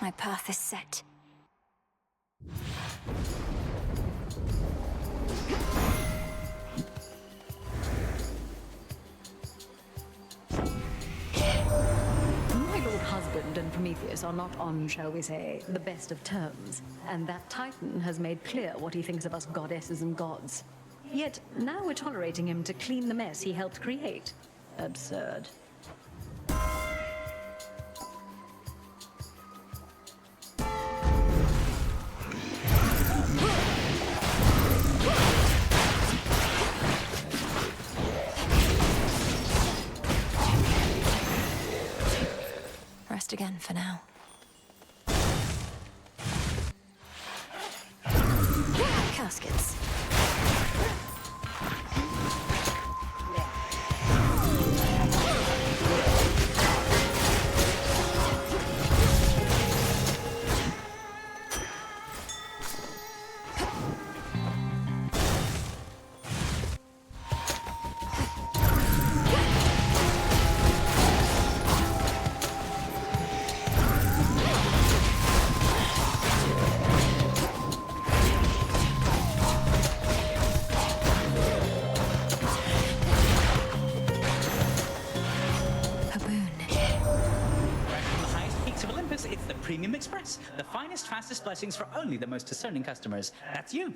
My path is set. My lord husband and Prometheus are not on, shall we say, the best of terms, and that Titan has made clear what he thinks of us goddesses and gods. Yet now we're tolerating him to clean the mess he helped create. Absurd. Rest again for now. Caskets. It's the Premium Express. The finest, fastest blessings for only the most discerning customers. That's you.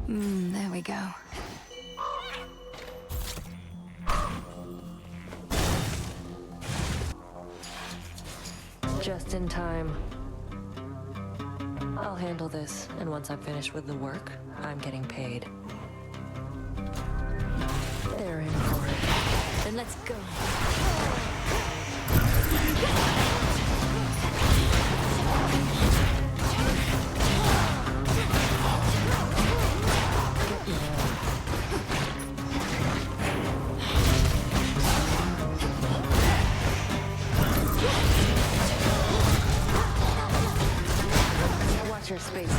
There we go. Just in time. I'll handle this, and once I'm finished with the work, I'm getting paid. They're in for it. Then let's go. Watch your spacing.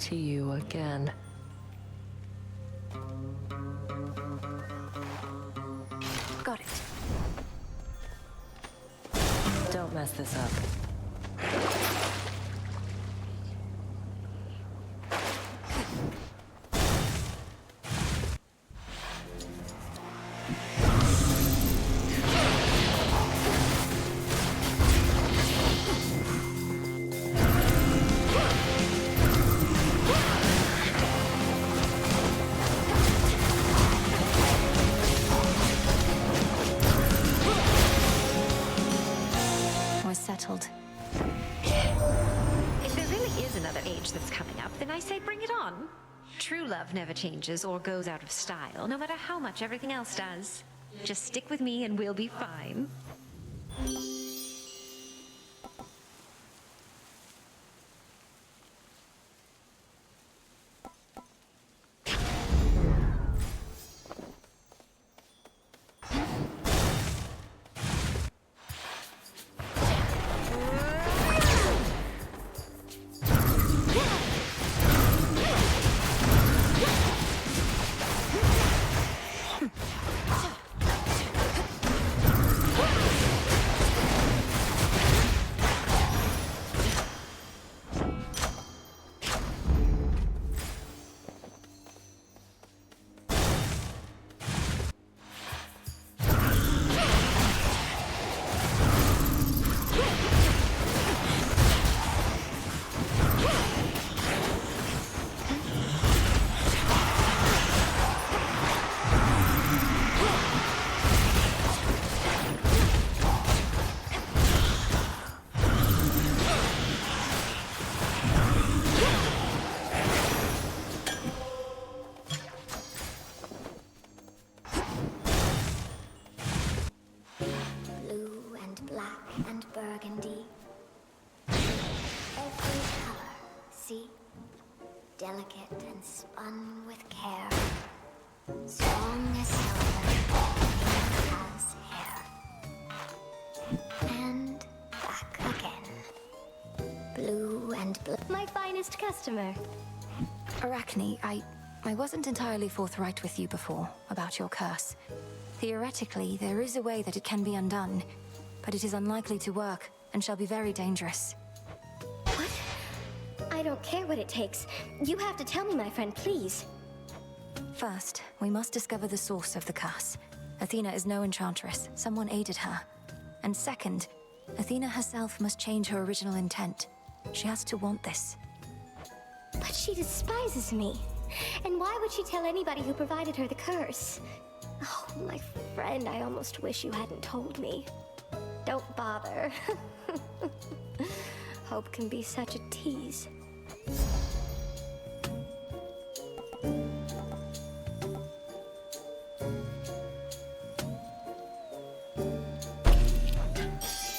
To you again. Got it. Don't mess this up. Settled. If there really is another age that's coming up, then I say bring it on. True love never changes or goes out of style, no matter how much everything else does. Just stick with me and we'll be fine. Glassy, delicate and spun with care. Strong as silver, as hair. And back again. Blue and blue. My finest customer. Arachne, I wasn't entirely forthright with you before about your curse. Theoretically, there is a way that it can be undone, but it is unlikely to work and shall be very dangerous. What? I don't care what it takes. You have to tell me, my friend, please. First, we must discover the source of the curse. Athena is no enchantress. Someone aided her. And second, Athena herself must change her original intent. She has to want this. But she despises me. And why would she tell anybody who provided her the curse? Oh, my friend, I almost wish you hadn't told me. Don't bother. Hope can be such a tease.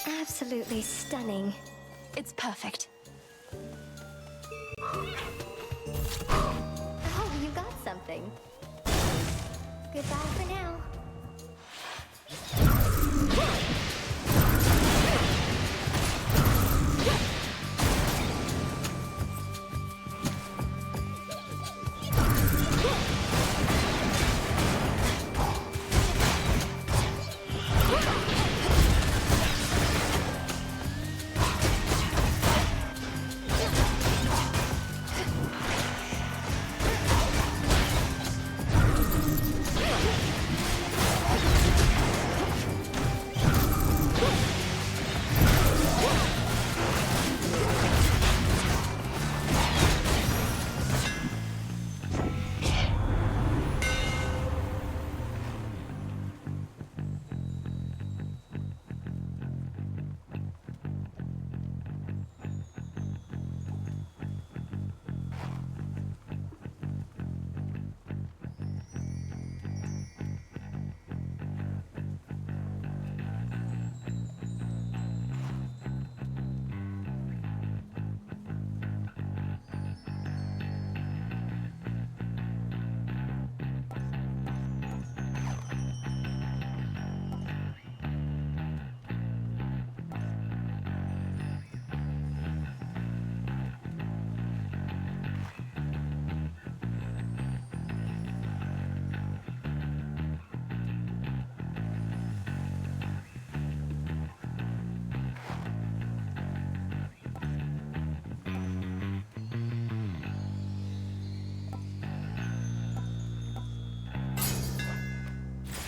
Absolutely stunning. It's perfect. Oh, you got something. Goodbye for now.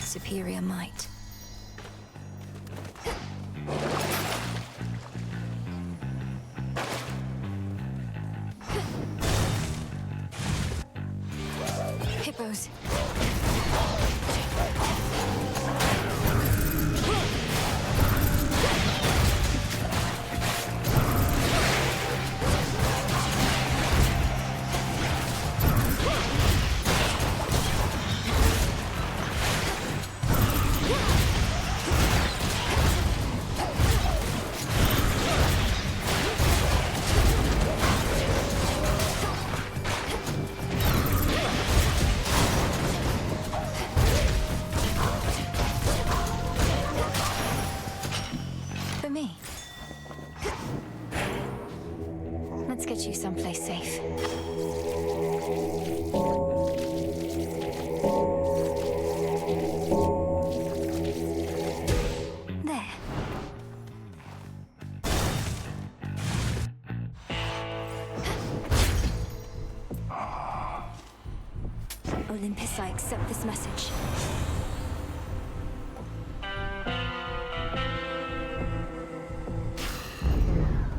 Superior might. Hippos. For me. Let's get you someplace safe. There. Olympus, I accept this message.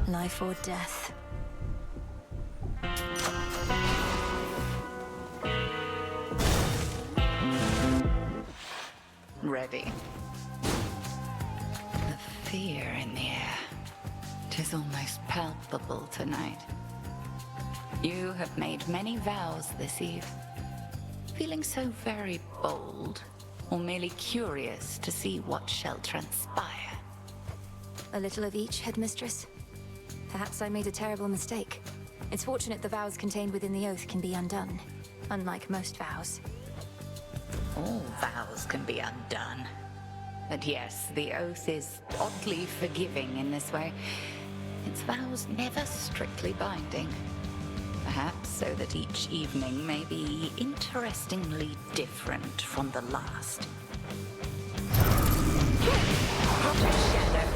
Life or death. Ready. The fear in the air. 'Tis almost palpable tonight. You have made many vows this eve. Feeling so very bold, or merely curious to see what shall transpire? A little of each, headmistress. Perhaps I made a terrible mistake. It's fortunate the vows contained within the oath can be undone, unlike most vows. All vows can be undone. But yes, the oath is oddly forgiving in this way. Its vows never strictly binding. Perhaps so that each evening may be interestingly different from the last. Shadow.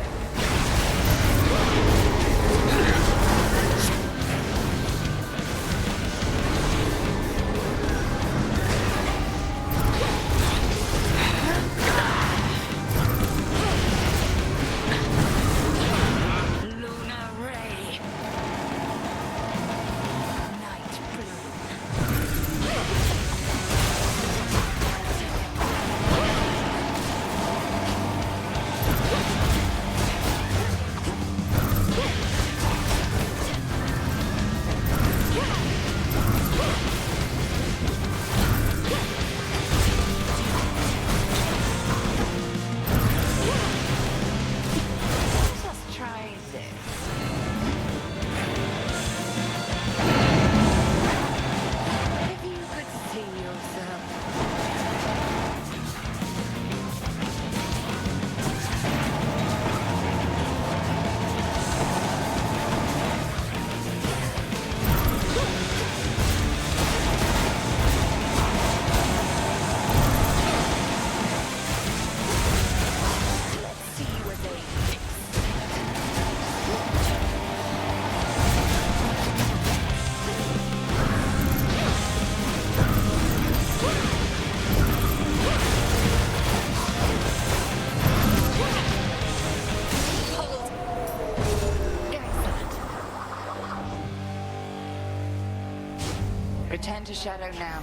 Return to Shadow now.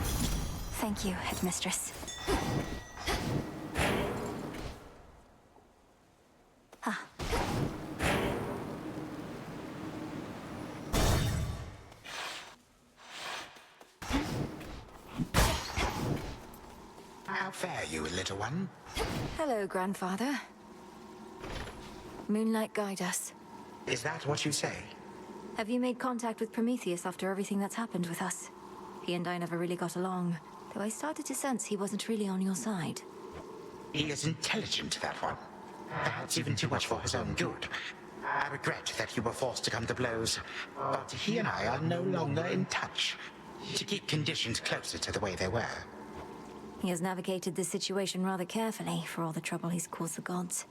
Thank you, Headmistress. Ah. How fare you, little one? Hello, Grandfather. Moonlight, guide us. Is that what you say? Have you made contact with Prometheus after everything that's happened with us? He and I never really got along, though I started to sense he wasn't really on your side. He is intelligent, that one. Perhaps even too much for his own good. I regret that you were forced to come to blows, but he and I are no longer in touch. To keep conditions closer to the way they were. He has navigated this situation rather carefully for all the trouble he's caused the gods.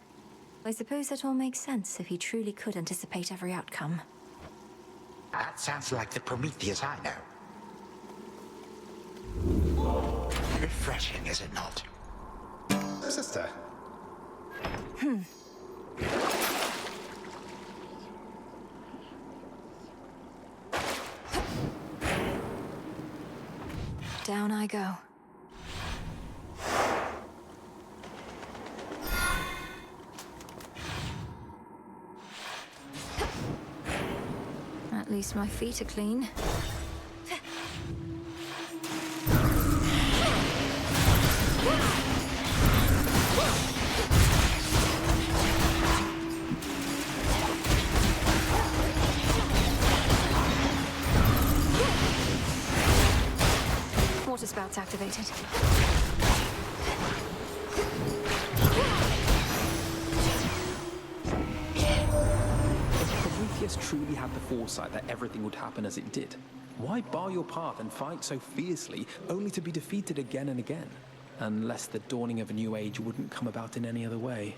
I suppose that all makes sense if he truly could anticipate every outcome. That sounds like the Prometheus I know. Refreshing, is it not? Sister. Down I go. At least my feet are clean. Water spouts activated. Prometheus truly had the foresight that everything would happen as it did. Why bar your path and fight so fiercely, only to be defeated again and again? Unless the dawning of a new age wouldn't come about in any other way.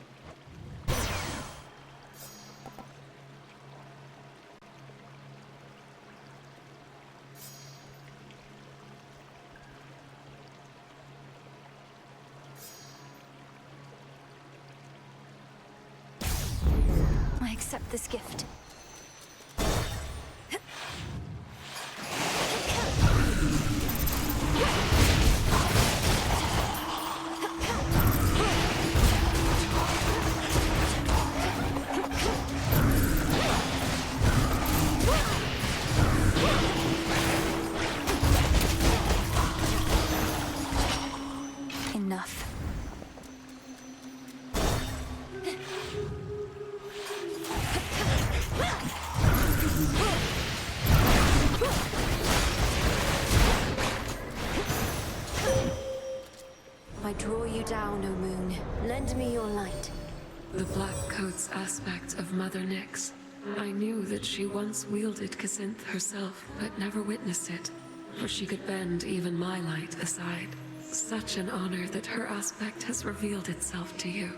I accept this gift. Enough. I draw you down, O moon. Lend me your light. The Black Coat's aspect of Mother Nyx. I knew that she once wielded Kacinth herself, but never witnessed it, for she could bend even my light aside. Such an honor that her aspect has revealed itself to you.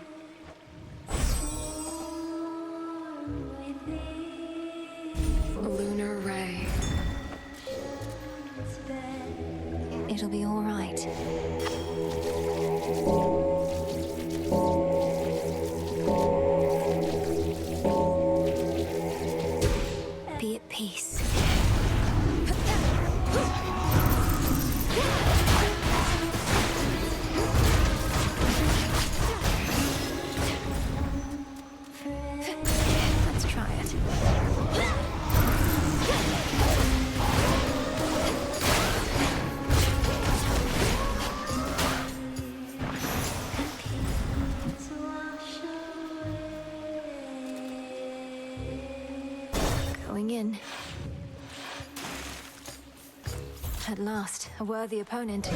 Lunar Ray. It'll be all right. Be at peace. Let's try it. Going in. At last, a worthy opponent.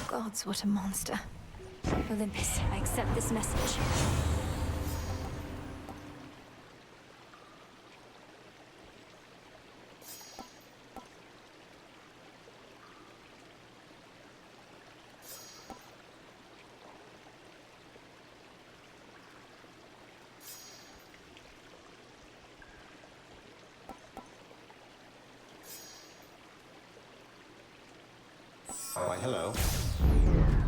Gods, what a monster. Olympus, I accept this message. Why, hello.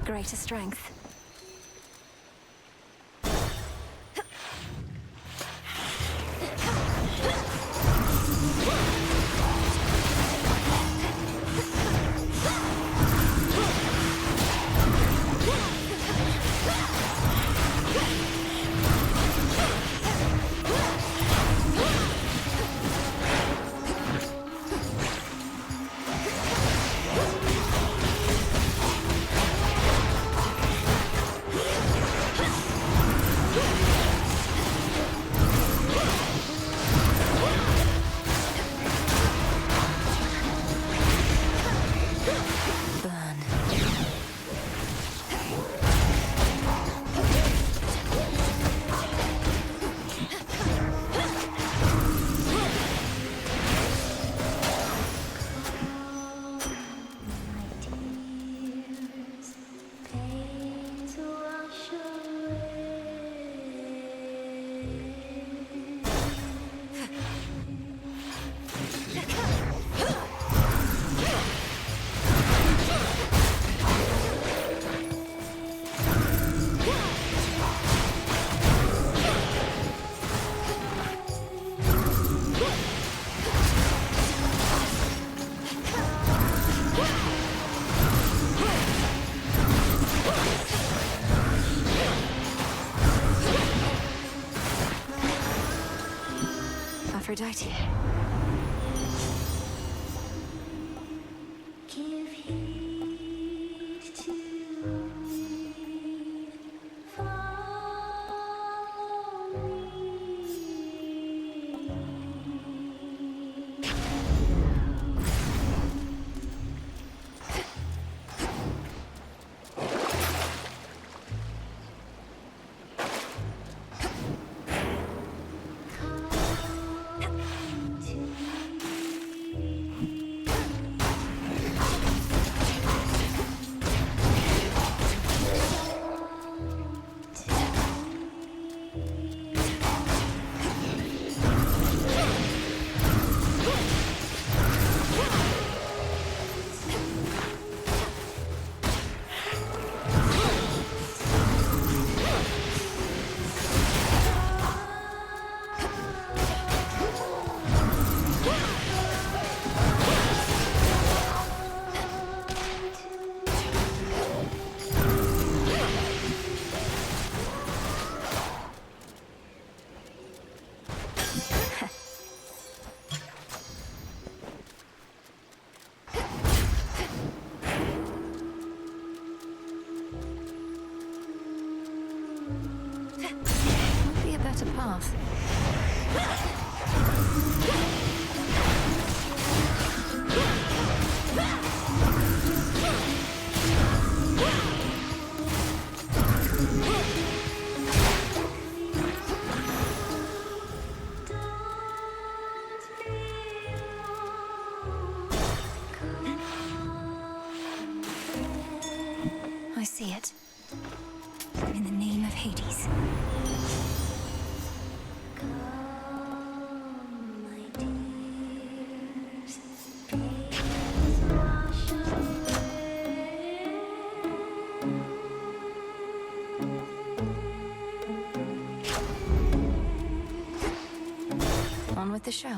Greater strength. Aphrodite. Give heed to me, follow me. better path. I see it. In the name of Hades. On with the show.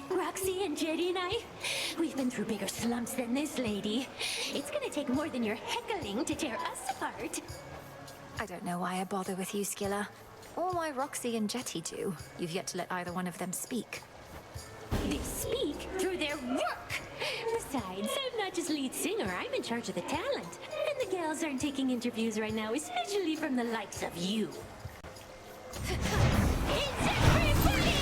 Roxy and Jetty and I, we've been through bigger slumps than this lady. It's gonna take more than your heckling to tear us apart. I don't know why I bother with you, Skilla. Or why Roxy and Jetty do. You've yet to let either one of them speak. They speak through their work. Besides, I'm not just lead singer, I'm in charge of the talent. And the gals aren't taking interviews right now, especially from the likes of you. It's everybody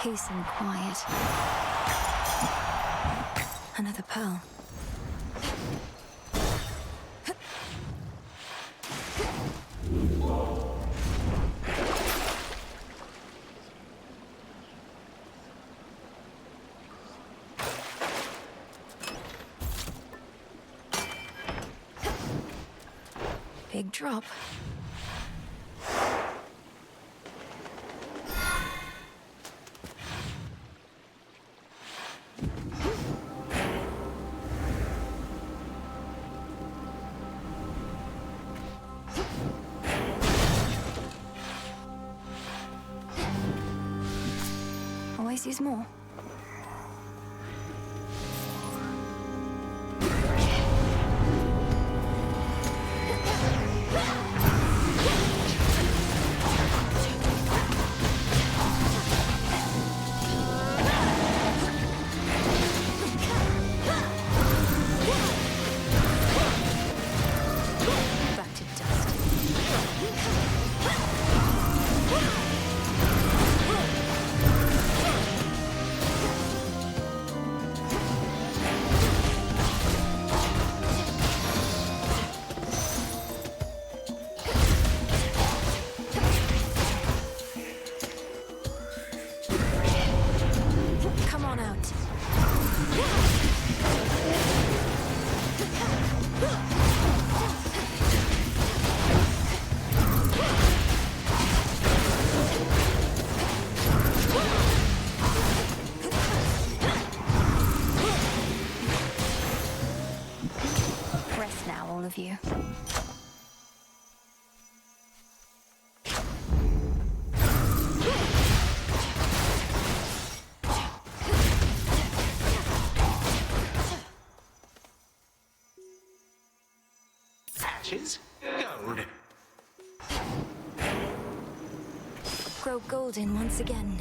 Peace and quiet. Another pearl. Big drop. Always use more. of you. Ashes? Gold. Grow golden once again.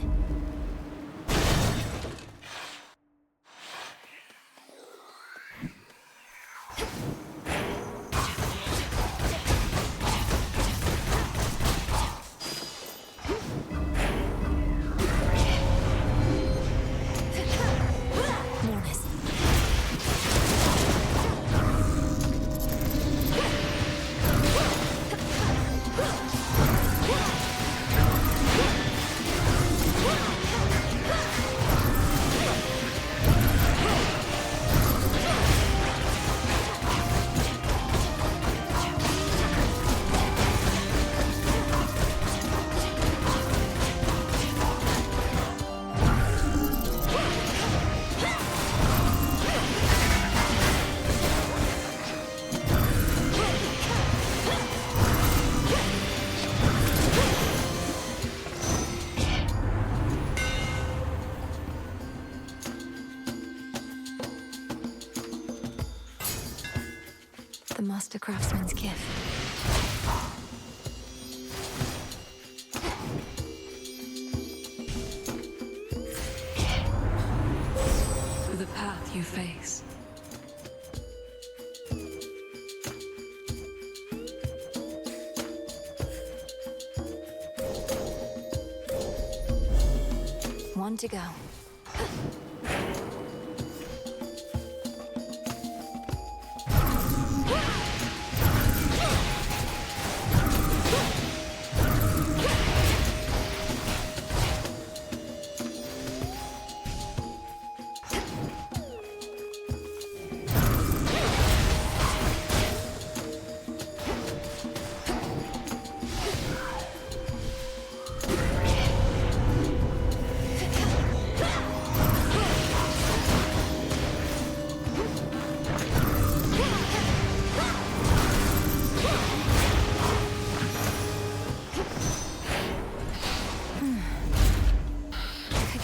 The Master Craftsman's gift. The path you face. One to go.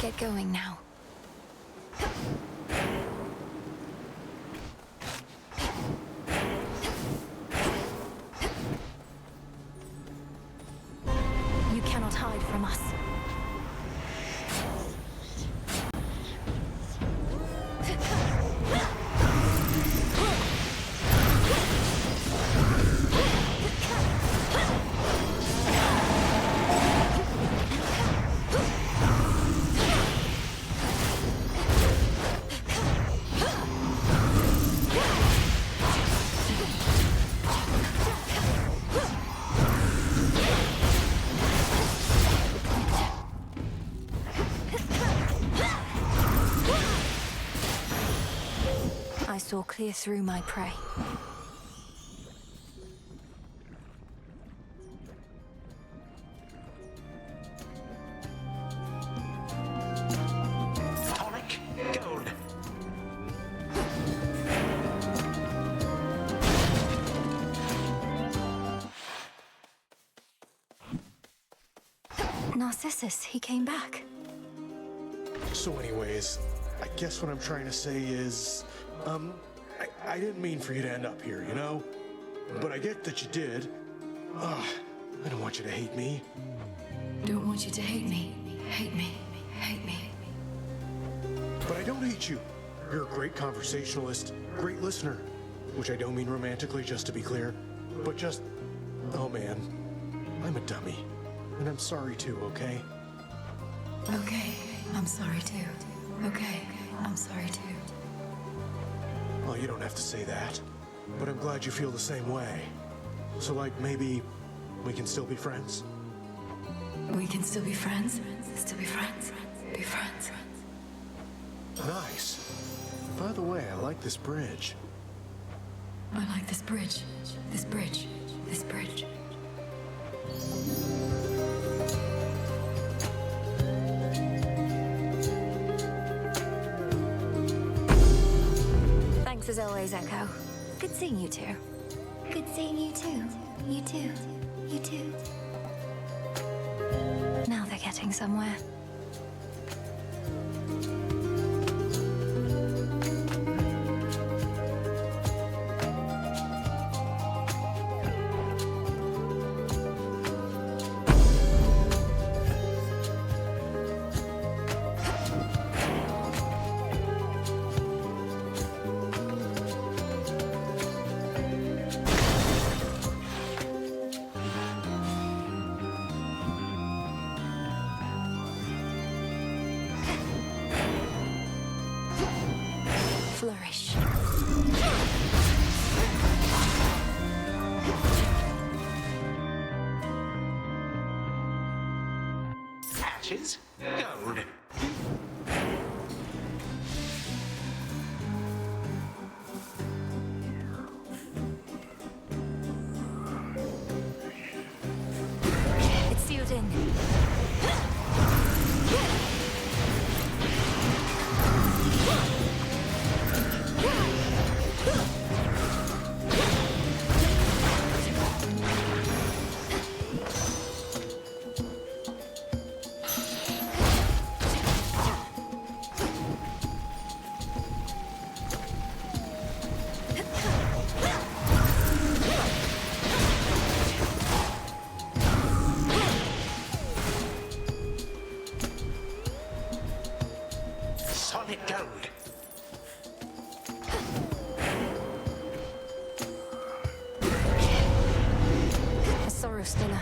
Get going now. You cannot hide from us. I saw clear through my prey. Tonic? Gold. Narcissus, he came back. So anyways, I guess what I'm trying to say is, I didn't mean for you to end up here, you know? But I get that you did. I don't want you to hate me. Don't want you to hate me. Hate me. Hate me. But I don't hate you. You're a great conversationalist, great listener. Which I don't mean romantically, just to be clear. But just, oh man, I'm a dummy. And I'm sorry too, okay? Okay, I'm sorry too. Okay, I'm sorry too. Well, you don't have to say that. But I'm glad you feel the same way. So, like, maybe we can still be friends? We can still be friends? Still be friends? Be friends? Nice. By the way, I like this bridge. I like this bridge. This bridge. This bridge. Thanks as always, Echo. Good seeing you two. Good seeing you too. You too. You too. Now they're getting somewhere. Flourish. Ashes? Gold. It's sealed in. Solid gold. A sorrow stiller.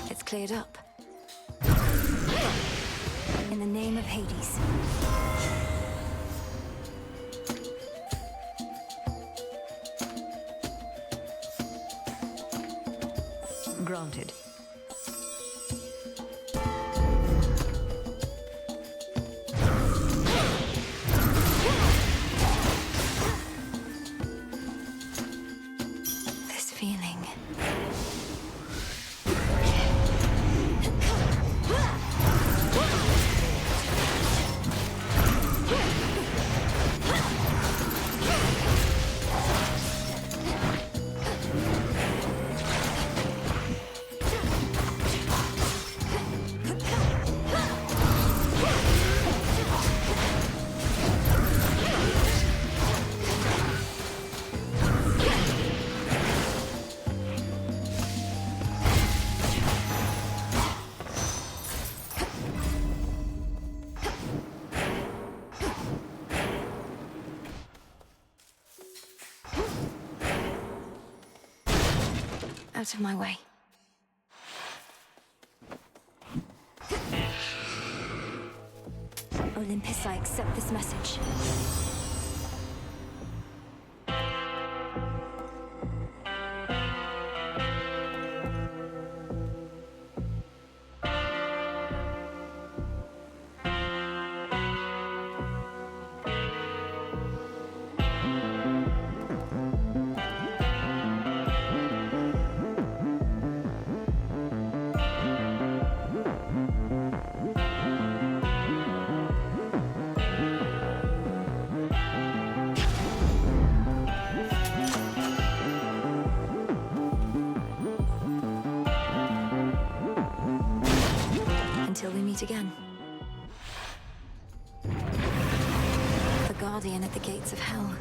It's cleared up. In the name of Hades. Granted. This feeling. Out of my way. Olympus, I accept this message. Until we meet again. The Guardian at the gates of hell.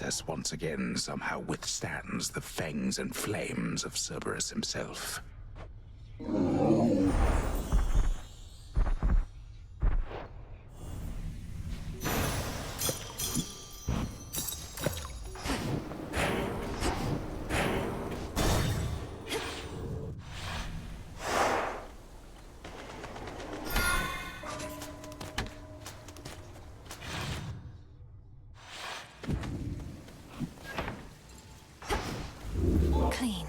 princess once again somehow withstands the fangs and flames of Cerberus himself. Clean.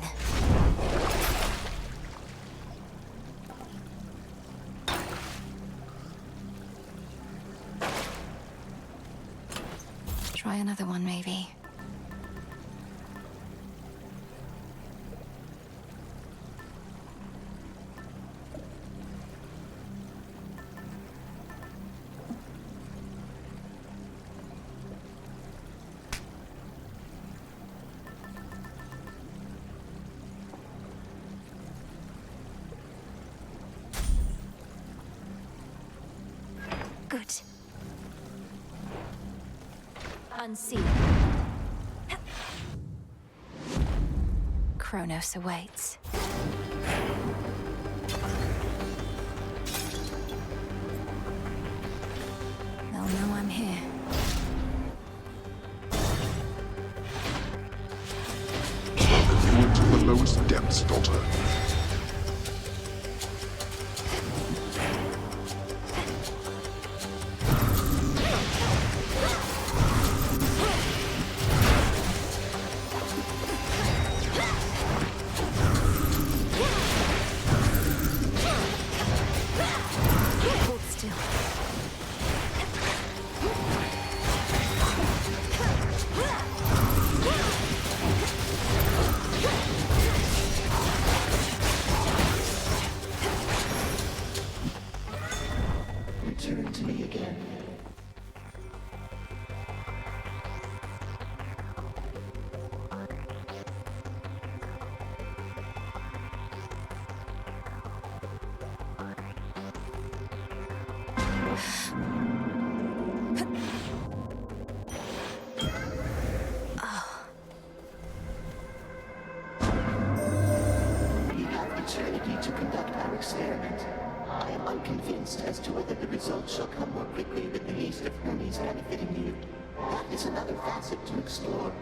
Try another one, maybe. Good. Unseal. Kronos awaits. They'll know I'm here. You into the lowest depths, daughter. Hold still. Return to me again. We have eternity to conduct our experiment. I am unconvinced as to whether the results shall come more quickly with the least of Hermes benefiting you. That is another facet to explore.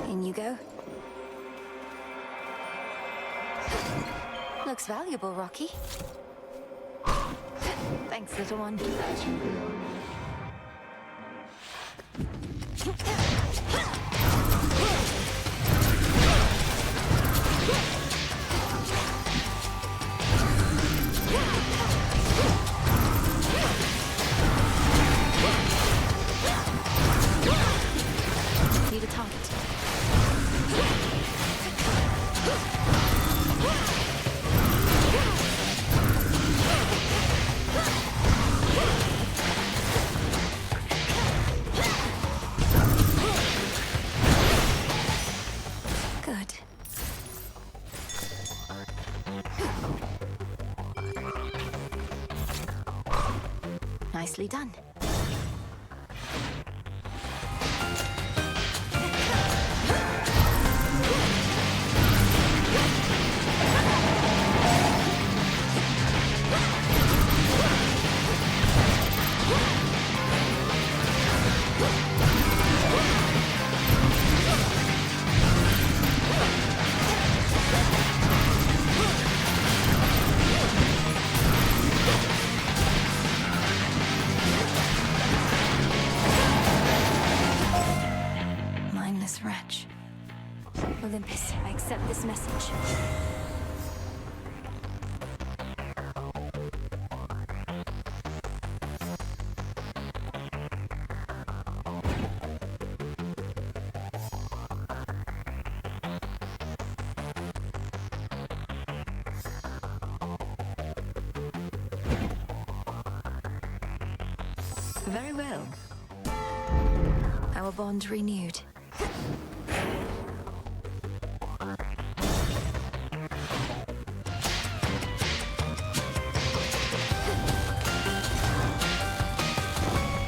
In you go. Looks valuable, Rocky. Thanks, little one. As you will. Need a target. Good. Nicely done. Mindless wretch. Olympus, I accept this message. Very well. Our bond renewed.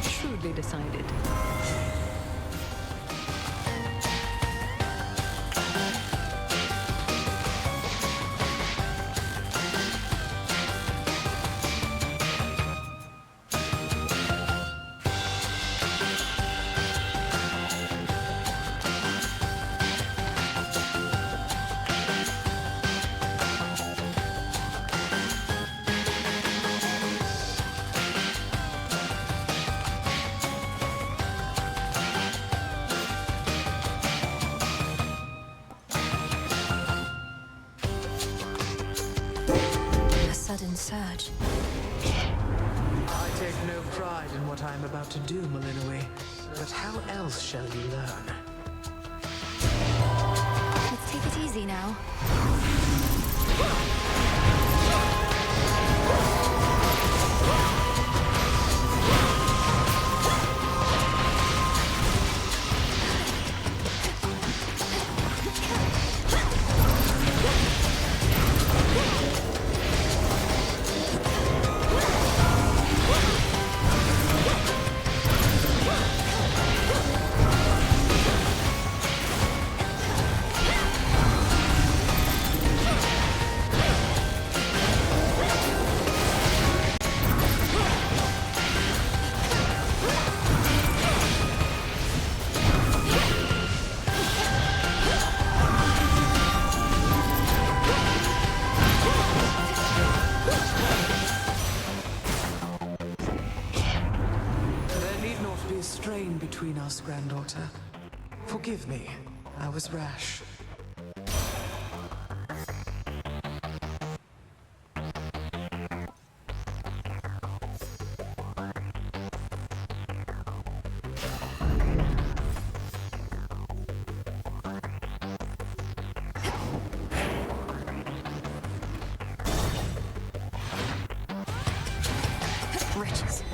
Shrewdly decided. A sudden surge. I take no pride in what I am about to do, Malinois. But how else shall you learn? Let's take it easy now. There need not be a strain between us, granddaughter. Forgive me. I was rash. Riches.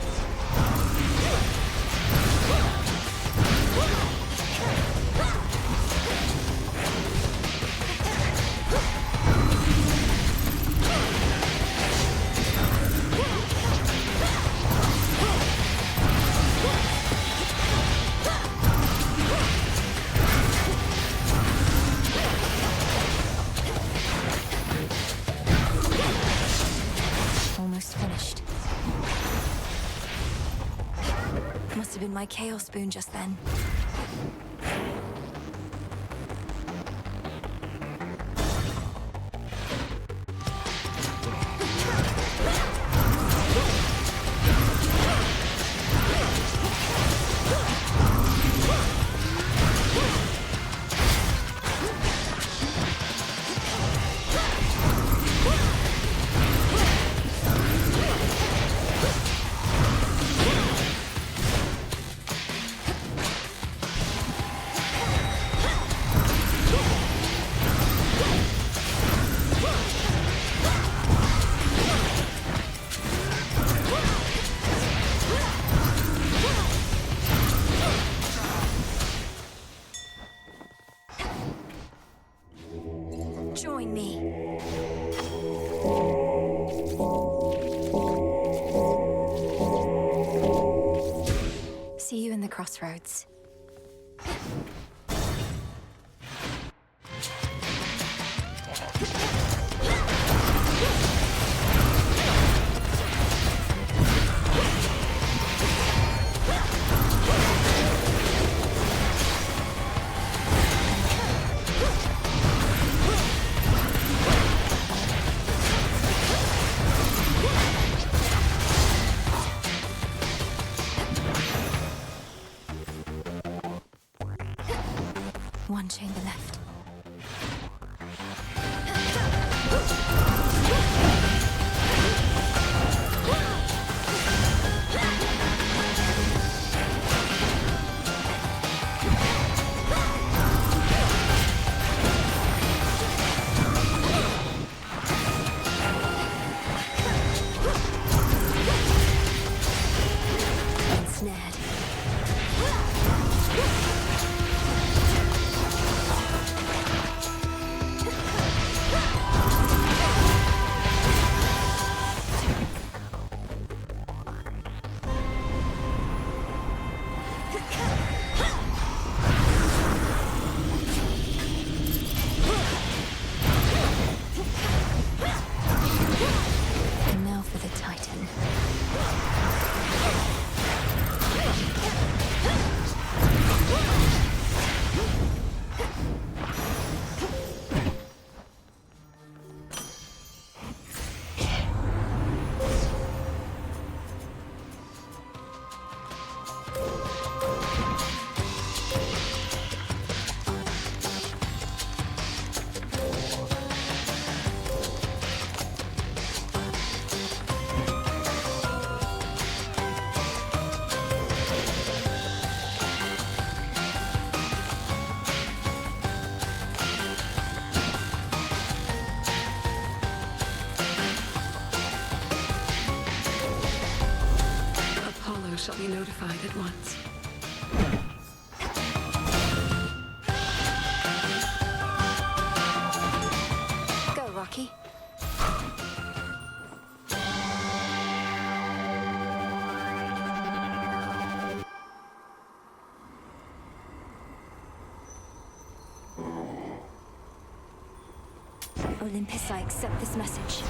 Almost finished. Must have been my Chaos Spoon just then. Join me. See you in the crossroads. One chamber left. Ensnare. notified at once. Go, Rocky. Olympus, I accept this message.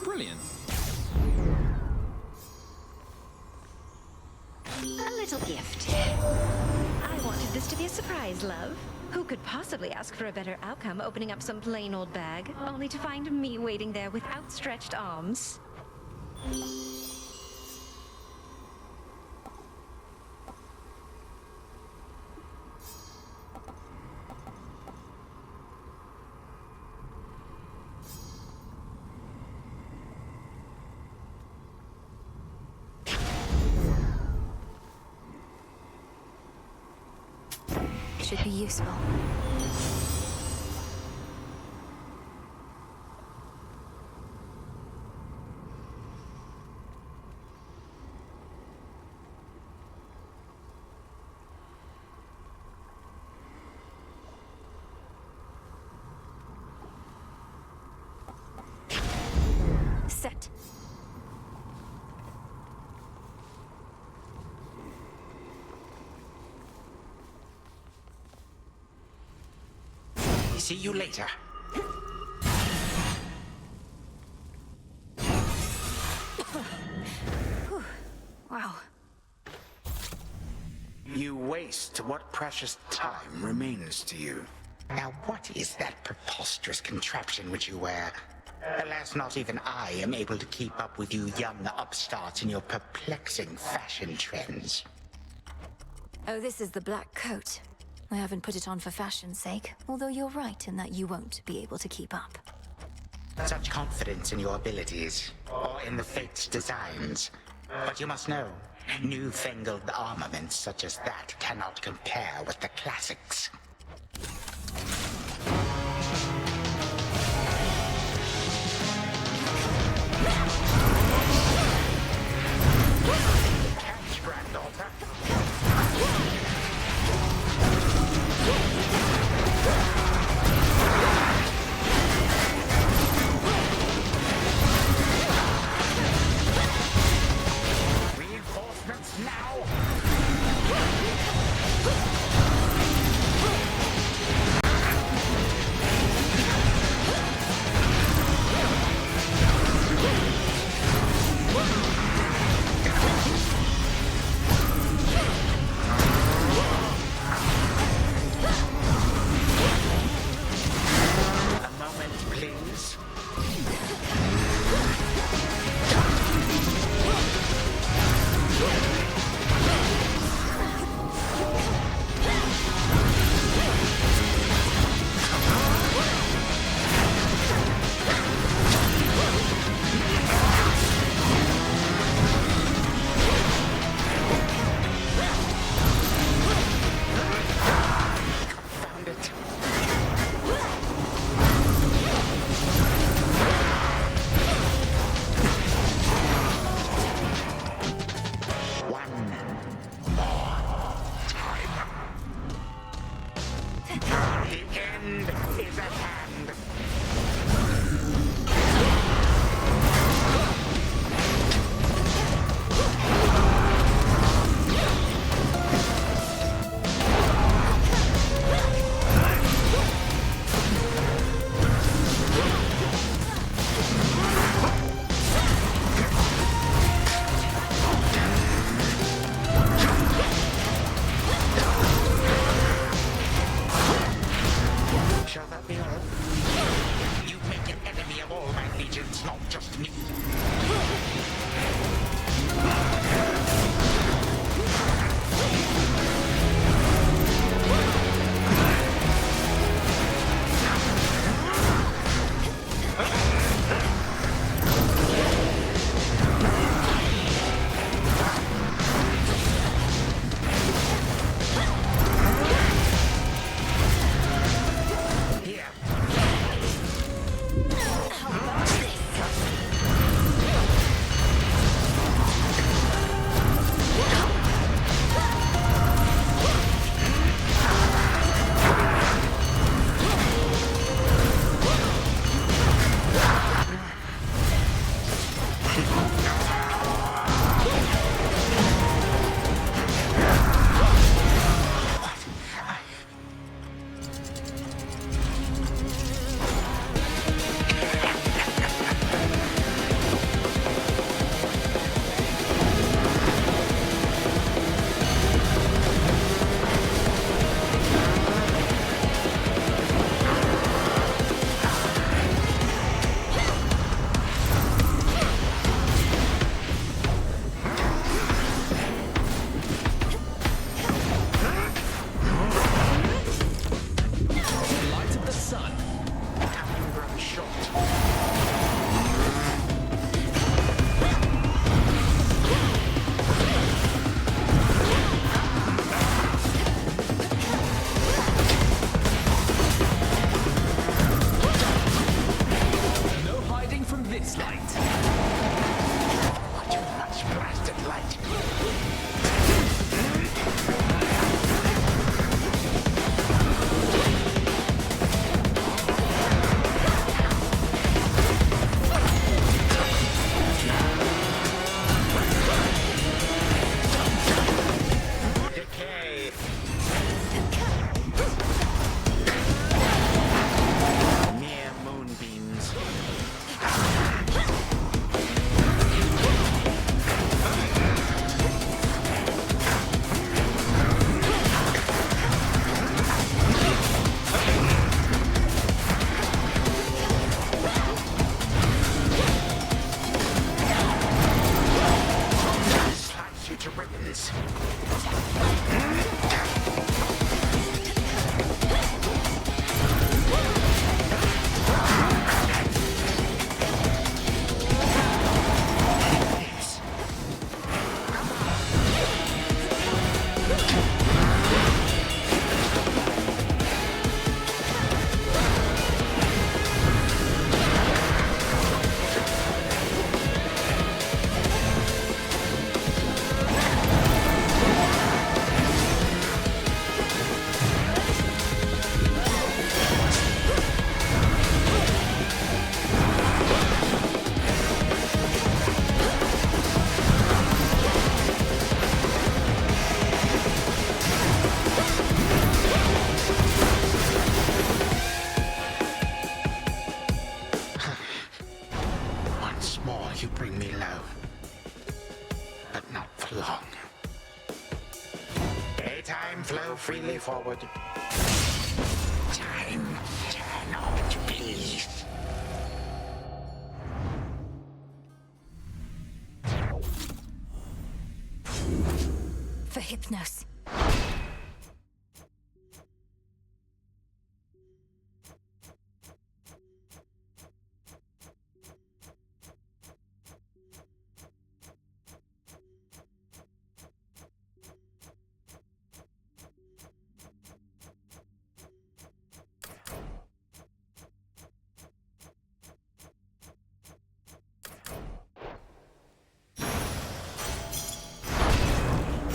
Brilliant. A little gift. I wanted this to be a surprise, love. Who could possibly ask for a better outcome opening up some plain old bag, only to find me waiting there with outstretched arms? Should be useful. Set. See you later. Wow. You waste what precious time remains to you. Now, what is that preposterous contraption which you wear? Alas, not even I am able to keep up with you young upstarts in your perplexing fashion trends. Oh, this is the black coat. I haven't put it on for fashion's sake, although you're right in that you won't be able to keep up. Such confidence in your abilities, or in the Fate's designs. But you must know, newfangled armaments such as that cannot compare with the classics. Catch, granddaughter. Reinforcements now! You bring me low. But not for long. Daytime flow freely forward. Time cannot be. For Hypnos.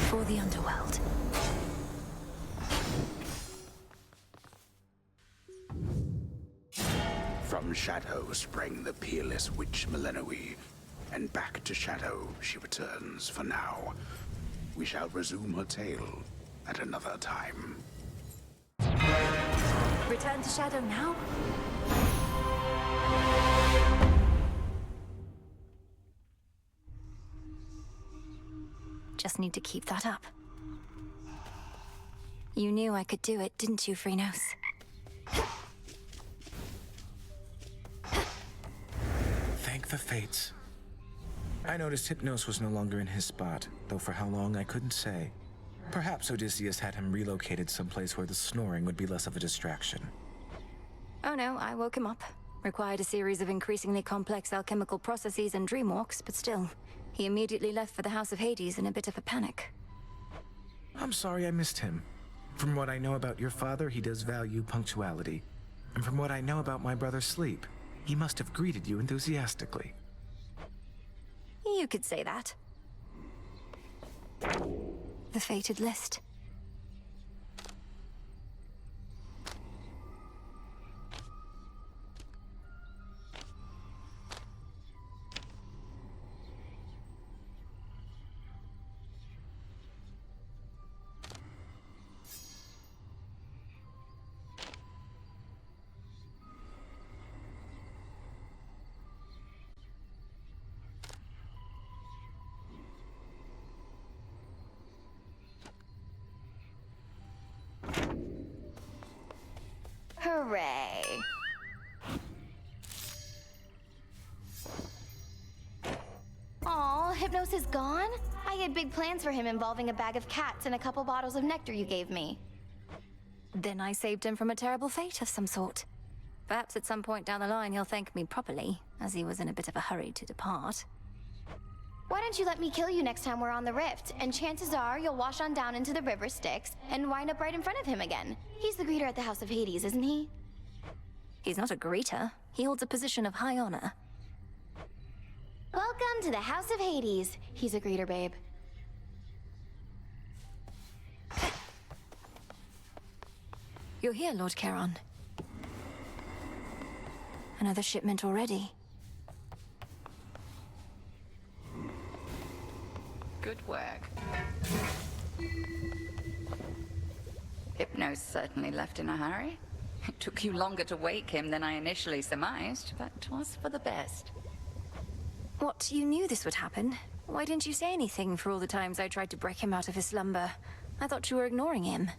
For the underworld. From Shadow sprang the peerless witch Melinoe, and back to Shadow she returns for now. We shall resume her tale at another time. Return to Shadow now? Just need to keep that up. You knew I could do it, didn't you, Phrynos? Thank the fates. I noticed Hypnos was no longer in his spot, though for how long I couldn't say. Perhaps Odysseus had him relocated someplace where the snoring would be less of a distraction. Oh no, I woke him up. Required a series of increasingly complex alchemical processes and dreamwalks, but still, he immediately left for the House of Hades in a bit of a panic. I'm sorry I missed him. From what I know about your father, he does value punctuality. And from what I know about my brother Sleep, he must have greeted you enthusiastically. You could say that. The fated list. Hooray. Aw, Hypnos is gone? I had big plans for him involving a bag of cats and a couple bottles of nectar you gave me. Then I saved him from a terrible fate of some sort. Perhaps at some point down the line he'll thank me properly, as he was in a bit of a hurry to depart. Why don't you let me kill you next time we're on the rift, and chances are you'll wash on down into the river Styx and wind up right in front of him again. He's the greeter at the House of Hades, isn't he? He's not a greeter. He holds a position of high honor. Welcome to the House of Hades. He's a greeter, babe. You're here, Lord Charon. Another shipment already. Good work. Hypnos certainly left in a hurry. It took you longer to wake him than I initially surmised, but it was for the best. What, you knew this would happen? Why didn't you say anything for all the times I tried to break him out of his slumber? I thought you were ignoring him.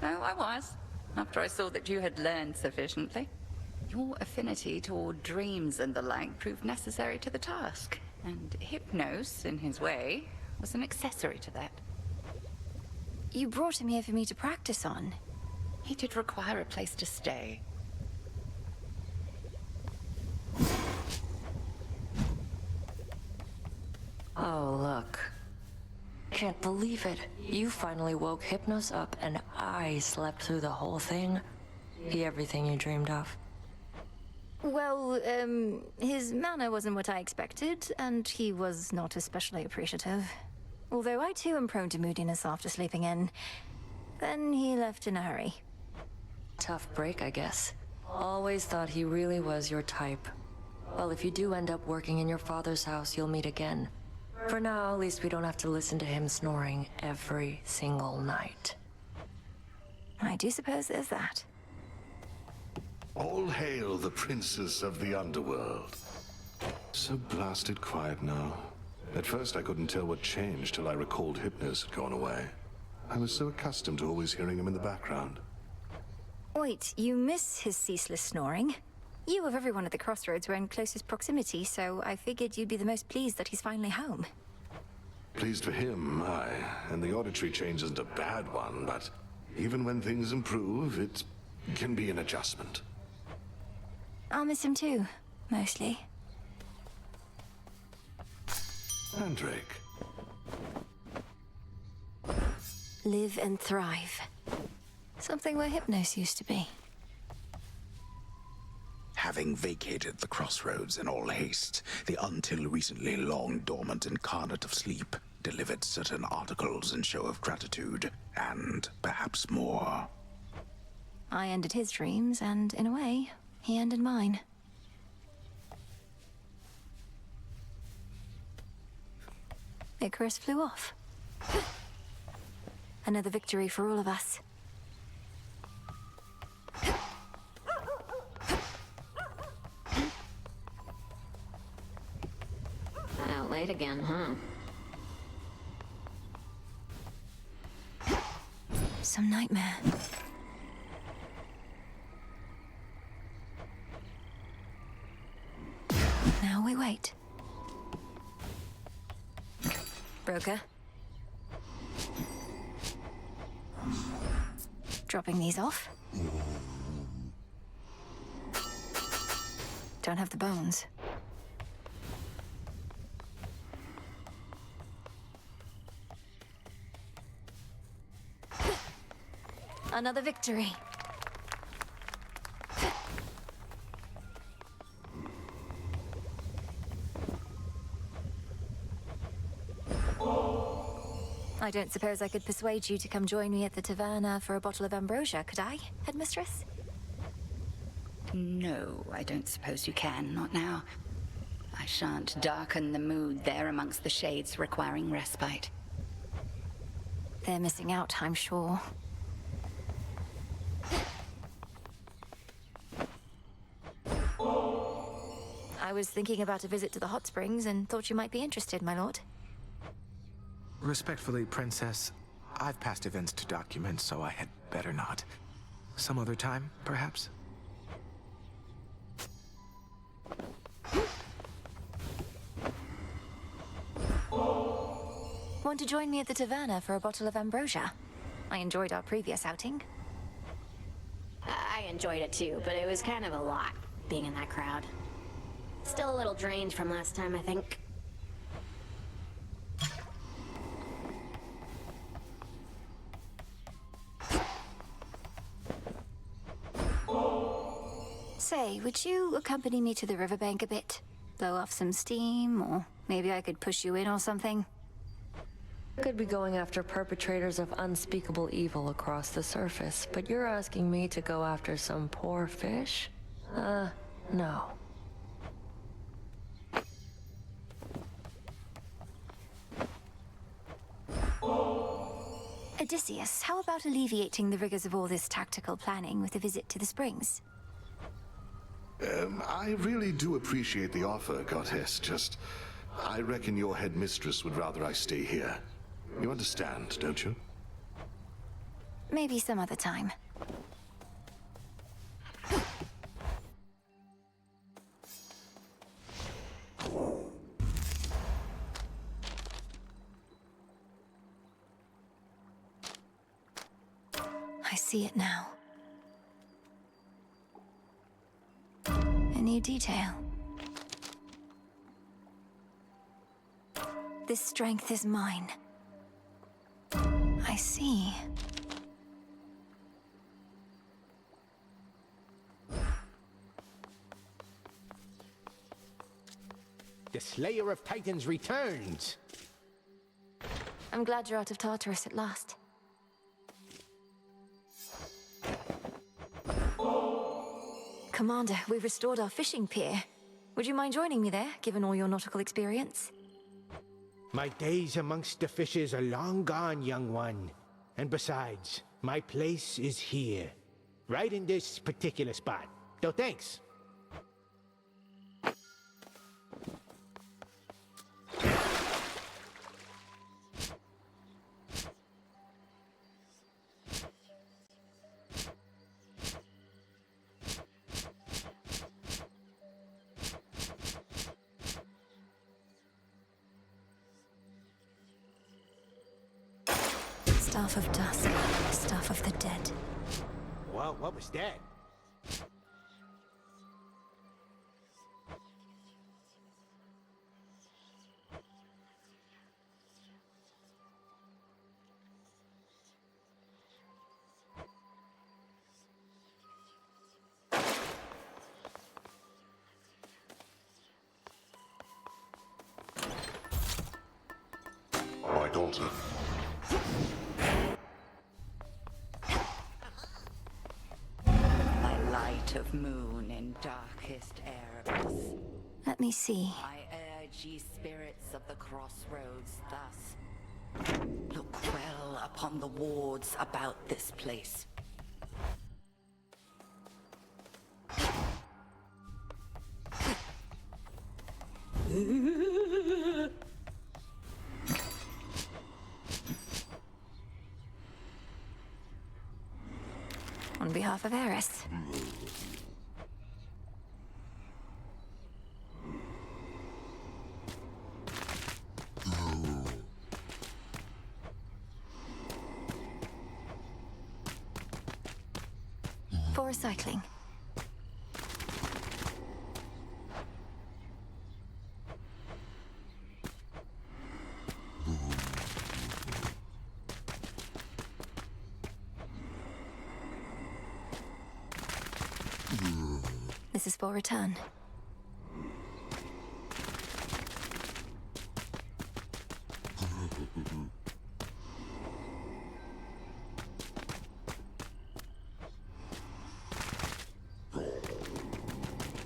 Oh, I was, after I saw that you had learned sufficiently. Your affinity toward dreams and the like proved necessary to the task, and Hypnos, in his way, was an accessory to that. You brought him here for me to practice on. He did require a place to stay. Oh, look. Can't believe it. You finally woke Hypnos up and I slept through the whole thing. He everything you dreamed of. Well, his manner wasn't what I expected, and he was not especially appreciative. Although I too am prone to moodiness after sleeping in. Then he left in a hurry. Tough break, I guess. Always thought he really was your type. Well, if you do end up working in your father's house, you'll meet again. For now, at least we don't have to listen to him snoring every single night. I do suppose there's that. All hail the princess of the underworld. So blasted quiet now. At first I couldn't tell what changed till I recalled Hypnos had gone away. I was so accustomed to always hearing him in the background. Wait, you miss his ceaseless snoring? You of everyone at the crossroads were in closest proximity, so I figured you'd be the most pleased that he's finally home. Pleased for him, aye. And the auditory change isn't a bad one, but even when things improve, it can be an adjustment. I'll miss him too, mostly. Mandrake. Live and thrive. Something where Hypnos used to be. Having vacated the crossroads in all haste, the until recently long dormant incarnate of sleep delivered certain articles in show of gratitude, and perhaps more. I ended his dreams, and in a way, he ended mine. Icarus flew off. Another victory for all of us. Out late again, huh? Some nightmare. Now we wait. Broker. Dropping these off. Don't have the bones. Another victory. I don't suppose I could persuade you to come join me at the taverna for a bottle of ambrosia, could I, headmistress? No, I don't suppose you can, not now. I shan't darken the mood there amongst the shades requiring respite. They're missing out, I'm sure. I was thinking about a visit to the hot springs and thought you might be interested, my lord. Respectfully, Princess, I've passed events to document, so I had better not. Some other time, perhaps? Want to join me at the taverna for a bottle of ambrosia? I enjoyed our previous outing. I enjoyed it too, but it was kind of a lot, being in that crowd. Still a little drained from last time, I think. Say, would you accompany me to the riverbank a bit? Blow off some steam, or maybe I could push you in or something? Could be going after perpetrators of unspeakable evil across the surface, but you're asking me to go after some poor fish? No. Odysseus, how about alleviating the rigors of all this tactical planning with a visit to the springs? I really do appreciate the offer, Goddess. Just, I reckon your headmistress would rather I stay here. You understand, don't you? Maybe some other time. I see it now. A new detail. This strength is mine. I see. The Slayer of Titans returns! I'm glad you're out of Tartarus at last. Commander, we've restored our fishing pier. Would you mind joining me there, given all your nautical experience? My days amongst the fishes are long gone, young one. And besides, my place is here. Right in this particular spot. No thanks. Staff of Dusk, Staff of the Dead. Well, what was that? My daughter. By light of moon in darkest Erebus, Let me see. I urge ye spirits of the crossroads thus. Look well upon the wards about this place. On behalf of Eris. For recycling. This is for return.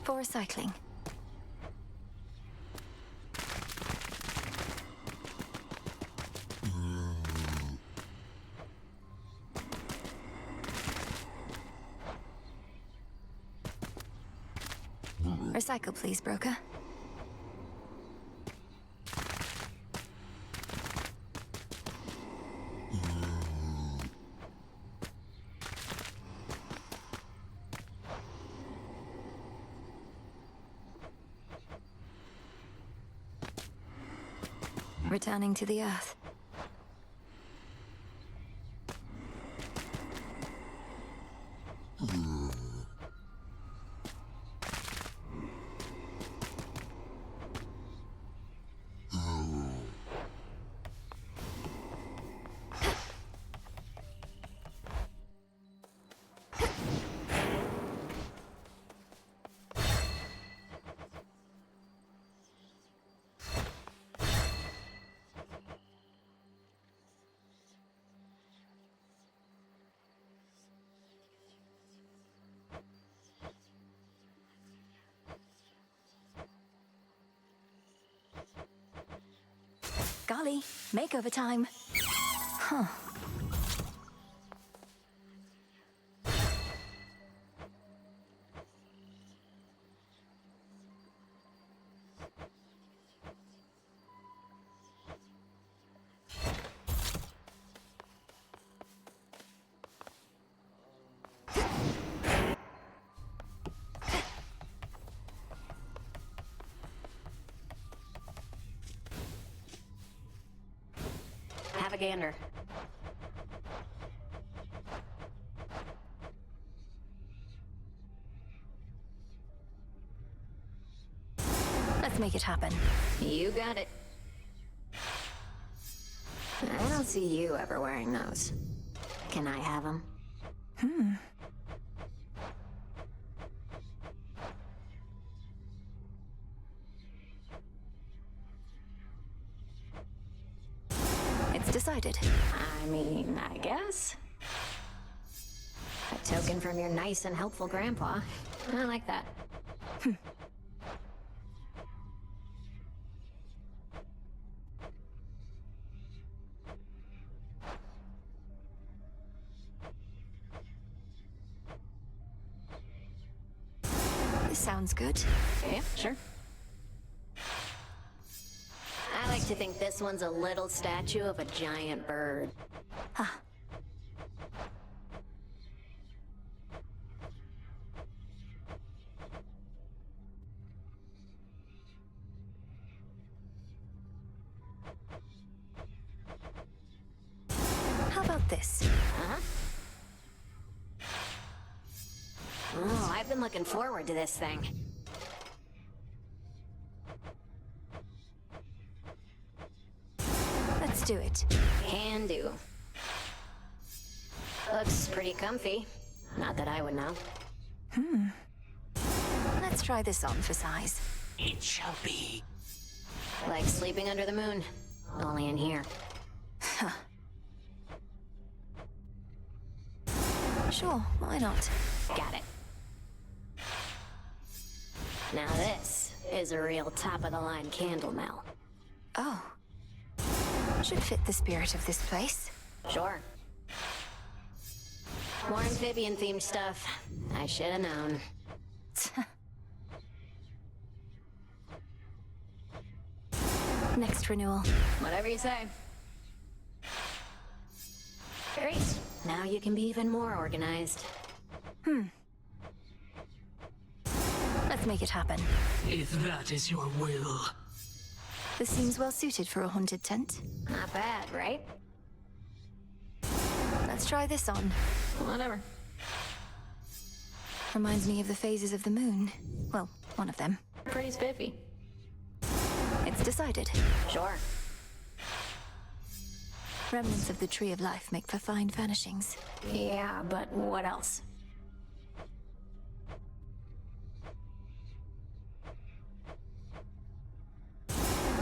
For recycling. Recycle, please, broker. Returning to the Earth. Golly, makeover time. Huh. Have a gander. Let's make it happen. You got it. I don't see you ever wearing those. Can I have them? It's decided. I mean, I guess. A token from your nice and helpful grandpa. I like that. This sounds good. Yeah, sure. I like to think this one's a little statue of a giant bird. Huh. How about this. Huh? Oh, I've been looking forward to this thing. Let's do it. Can do. Looks pretty comfy. Not that I would know. Let's try this on for size. It shall be. Like sleeping under the moon. Only in here. Sure, why not? Got it. Now this is a real top-of-the-line candle mill. Oh. Should fit the spirit of this place. Sure. More amphibian-themed stuff. I should have known. Next renewal. Whatever you say. Great. Now you can be even more organized. Let's make it happen. If that is your will. This seems well suited for a haunted tent. Not bad, right? Let's try this on. Whatever. Reminds me of the phases of the moon. Well, one of them. Pretty spiffy. It's decided. Sure. Remnants of the Tree of Life make for fine furnishings. Yeah, but what else?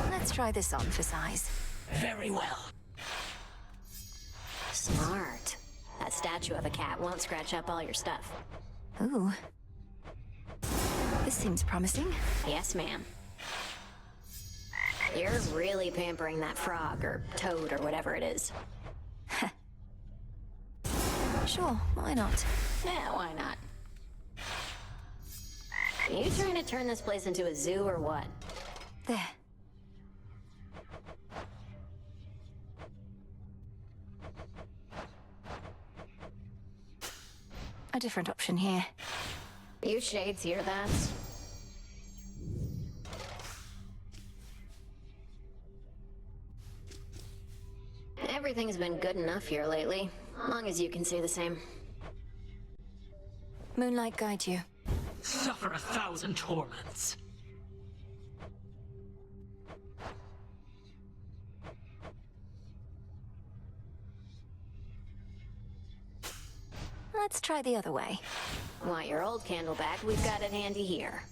Let's try this on for size. Very well. Smart. That statue of a cat won't scratch up all your stuff. Ooh. This seems promising. Yes, ma'am. You're really pampering that frog, or toad, or whatever it is. Sure, why not? Yeah, why not? Are you trying to turn this place into a zoo, or what? There. A different option here. You shades hear that? Everything's been good enough here lately, long as you can say the same. Moonlight guide you. Suffer 1,000 torments. Let's try the other way. Want your old candle back? We've got it handy here.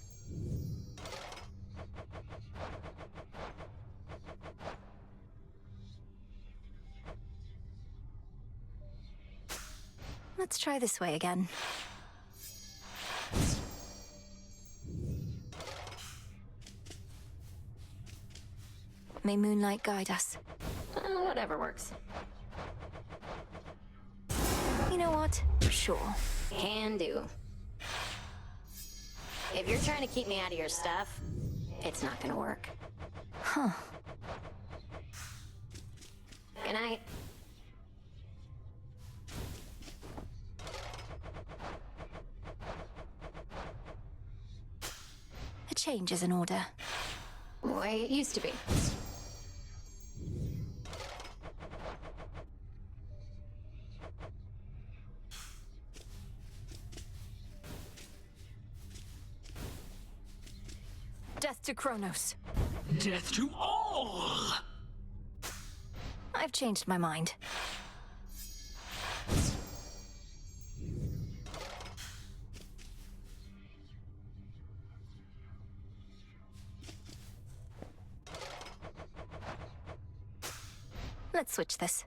Let's try this way again. May moonlight guide us. Whatever works. You know what? Sure. Can do. If you're trying to keep me out of your stuff, it's not gonna work. Huh. Good night. A change is in order. Way it used to be. Death to Kronos. Death to all! I've changed my mind. Let's switch this.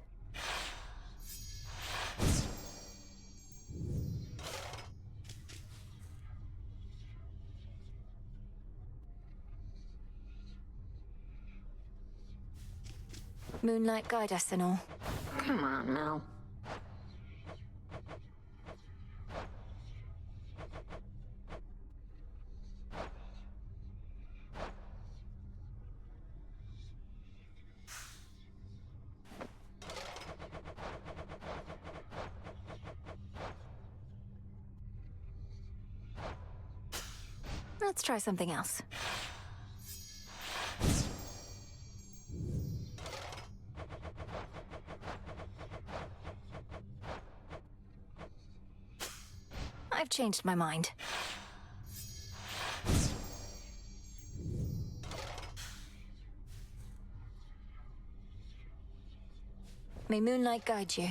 Moonlight guide us and all. Come on, Mel. Let's try something else. changed my mind. May moonlight guide you.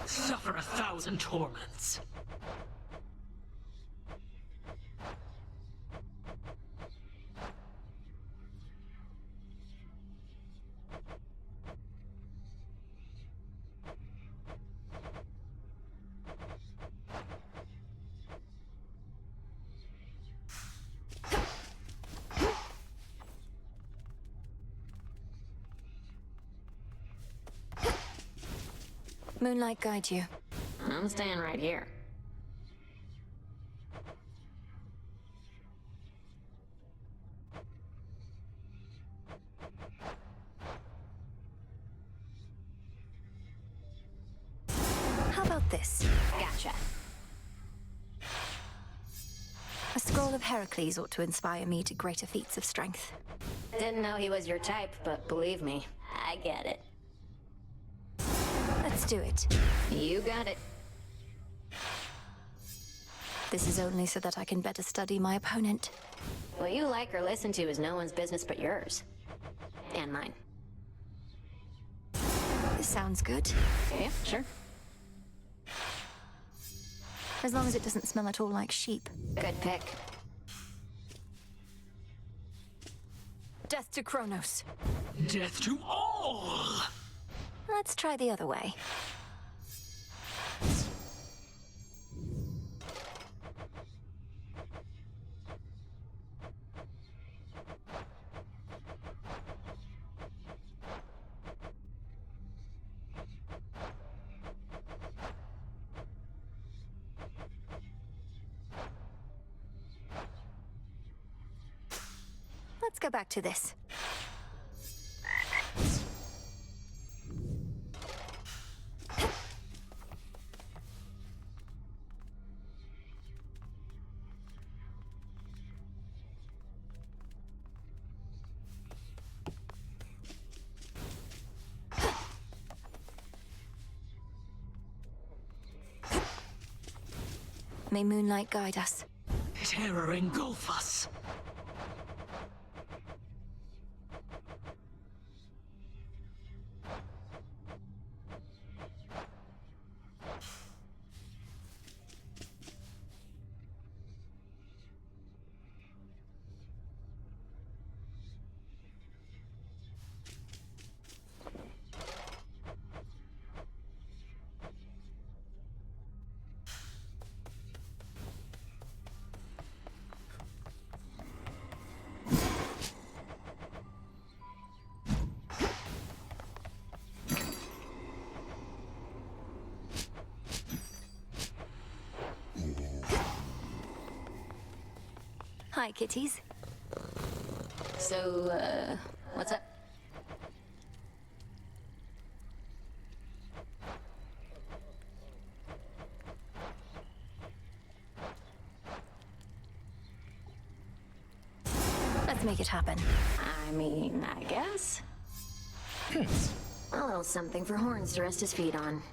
Suffer 1,000 torments. Moonlight guide you. I'm staying right here. How about this? Gotcha. A scroll of Heracles ought to inspire me to greater feats of strength. Didn't know he was your type, but believe me, I get it. Let's do it. You got it. This is only so that I can better study my opponent. What you like or listen to is no one's business but yours. And mine. This sounds good. Yeah, sure. As long as it doesn't smell at all like sheep. Good pick. Death to Kronos. Death to all! Let's try the other way. Let's go back to this. May moonlight guide us. Terror engulf us. Hi, kitties. So, what's up? Let's make it happen. I mean, I guess. A little something for Horns to rest his feet on.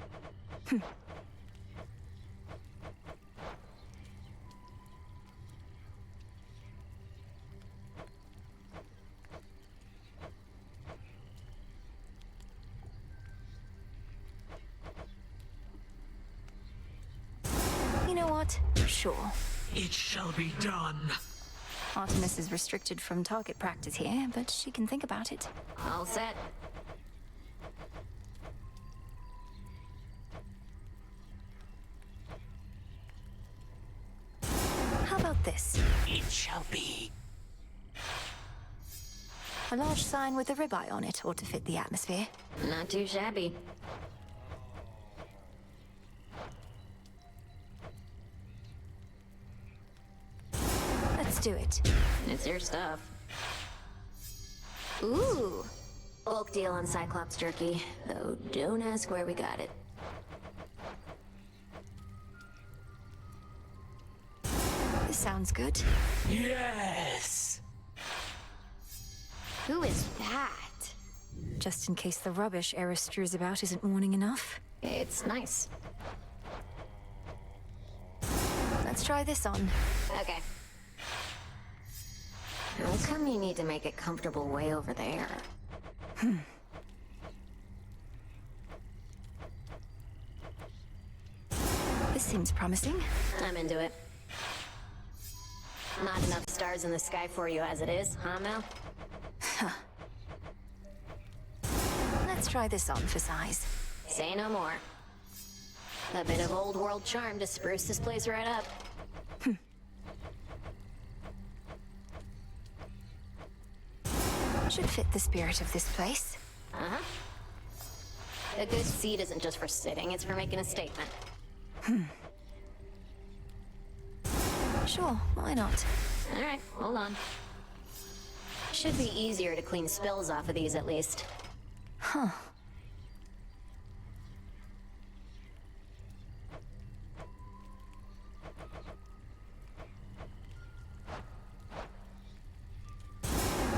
You know what? Sure. It shall be done. Artemis is restricted from target practice here, but she can think about it. All set. How about this? It shall be. A large sign with a ribeye on it ought to fit the atmosphere. Not too shabby. Let's do it. It's your stuff. Ooh! Bulk deal on Cyclops jerky, though don't ask where we got it. This sounds good. Yes! Who is that? Just in case the rubbish Eris strews about isn't warning enough. It's nice. Let's Let's try this on. Okay. How come you need to make it comfortable way over there? This seems promising. I'm into it. Not enough stars in the sky for you as it is, huh, Mel? Let's try this on for size. Say no more. A bit of old world charm to spruce this place right up. Should fit the spirit of this place. Uh-huh. A good seat isn't just for sitting, it's for making a statement. Sure, why not? Alright, hold on. Should be easier to clean spills off of these at least. Huh.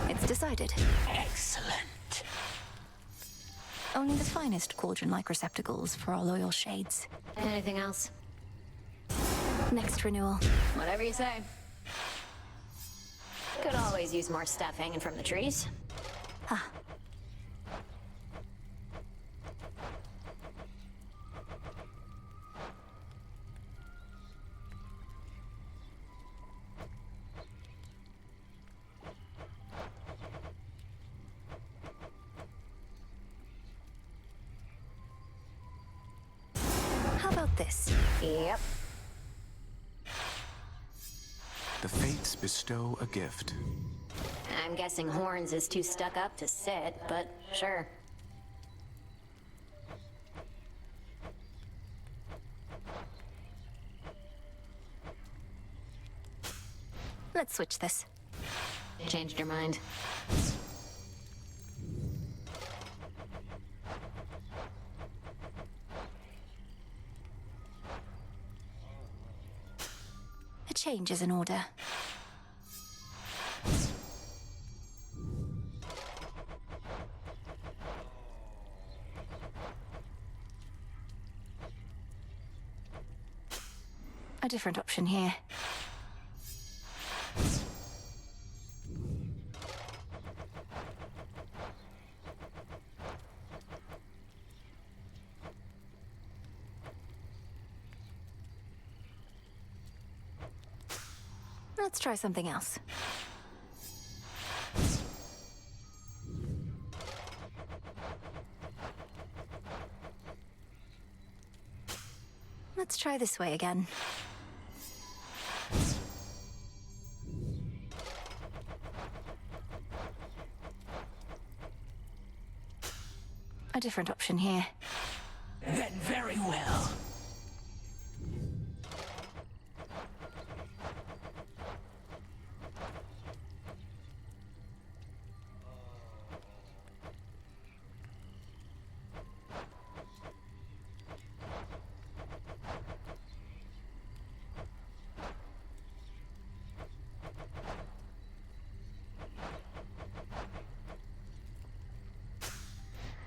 It's decided. Excellent. Only the finest cauldron-like receptacles for our loyal shades. Anything else? Next renewal. Whatever you say. Could always use more stuff hanging from the trees. Ah. How about this? Yep. The fates bestow a gift. I'm guessing Horns is too stuck up to sit, but sure. Let's switch this. Changed your mind. A change is in order. A different option here. Let's try something else. Let's try this way again. A different option here. Then very well.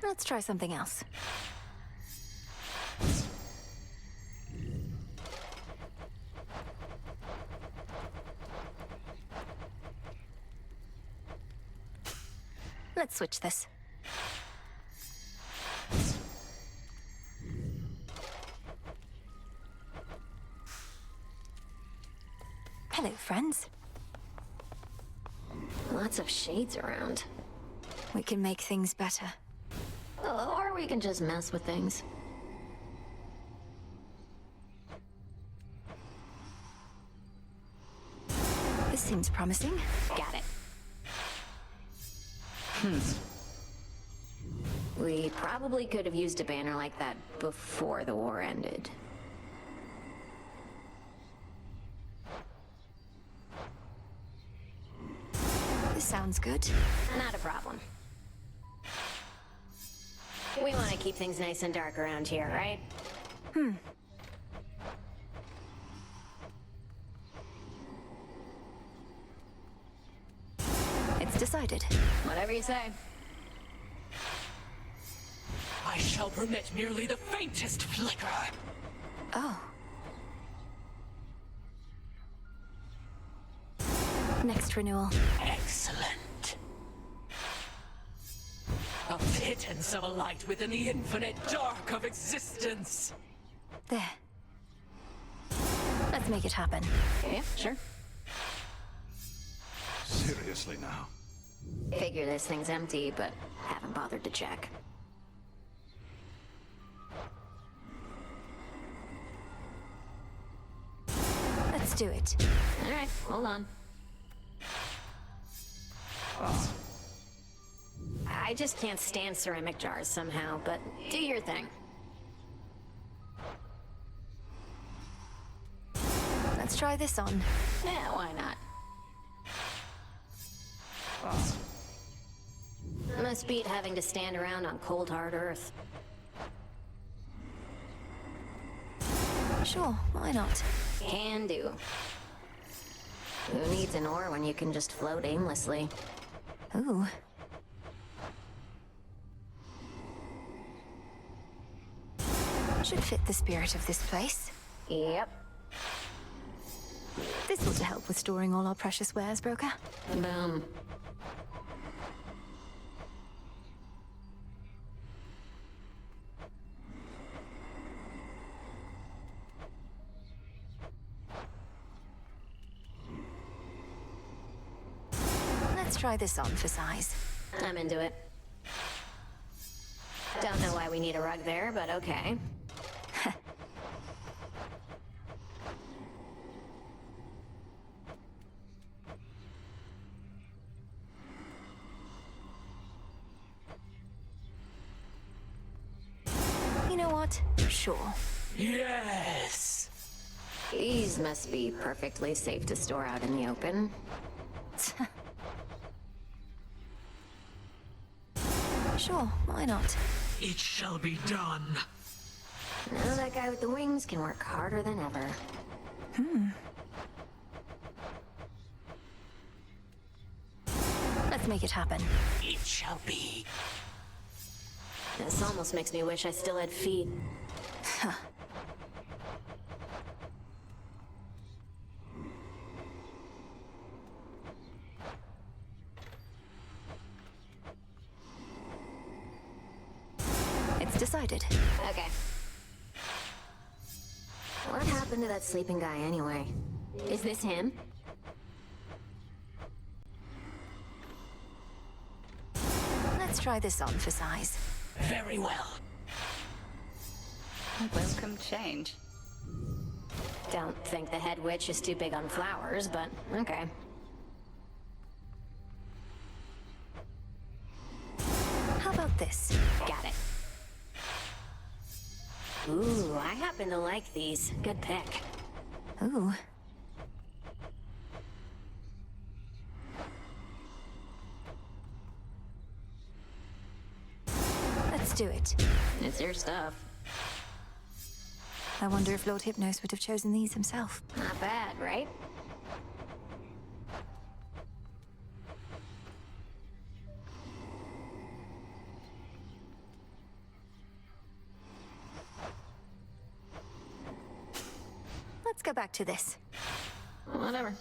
Let's try something else. Let's switch this. Hello, friends. Lots of shades around. We can make things better. Or we can just mess with things. This seems promising. Got it. We probably could have used a banner like that before the war ended. This sounds good. Not a problem. We want to keep things nice and dark around here, right? It's decided. Whatever you say. I shall permit merely the faintest flicker. Oh. next renewal. Excellent. A pittance of a light within the infinite dark of existence. There. Let's make it happen. Okay, sure. Seriously now. Figure this thing's empty, but haven't bothered to check. Let's do it. Alright, hold on. I just can't stand ceramic jars somehow, but do your thing. Let's try this on. Yeah, why not? Must beat having to stand around on cold, hard Earth. Sure, why not? Can do. Who needs an ore when you can just float aimlessly? Ooh. Should fit the spirit of this place. Yep. This ought to help with storing all our precious wares, Broker. Boom. Let's try this on for size. I'm into it. Don't know why we need a rug there, but okay. You know what? Sure. Yes! These must be perfectly safe to store out in the open. Sure, why not? It shall be done. Now that guy with the wings can work harder than ever. Let's make it happen. It shall be. This almost makes me wish I still had feet. It's decided. Okay. What happened to that sleeping guy anyway? Is this him? Let's try this on for size. Very well. Welcome change. Don't think the head witch is too big on flowers, but okay. How about this? Got it. Ooh, I happen to like these. Good pick. Ooh. Let's do it. It's your stuff. I wonder if Lord Hypnos would have chosen these himself. Not bad, right? Let's go back to this. Whatever.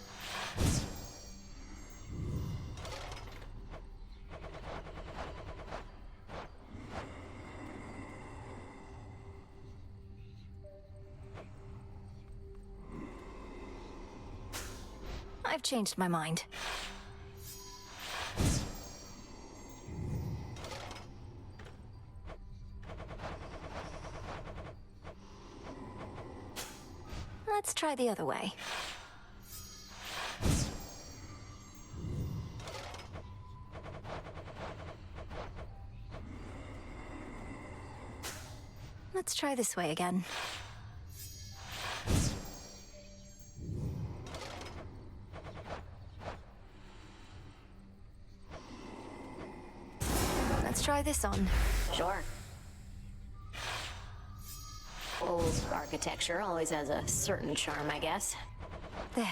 I've changed my mind. Let's try the other way. Let's try this way again. Let's try this on. Sure. Old architecture always has a certain charm, I guess. There.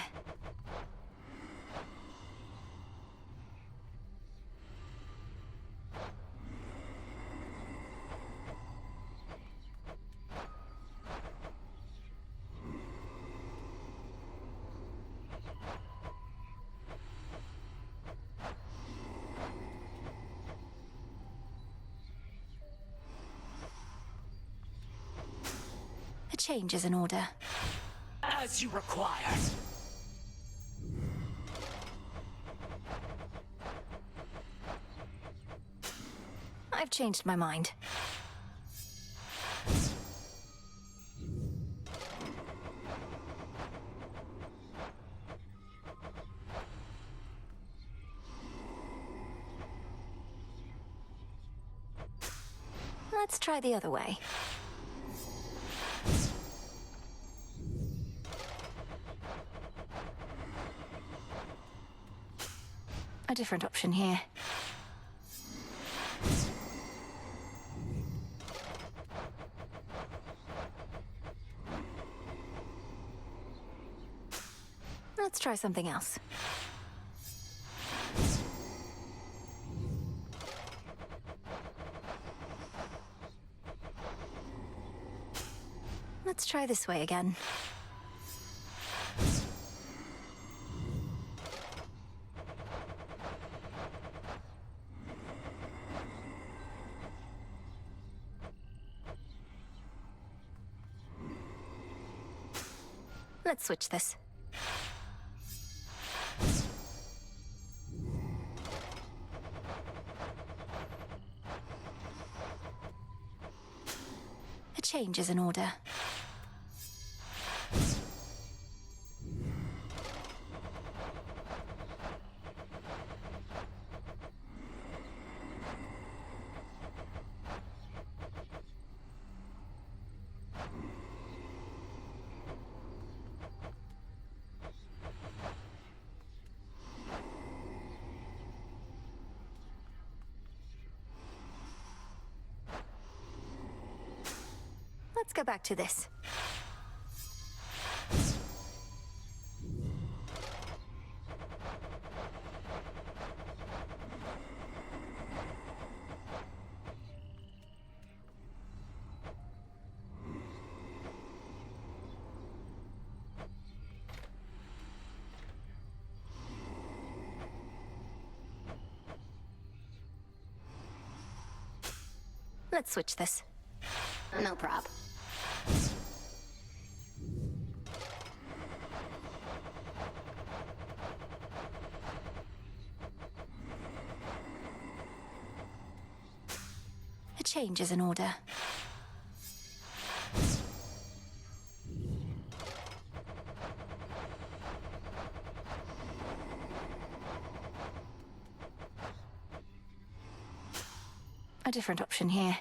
change is in order. As you require. I've changed my mind. Let's try the other way. A different option here. Let's try something else. Let's try this way again. Let's switch this. A change is in order. Let's go back to this. Let's switch this. No prob. A change is in order. A different option here.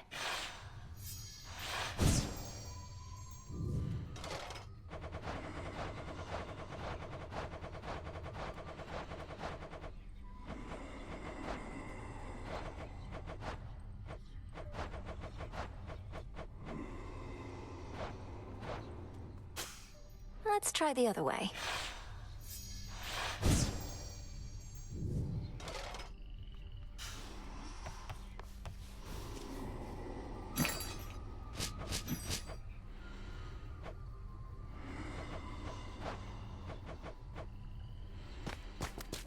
Let's try the other way.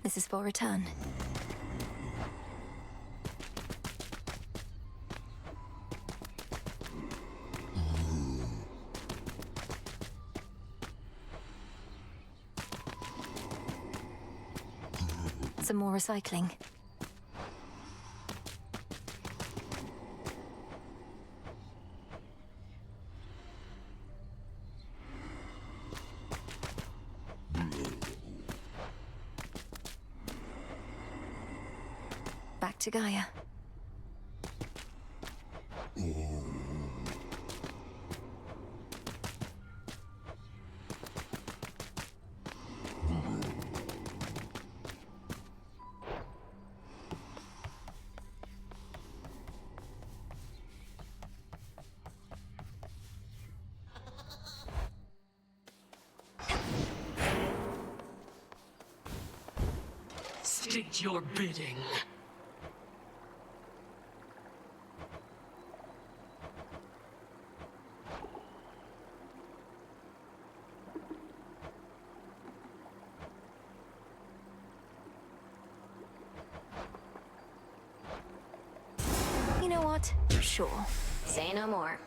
This is for return. Some more recycling. Back to Gaia. State your bidding. You know what? Sure. Say no more.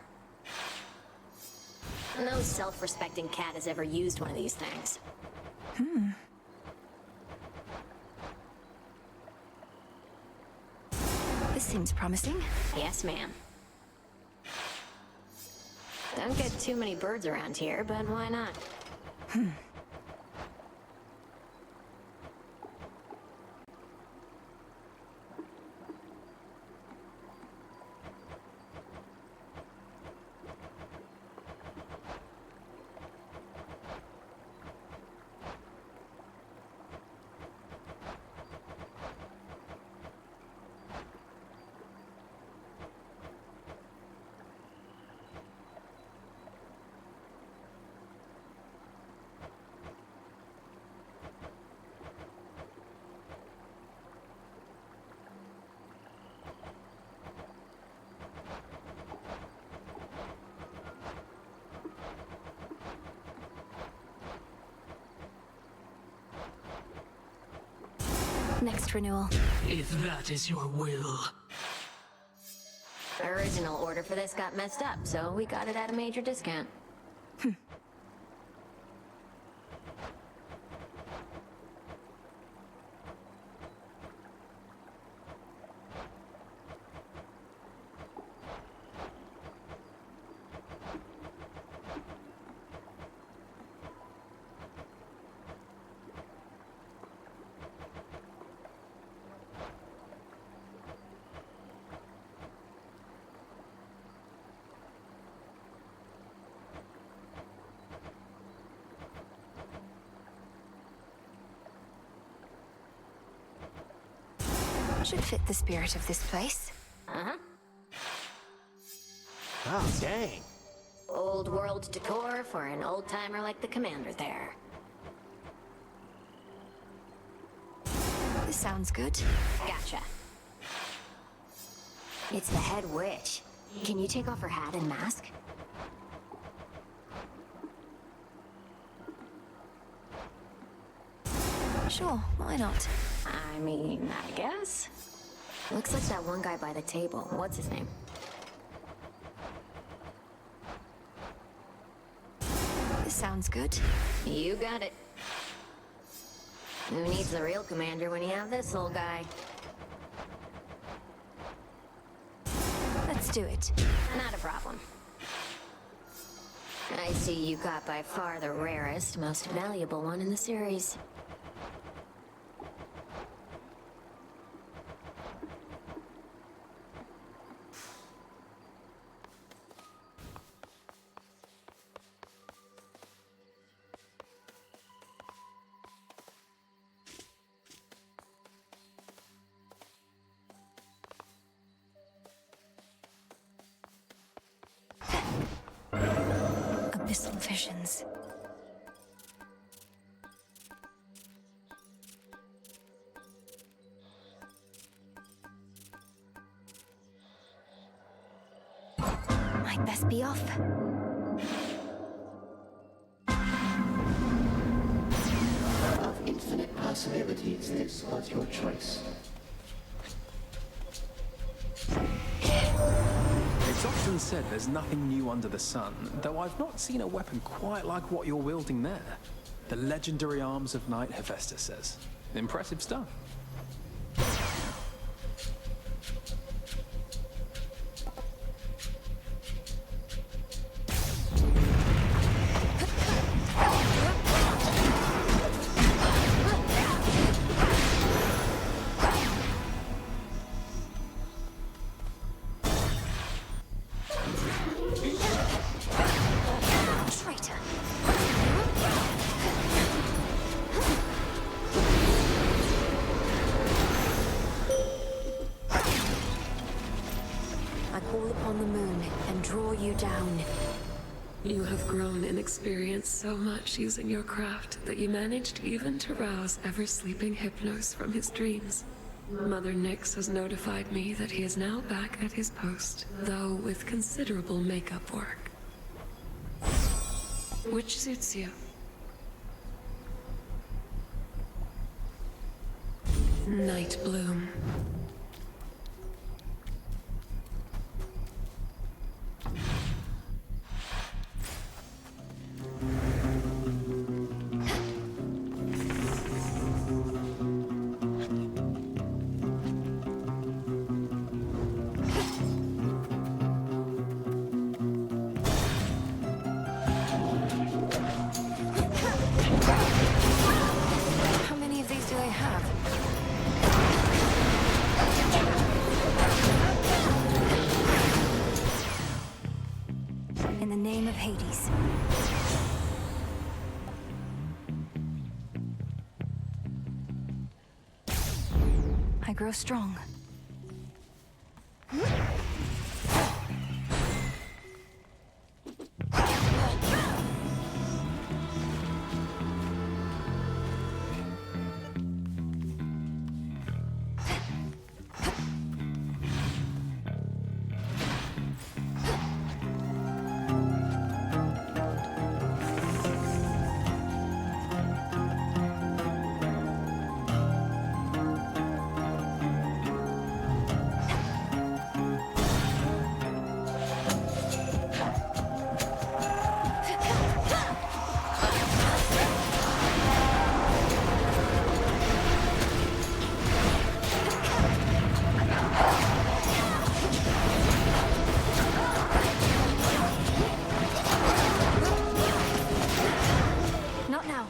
No self-respecting cat has ever used one of these things. This seems promising. Yes, ma'am. Don't get too many birds around here, but why not? Next renewal. If that is your will. Original order for this got messed up, so we got it at a major discount. Should fit the spirit of this place. Uh-huh. Oh, dang. Old world decor for an old-timer like the commander there. This sounds good. Gotcha. It's the head witch. Can you take off her hat and mask? Sure, why not? I mean, I guess. Looks like that one guy by the table. What's his name? This sounds good. You got it. Who needs the real commander when you have this old guy? Let's do it. Not a problem. I see you got by far the rarest, most valuable one in the series. Abyssal visions. Might best be off. Of infinite possibilities, this was your choice. It's often said there's nothing new under the sun, though I've not seen a weapon quite like what you're wielding there. The legendary arms of Knight Hephaestus says. Impressive stuff. Traitor. I call upon the moon and draw you down. You have grown in experience so much using your craft that you managed even to rouse ever-sleeping Hypnos from his dreams. Mother Nyx has notified me that he is now back at his post, though with considerable makeup work. Which suits you? Night Bloom. the name of Hades. I grow strong. Not now.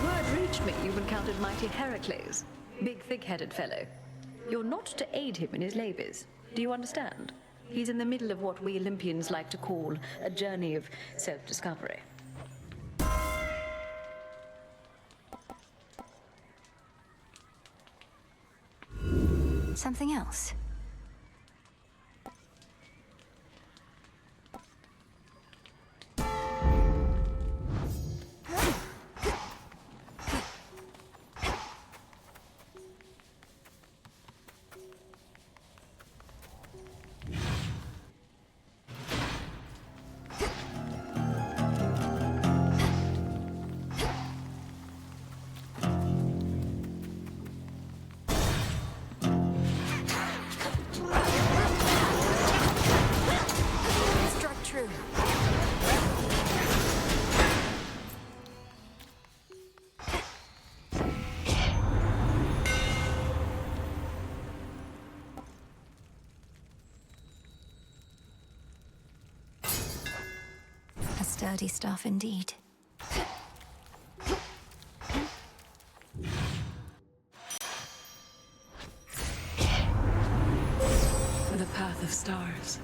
Word reached me you've encountered mighty Heracles. Big, thick-headed fellow. You're not to aid him in his labors. Do you understand? He's in the middle of what we Olympians like to call a journey of self-discovery. Something else? Struck true. A sturdy staff indeed. The path of stars.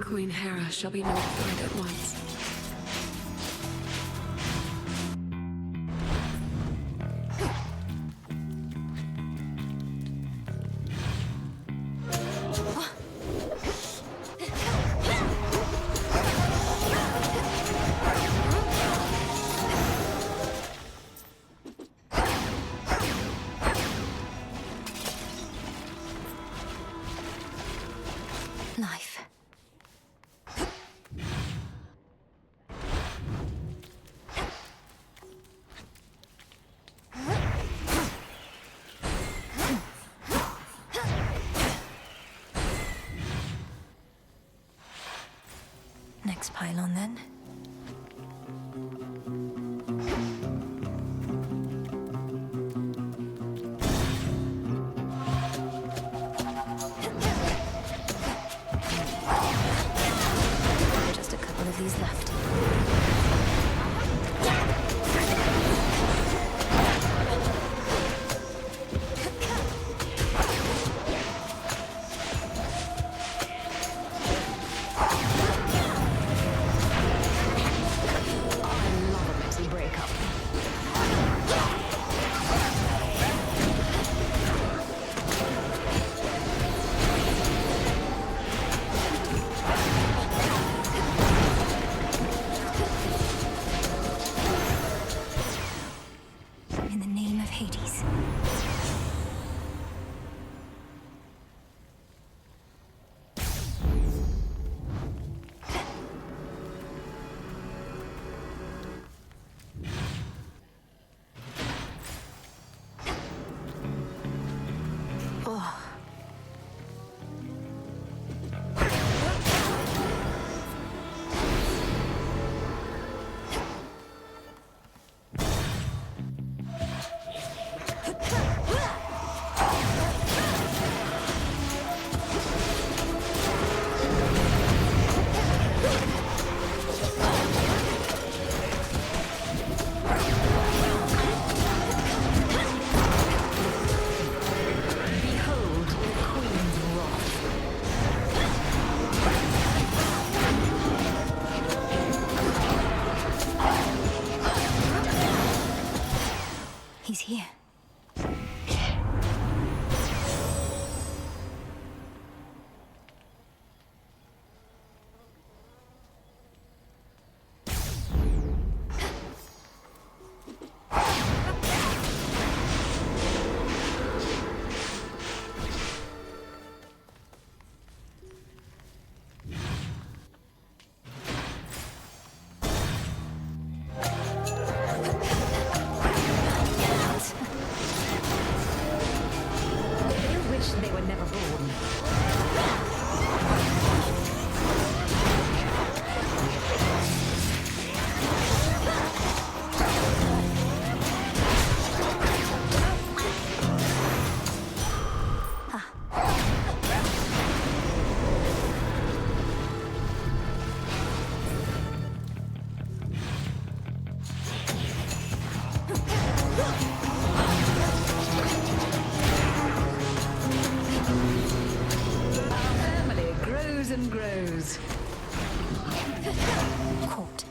Queen Hera shall be notified at once. Life. Next pylon, then. Just a couple of these left. Rose. Caught.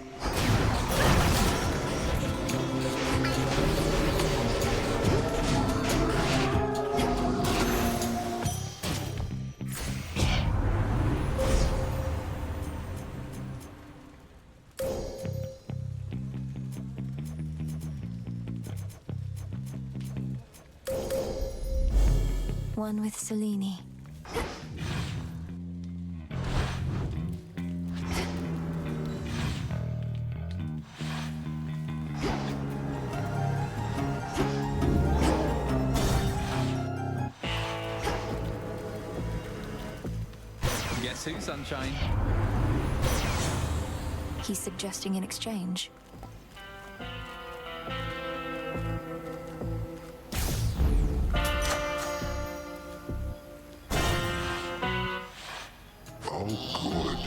One with Selene. Guess who, Sunshine? He's suggesting an exchange. Oh, good.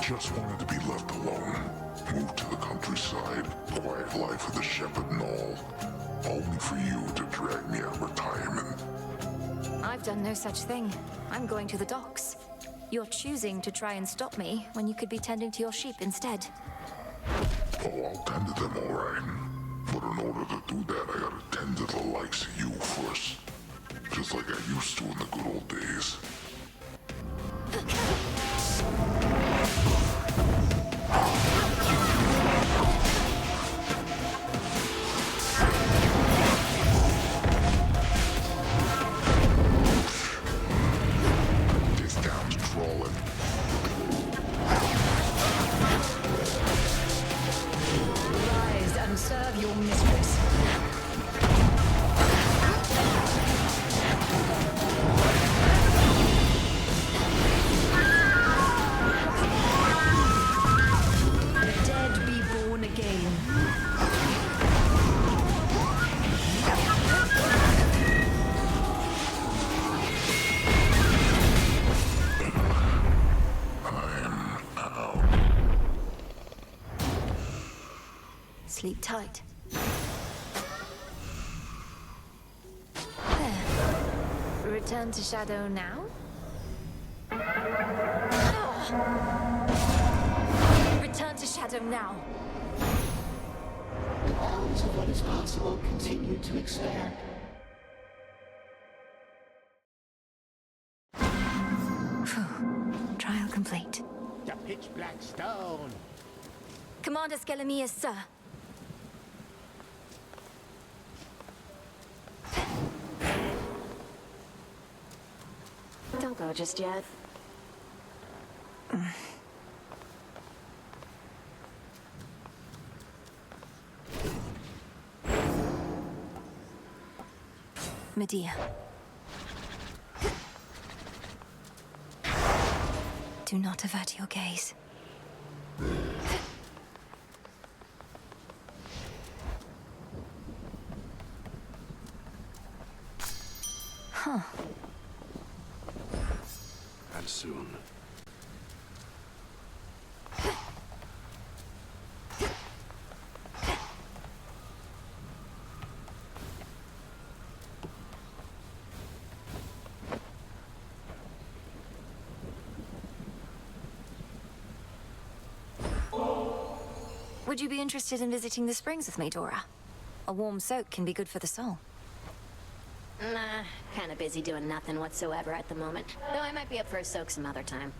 Just wanted to be left alone. Moved to the countryside, quiet life with a shepherd and all. Only for you to drag me out of retirement. I've done no such thing. I'm going to the docks. You're choosing to try and stop me when you could be tending to your sheep instead. Oh, I'll tend to them all right. But in order to do that, I gotta tend to the likes of you first. Just like I used to in the good old days. This town's crawling. Rise and serve your mistress. The dead be born again. Sleep tight. There. Return to Shadow now? Return to Shadow now. The bounds of what is possible continue to expand. Trial complete. The pitch black stone. Commander Skelemius, sir. Don't go just yet. Medea. Do not avert your gaze. Huh. And soon. Would you be interested in visiting the springs with me, Dora? A warm soak can be good for the soul. Nah, kinda busy doing nothing whatsoever at the moment. Though I might be up for a soak some other time.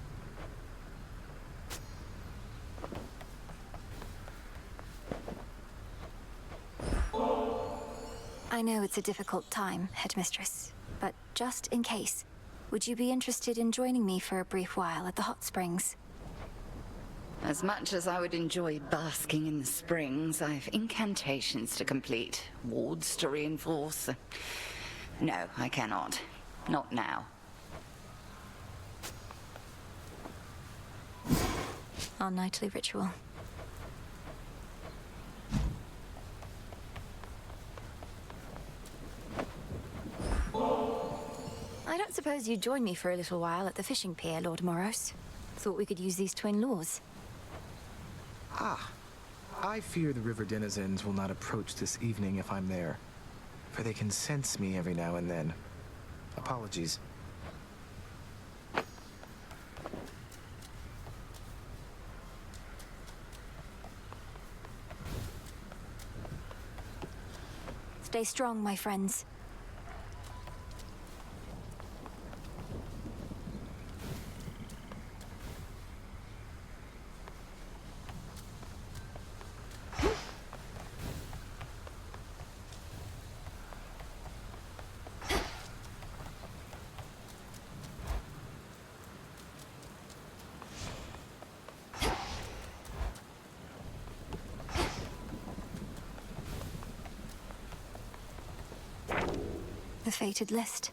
I know it's a difficult time, Headmistress, but just in case, would you be interested in joining me for a brief while at the hot springs? As much as I would enjoy basking in the springs, I've incantations to complete, wards to reinforce. No, I cannot. Not now. Our nightly ritual. I don't suppose you'd join me for a little while at the fishing pier, Lord Moros. Thought we could use these twin lures. Ah, I fear the river denizens will not approach this evening if I'm there, for they can sense me every now and then. Apologies. Stay strong, my friends. The fated list.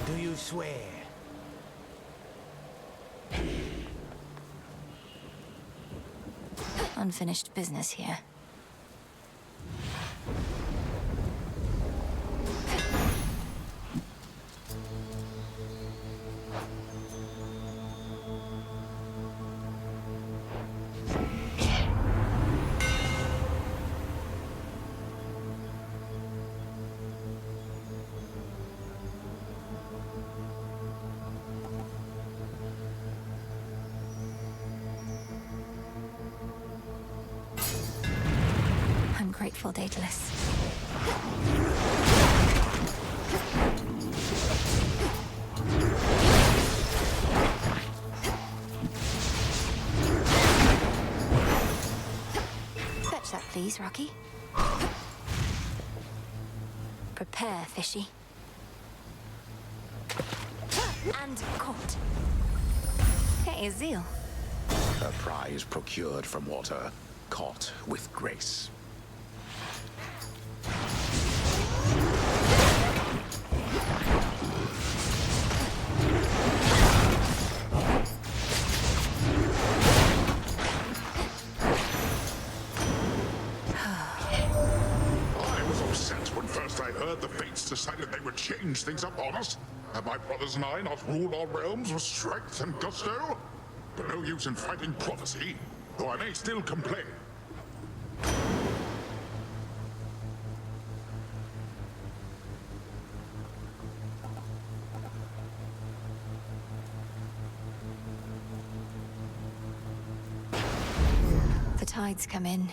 Do you swear? Unfinished business here. I'm grateful, Daedalus. Fetch that, please, Rocky. Prepare, fishy. And caught. Hey, Azil. A prize procured from water, caught with grace. I was upset when first I heard the Fates decided they would change things up on us. Have my brothers and I not ruled our realms with strength and gusto? But no use in fighting prophecy, though I may still complain. The tides come in.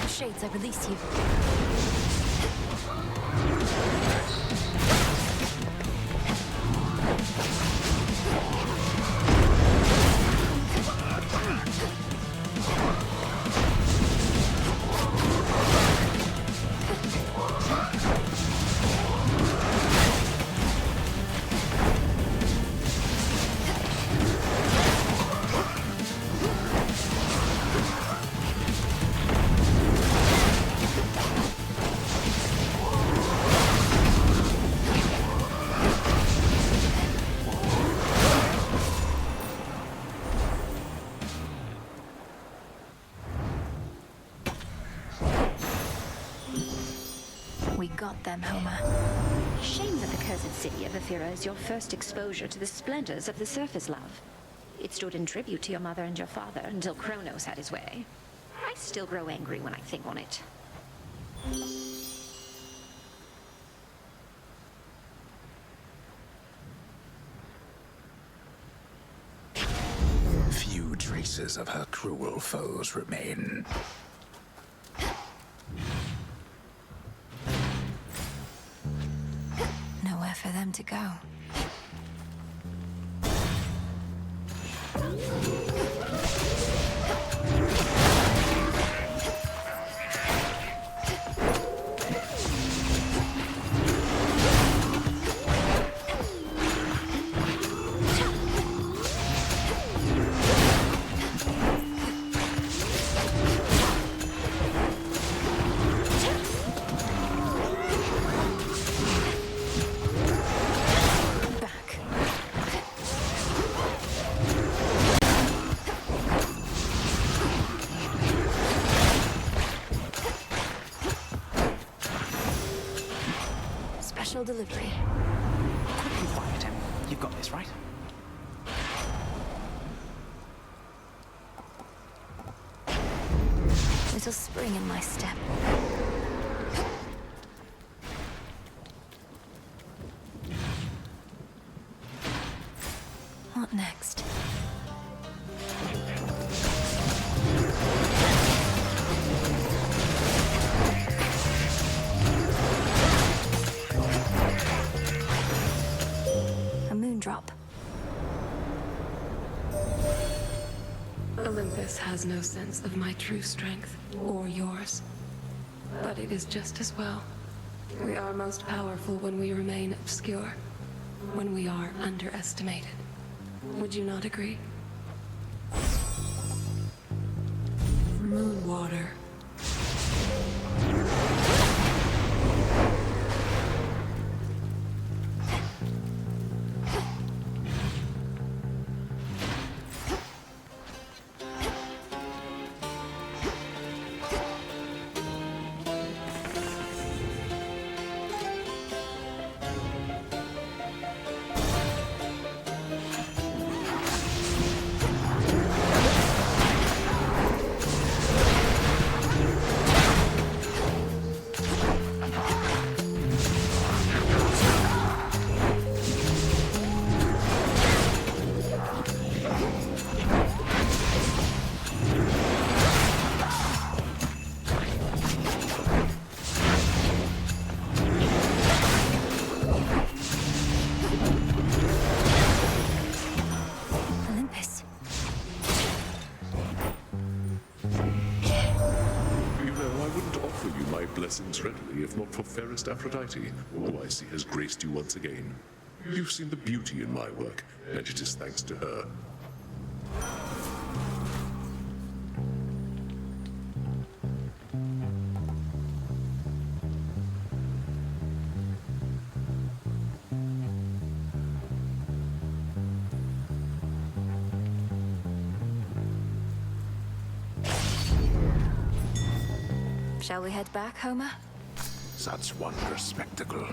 Shades, I release you. We got them, Homer. Shame that the cursed city of Ephyra is your first exposure to the splendors of the surface, love. It stood in tribute to your mother and your father until Kronos had his way. I still grow angry when I think on it. Few traces of her cruel foes remain. Nowhere for them to go. Delivery. Quickly quiet him. You've got this, right? Little spring in my step. What next? Drop. Olympus has no sense of my true strength, or yours. But it is just as well. We are most powerful when we remain obscure, when we are underestimated. Would you not agree? Moonwater. Blessings readily, if not for fairest Aphrodite, who I see has graced you once again. You've seen the beauty in my work, and it is thanks to her. Shall we head back, Homer? Such wondrous spectacle.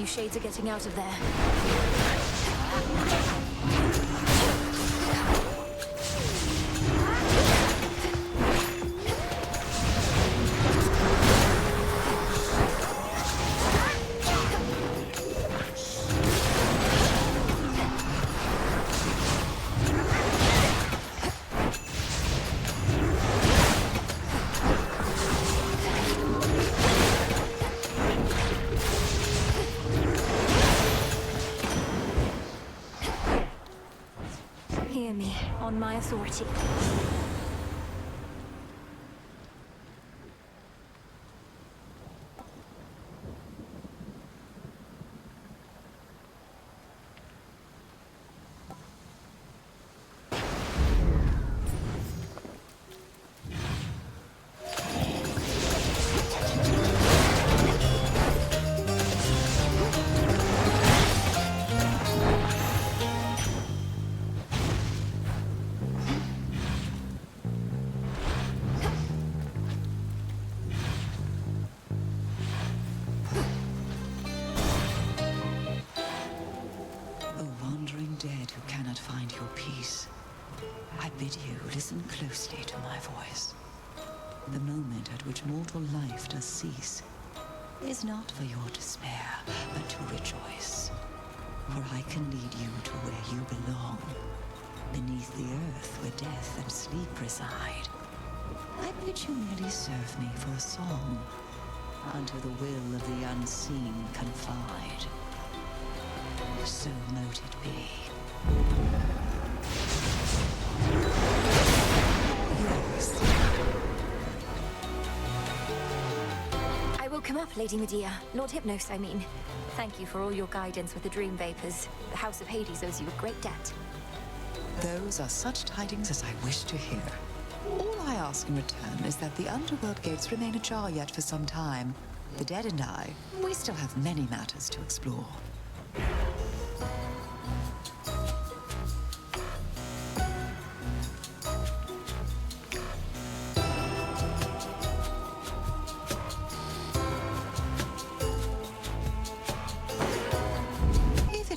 Shades are getting out of there. beyond my authority. Listen closely to my voice. The moment at which mortal life does cease is not for your despair, but to rejoice. For I can lead you to where you belong, beneath the earth where death and sleep reside. I bid you merely serve me for a song, unto the will of the unseen confide. So mote it be. I will come up, Lady Medea. Lord Hypnos, I mean. Thank you for all your guidance with the Dream Vapors. The House of Hades owes you a great debt. Those are such tidings as I wish to hear. All I ask in return is that the underworld gates remain ajar yet for some time. The dead and I, we still have many matters to explore.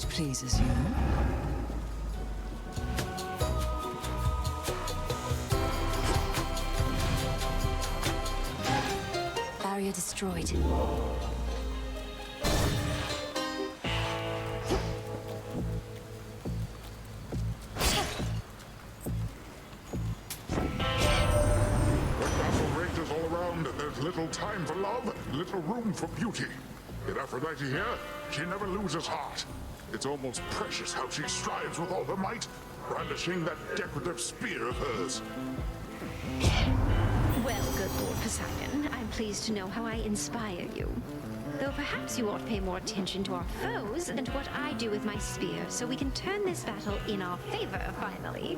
Pleases you. Barrier destroyed. Rages all around, and there's little time for love, little room for beauty. Yet Aphrodite here, she never loses heart. It's almost precious how she strives with all her might, brandishing that decorative spear of hers. Well, good Lord Poseidon, I'm pleased to know how I inspire you. Though perhaps you ought to pay more attention to our foes and to what I do with my spear, so we can turn this battle in our favor, finally.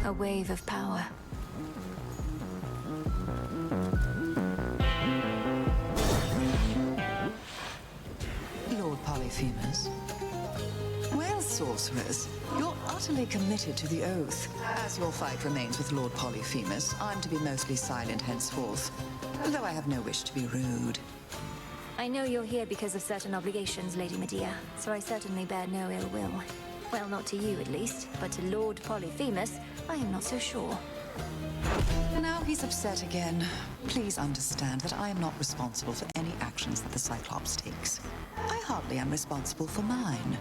A wave of power. Lord Polyphemus. Well, sorceress, you're utterly committed to the oath. As your fight remains with Lord Polyphemus, I'm to be mostly silent henceforth, though I have no wish to be rude. I know you're here because of certain obligations, Lady Medea, so I certainly bear no ill will. Well, not to you at least, but to Lord Polyphemus, I am not so sure. Now he's upset again. Please understand that I am not responsible for any actions that the Cyclops takes. I hardly am responsible for mine.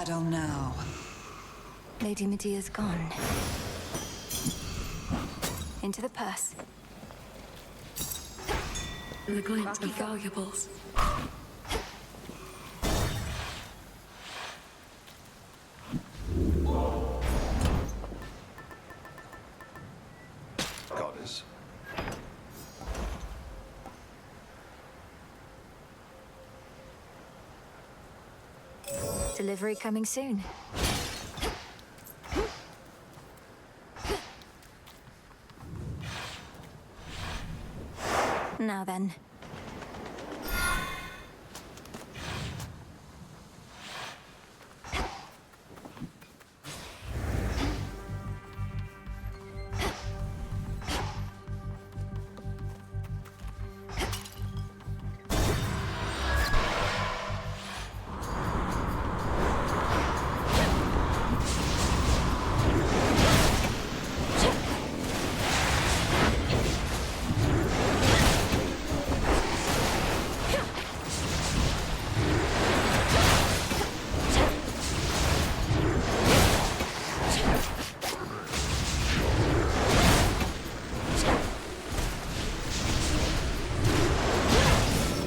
battle now. Lady Medea's gone. Into the purse. The glint of valuables. Goddess. Delivery coming soon. Now then.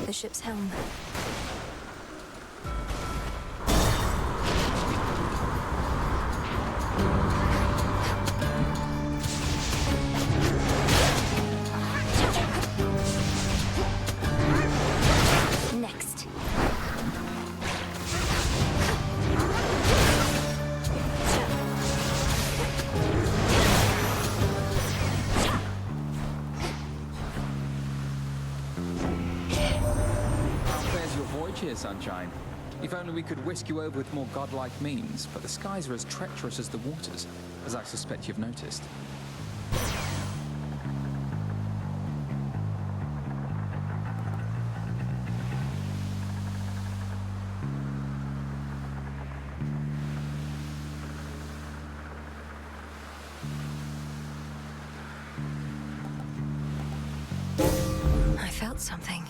The ship's helm. Next. Here, Sunshine. If only we could whisk you over with more godlike means, but the skies are as treacherous as the waters, as I suspect you've noticed. I felt something.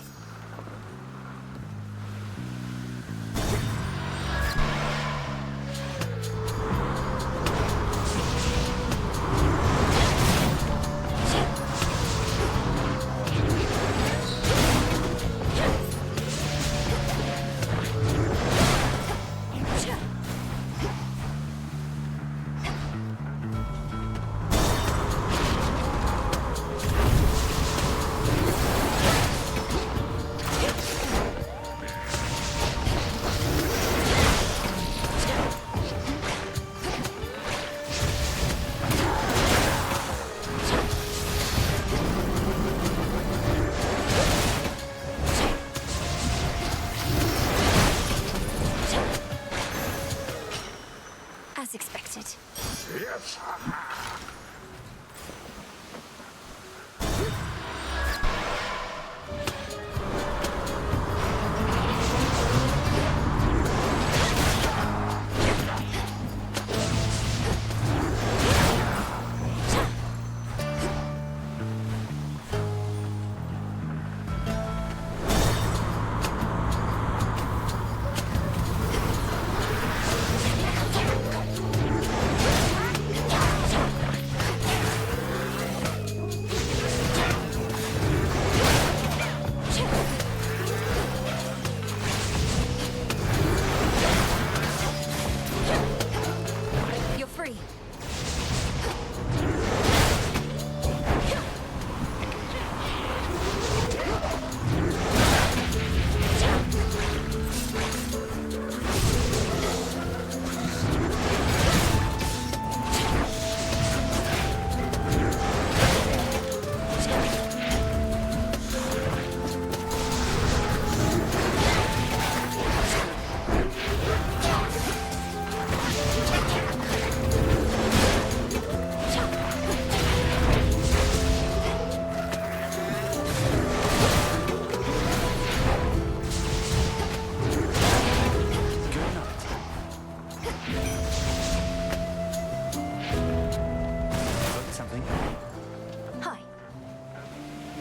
As expected. Yes.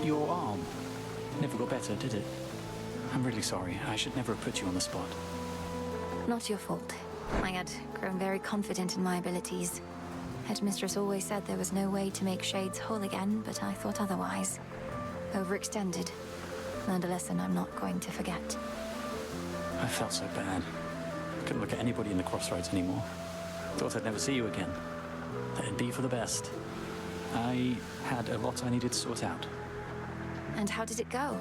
Your arm never got better, did it? I'm really sorry. I should never have put you on the spot. Not your fault. I had grown very confident in my abilities. Headmistress always said there was no way to make Shades whole again, but I thought otherwise. Overextended. Learned a lesson I'm not going to forget. I felt so bad. Couldn't look at anybody in the crossroads anymore. Thought I'd never see you again. That it'd be for the best. I had a lot I needed to sort out. And how did it go?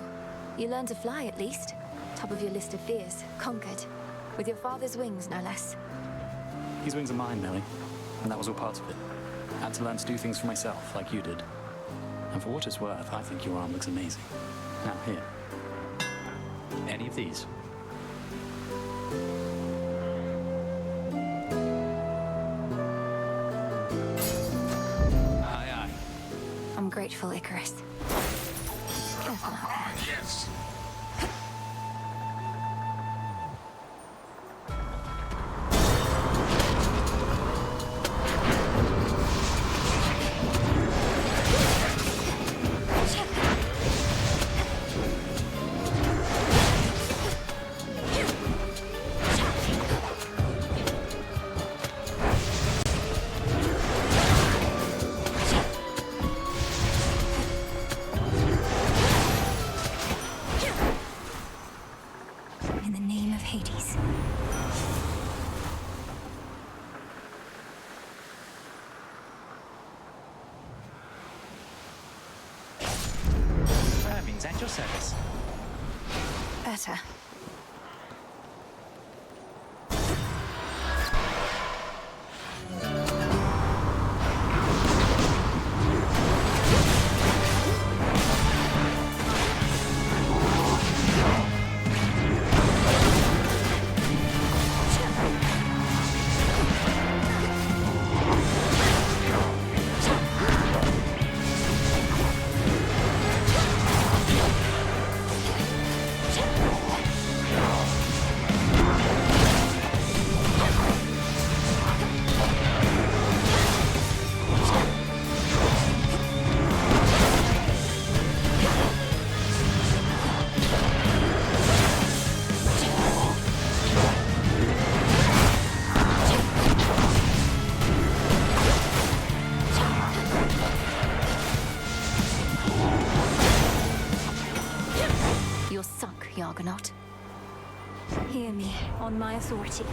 You learned to fly, at least. Top of your list of fears. Conquered. With your father's wings, no less. These wings are mine, Millie. And that was all part of it. I had to learn to do things for myself, like you did. And for what it's worth, I think your arm looks amazing. Now, here. Any of these? Aye, aye. I'm grateful, Icarus. Careful out there. Yes. In the name of Hades. Hermes, at your service. Better. You're sunk, Yargonaut. Hear me, on my authority.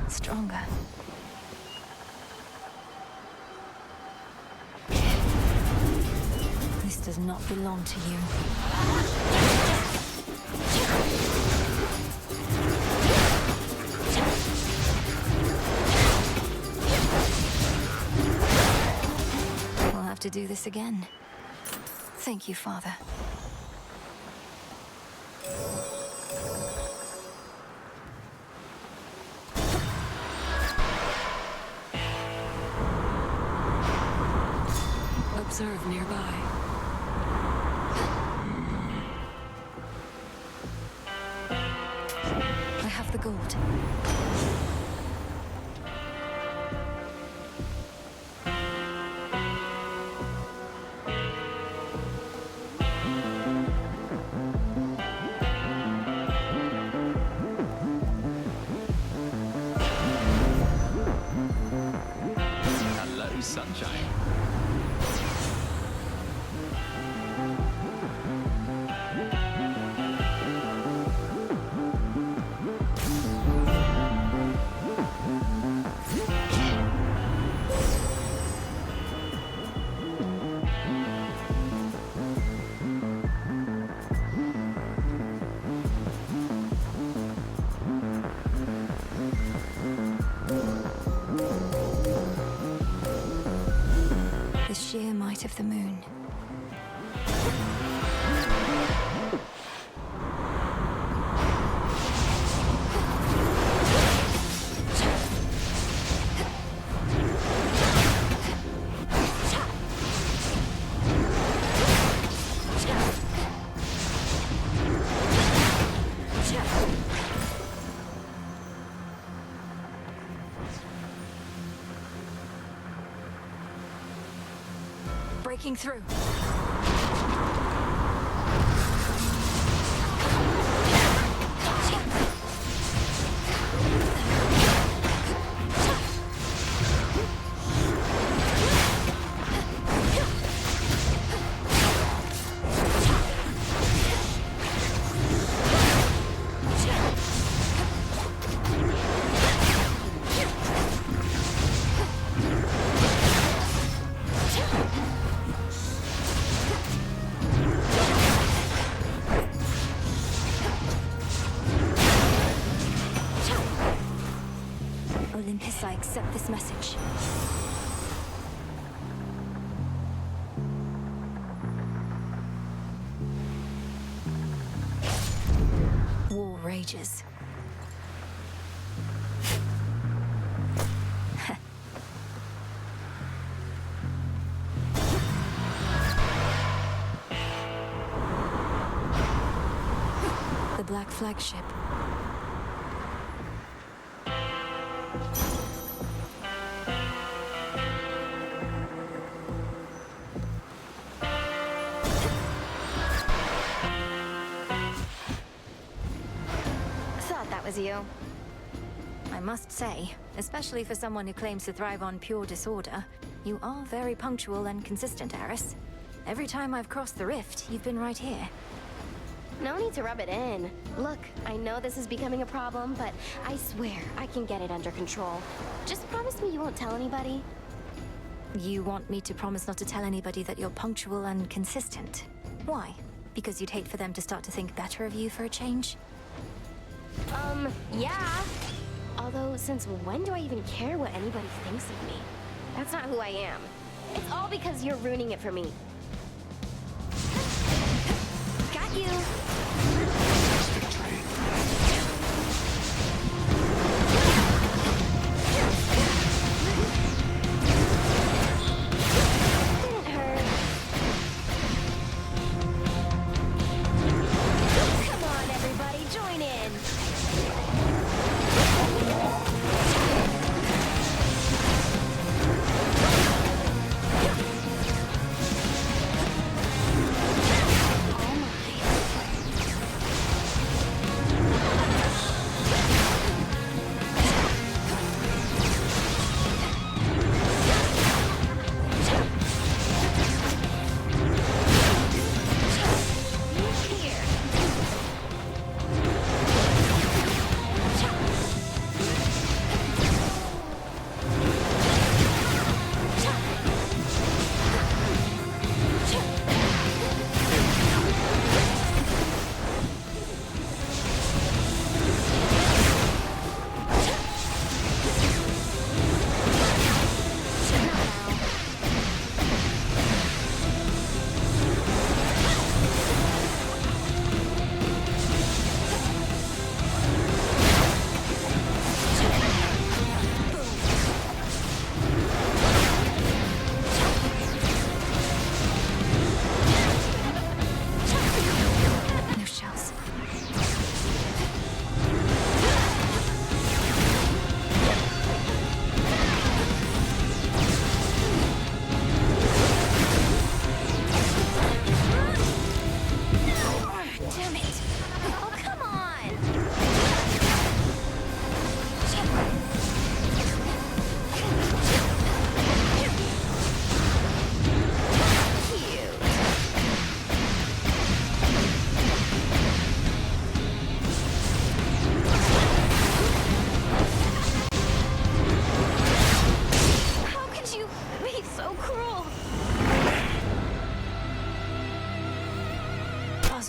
Stronger. This does not belong to you. We'll have to do this again. Thank you, Father. Observe nearby. I have the gold. Hello, sunshine. The sheer might of the moon. breaking through. Olympus, I accept this message. War rages. The Black Flagship. Thought that was you. I must say, especially for someone who claims to thrive on pure disorder, you are very punctual and consistent, Eris. Every time I've crossed the rift, you've been right here. No need to rub it in. Look, I know this is becoming a problem, but I swear I can get it under control. Just promise me you won't tell anybody. You want me to promise not to tell anybody that you're punctual and consistent? Why? Because you'd hate for them to start to think better of you for a change? Yeah. Although, since when do I even care what anybody thinks of me? That's not who I am. It's all because you're ruining it for me. Got you! Didn't hurt. Come on, everybody, join in!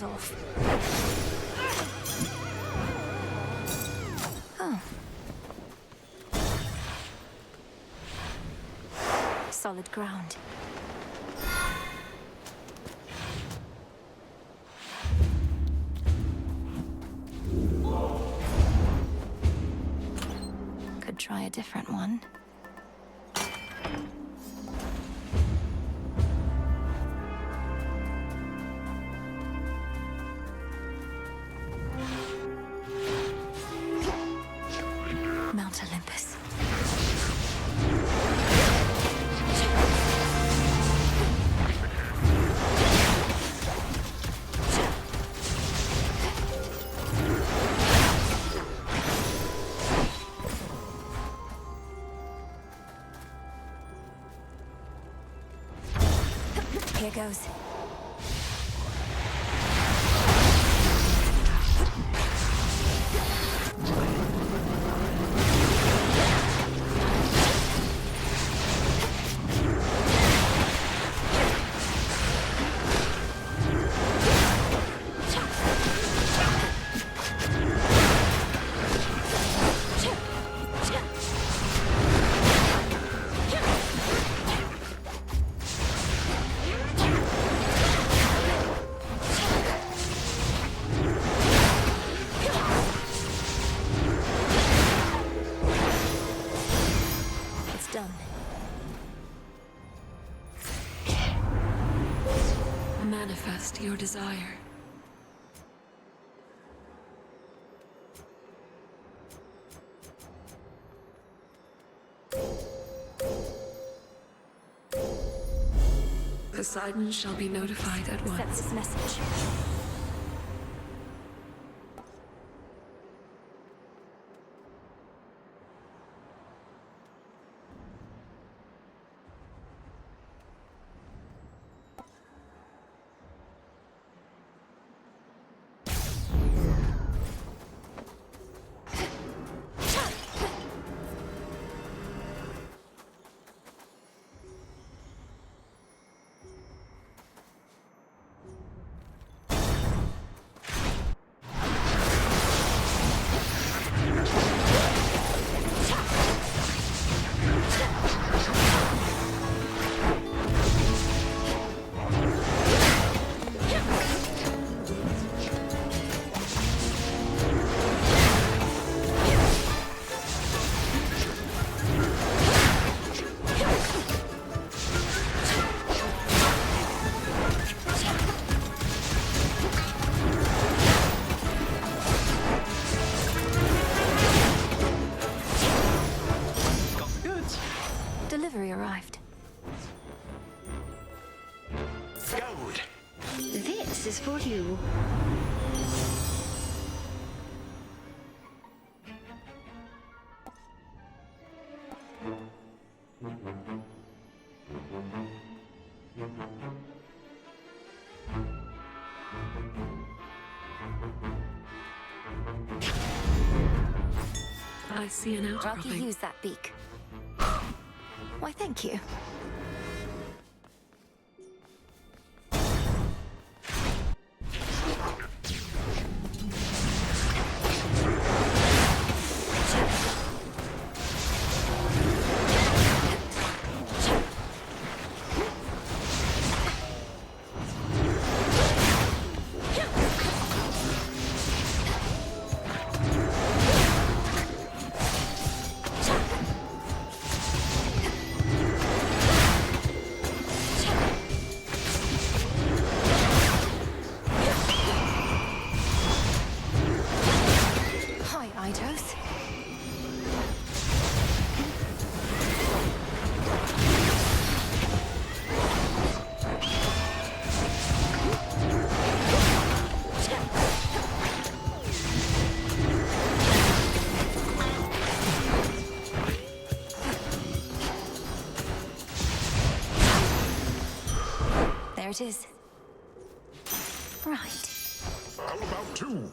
Off. Oh. Solid ground. Could try a different one. Mount Olympus. Here goes. Manifest your desire. Poseidon shall be notified at once. Accept this message. Delivery arrived. Gold! This is for you. I see an Rocky outcropping. use that beak. Why, thank you. There it is. Right. How about two?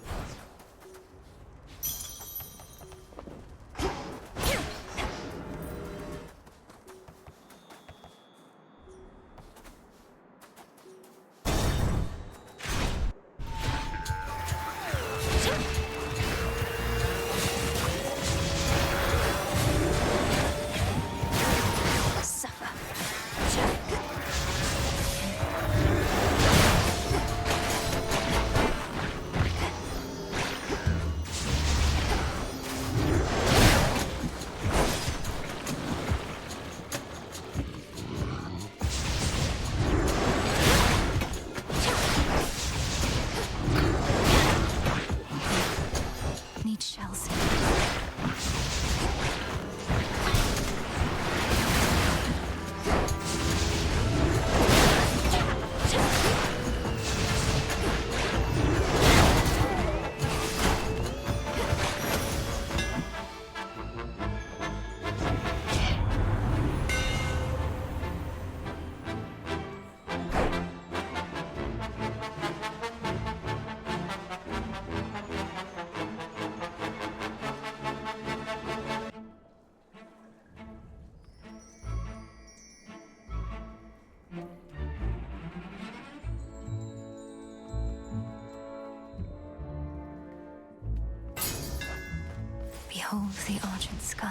Behold the Argent Skull.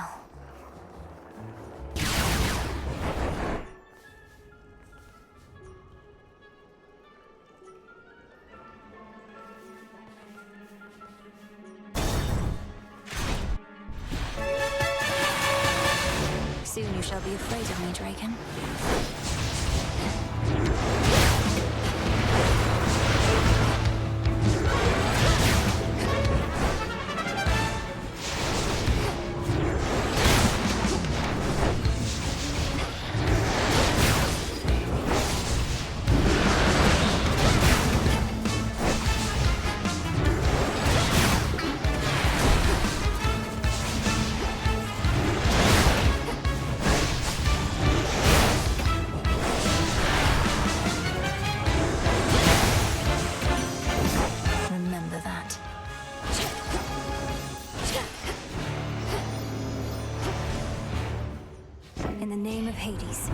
Soon you shall be afraid of me, Draken. Remember that. In the name of Hades.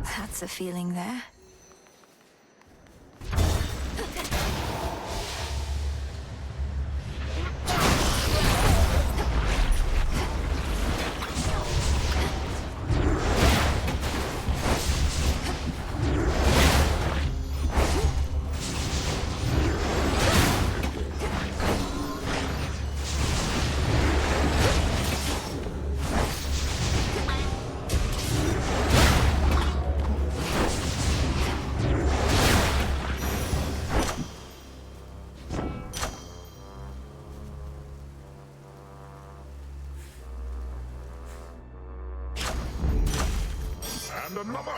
That's a feeling there. And another.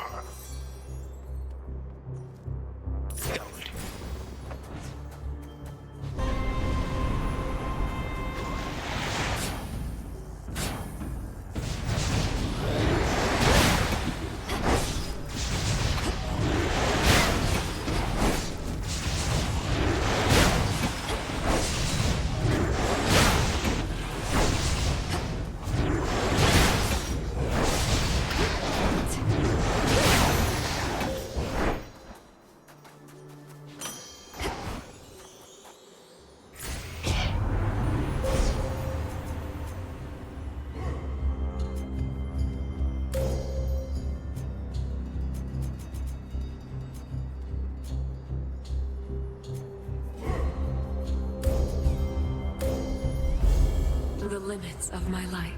The limits of my light.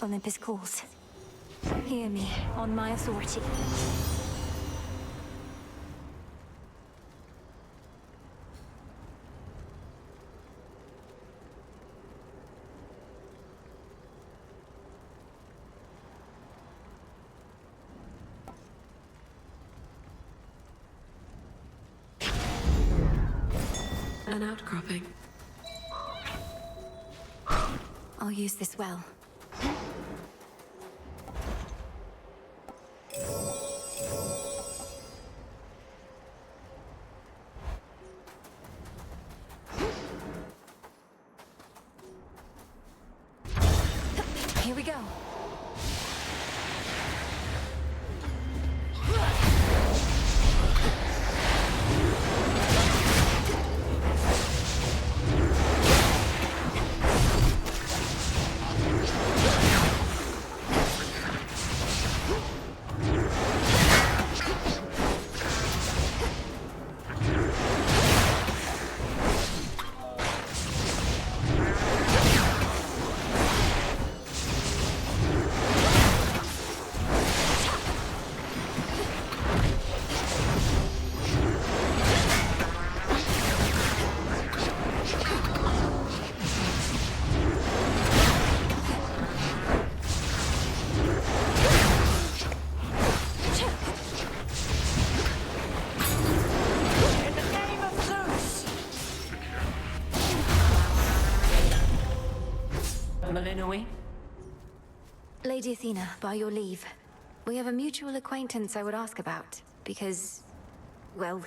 Olympus calls. Hear me, on my authority. An outcropping. I'll use this well. Here we go. Lady Athena, by your leave, we have a mutual acquaintance I would ask about, because, well,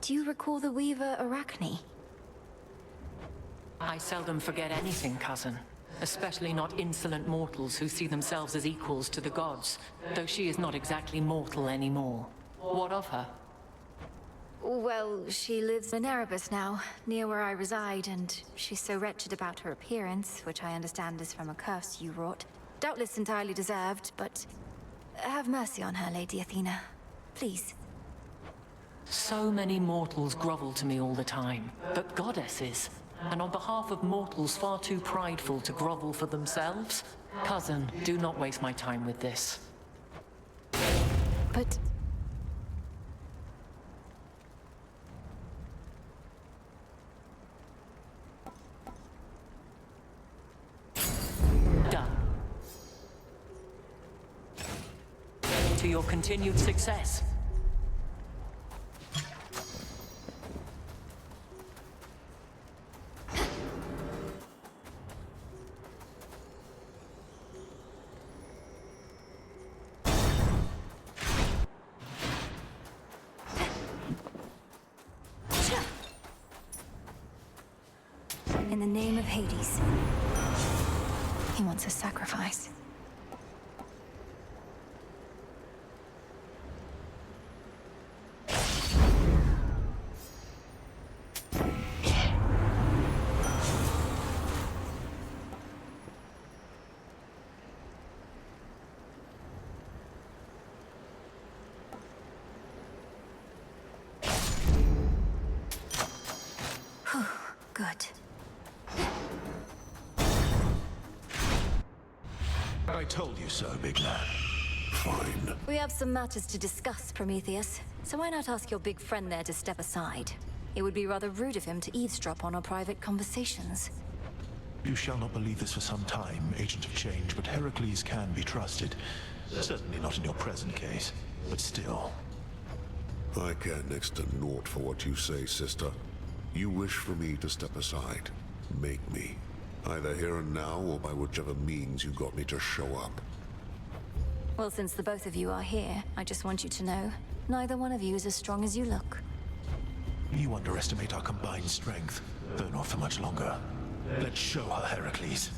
do you recall the Weaver Arachne? I seldom forget anything, cousin. Especially not insolent mortals who see themselves as equals to the gods, though she is not exactly mortal anymore. What of her? Well, she lives in Erebus now, near where I reside, and she's so wretched about her appearance, which I understand is from a curse you wrought. Doubtless entirely deserved, but have mercy on her, Lady Athena. Please. So many mortals grovel to me all the time, but goddesses, and on behalf of mortals far too prideful to grovel for themselves, cousin, do not waste my time with this. But... Done. To your continued success. In the name of Hades. He wants a sacrifice. Good. I told you so, big man. Fine. We have some matters to discuss, Prometheus. So why not ask your big friend there to step aside? It would be rather rude of him to eavesdrop on our private conversations. You shall not believe this for some time, Agent of Change, but Heracles can be trusted. Certainly not in your present case, but still. I care next to naught for what you say, sister. You wish for me to step aside. Make me. Either here and now, or by whichever means you got me to show up. Well, since the both of you are here, I just want you to know, neither one of you is as strong as you look. You underestimate our combined strength, though not for much longer. Let's show her, Heracles.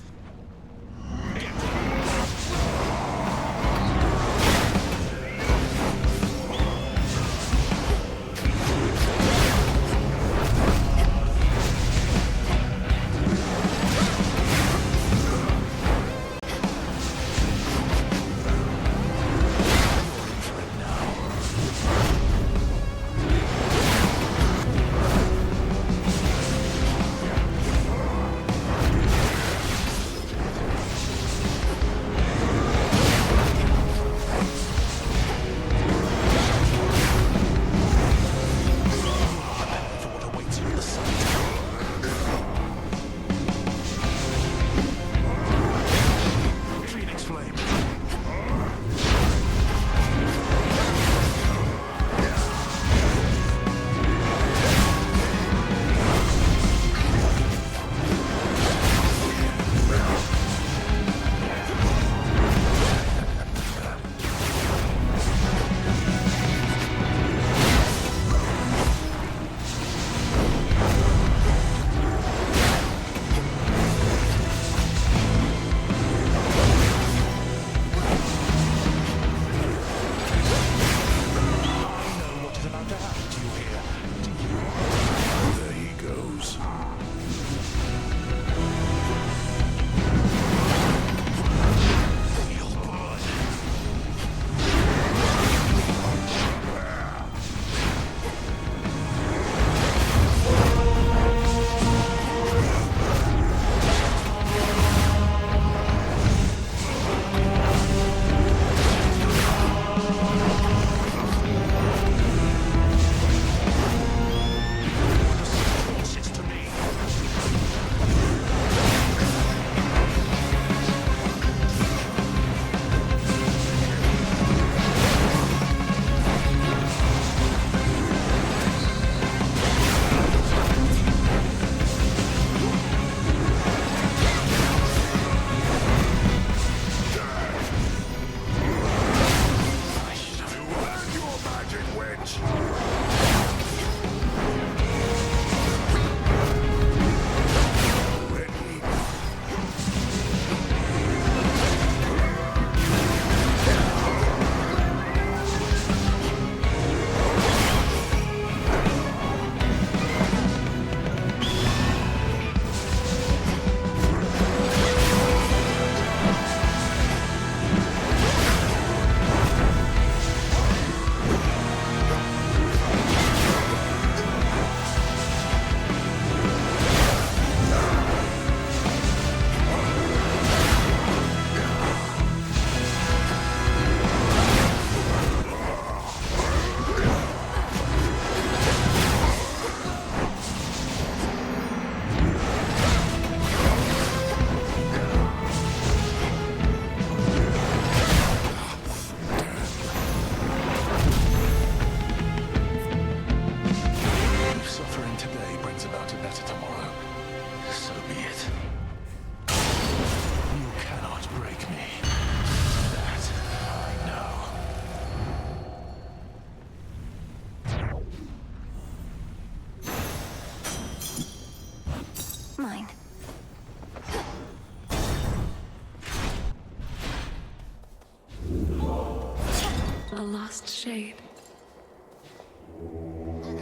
A lost shade.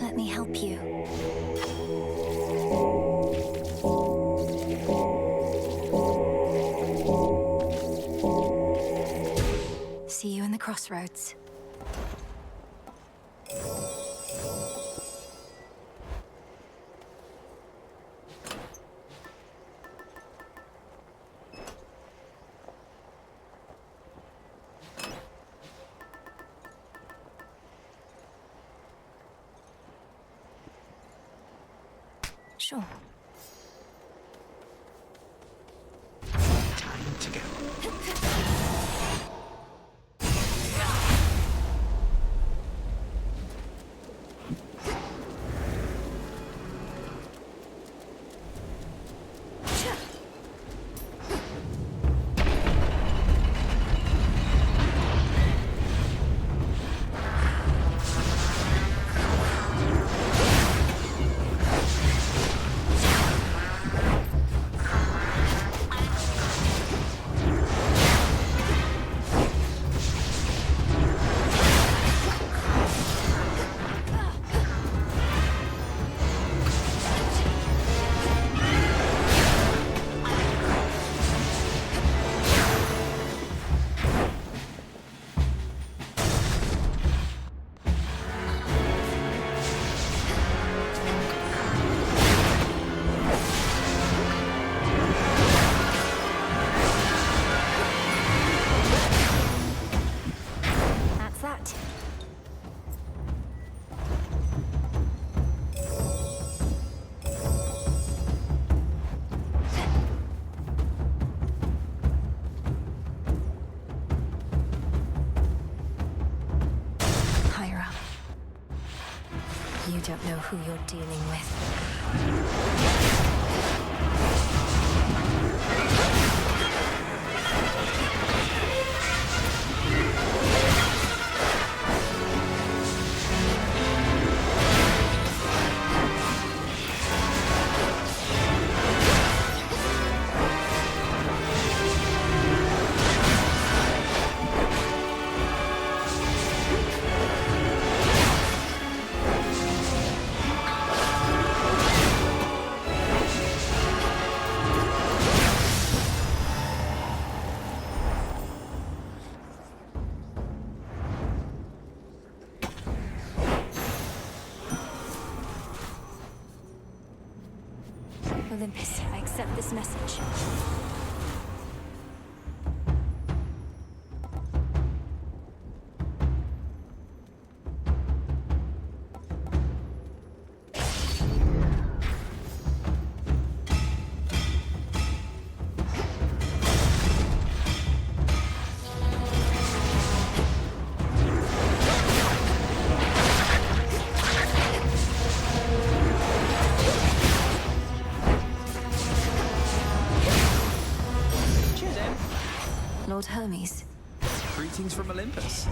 Let me help you. See you in the crossroads. Sure. Time to go. You don't know who you're dealing with. Olympus, I accept this message. Lord Hermes. Greetings from Olympus.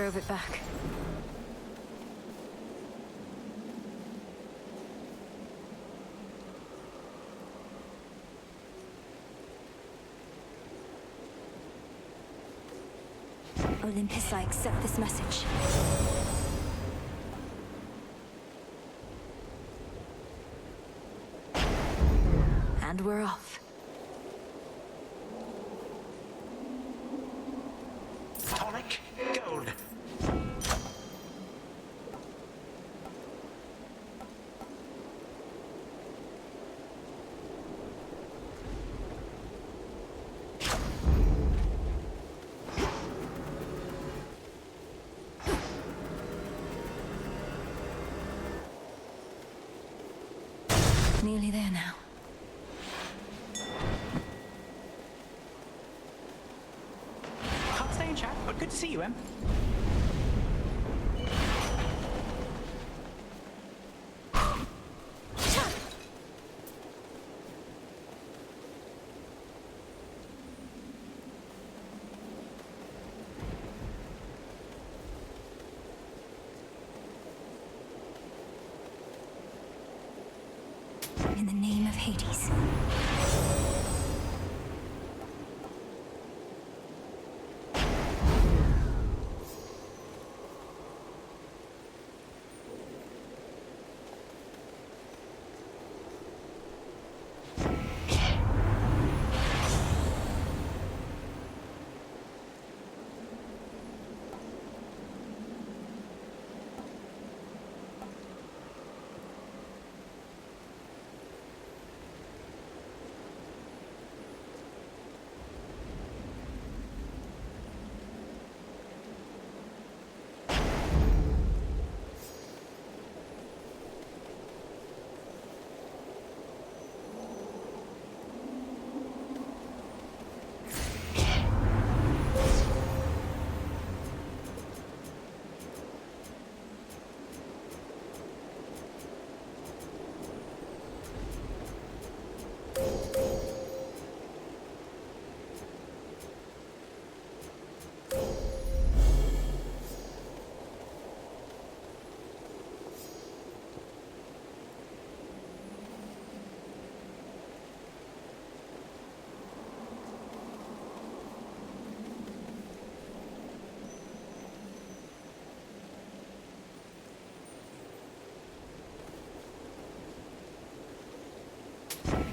drove it back. Olympus, I accept this message. And we're off. Tonic, gold. Nearly there now. Can't stay in chat, but good to see you, Em. In the name of Hades.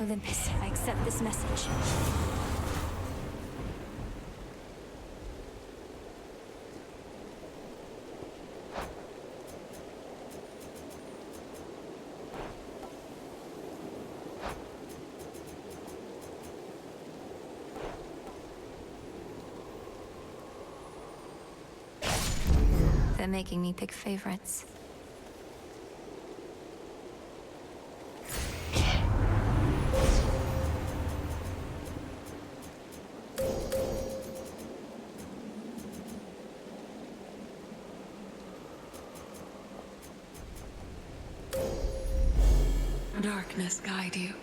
Olympus, I accept this message. They're making me pick favorites. Darkness guide you.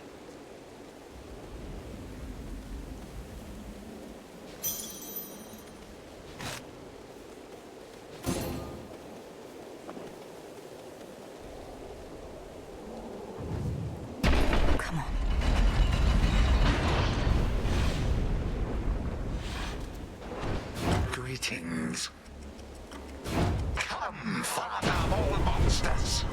Come on. Greetings. Come, father of all monsters.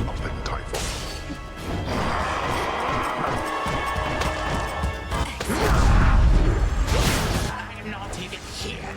Nothing, Typhon. I'm not even here.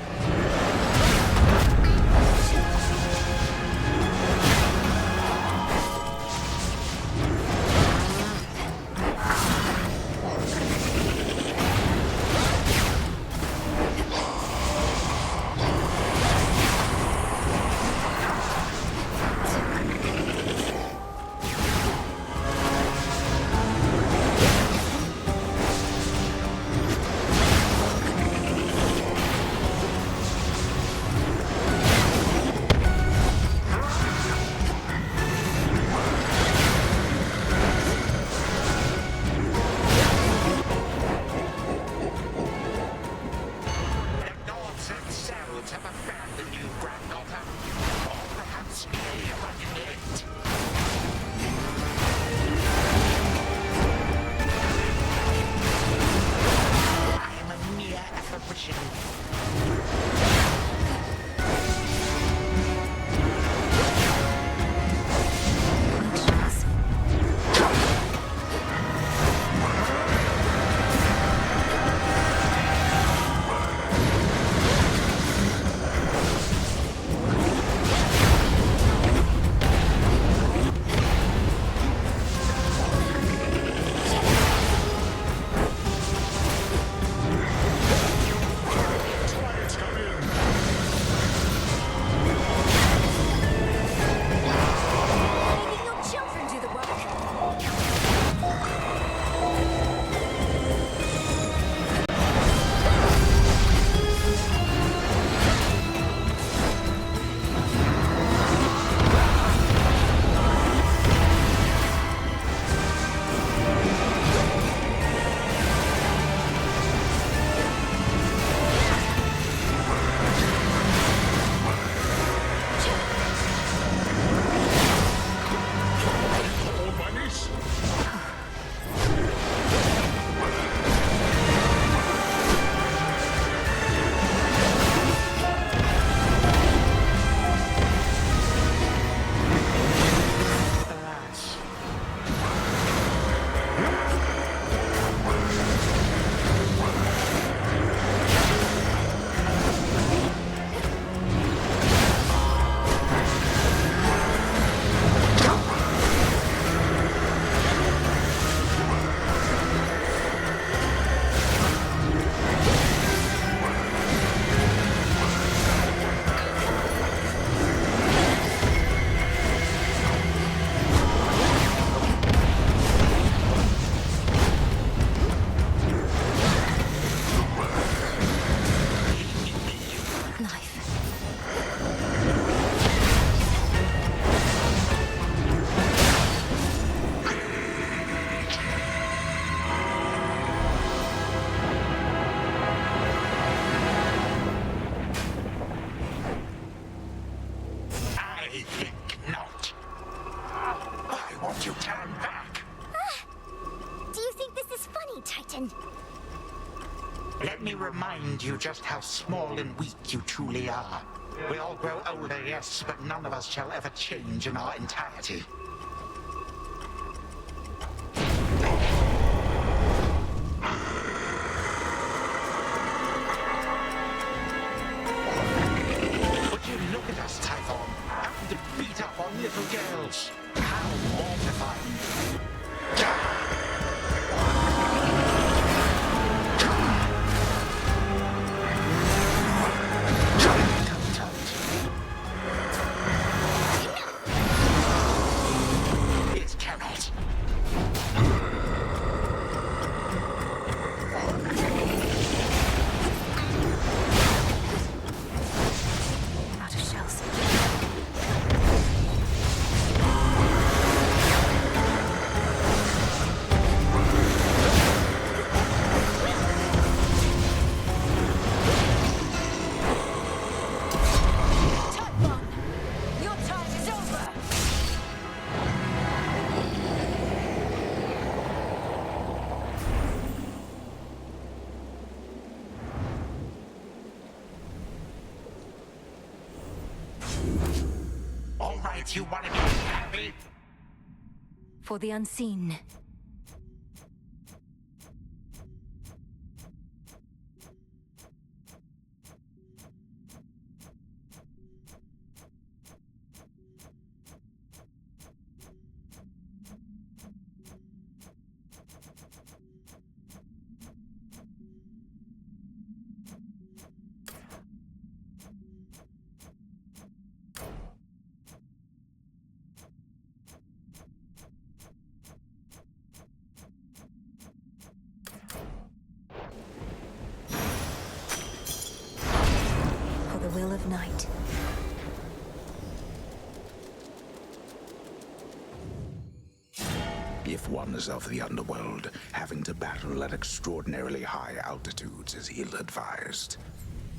think not. Why won't you turn back? Do you think this is funny, Titan? Let me remind you just how small and weak you truly are. We all grow older, yes, but none of us shall ever change in our entirety. Would you look at us, Typhon? Having to beat up on little girls. How mortifying. It cannot. Out of shells. Typhon! Your time is over! All right, you want to be happy? For the unseen. For the will of night. If one is of the underworld, having to battle at extraordinarily high altitudes is ill-advised.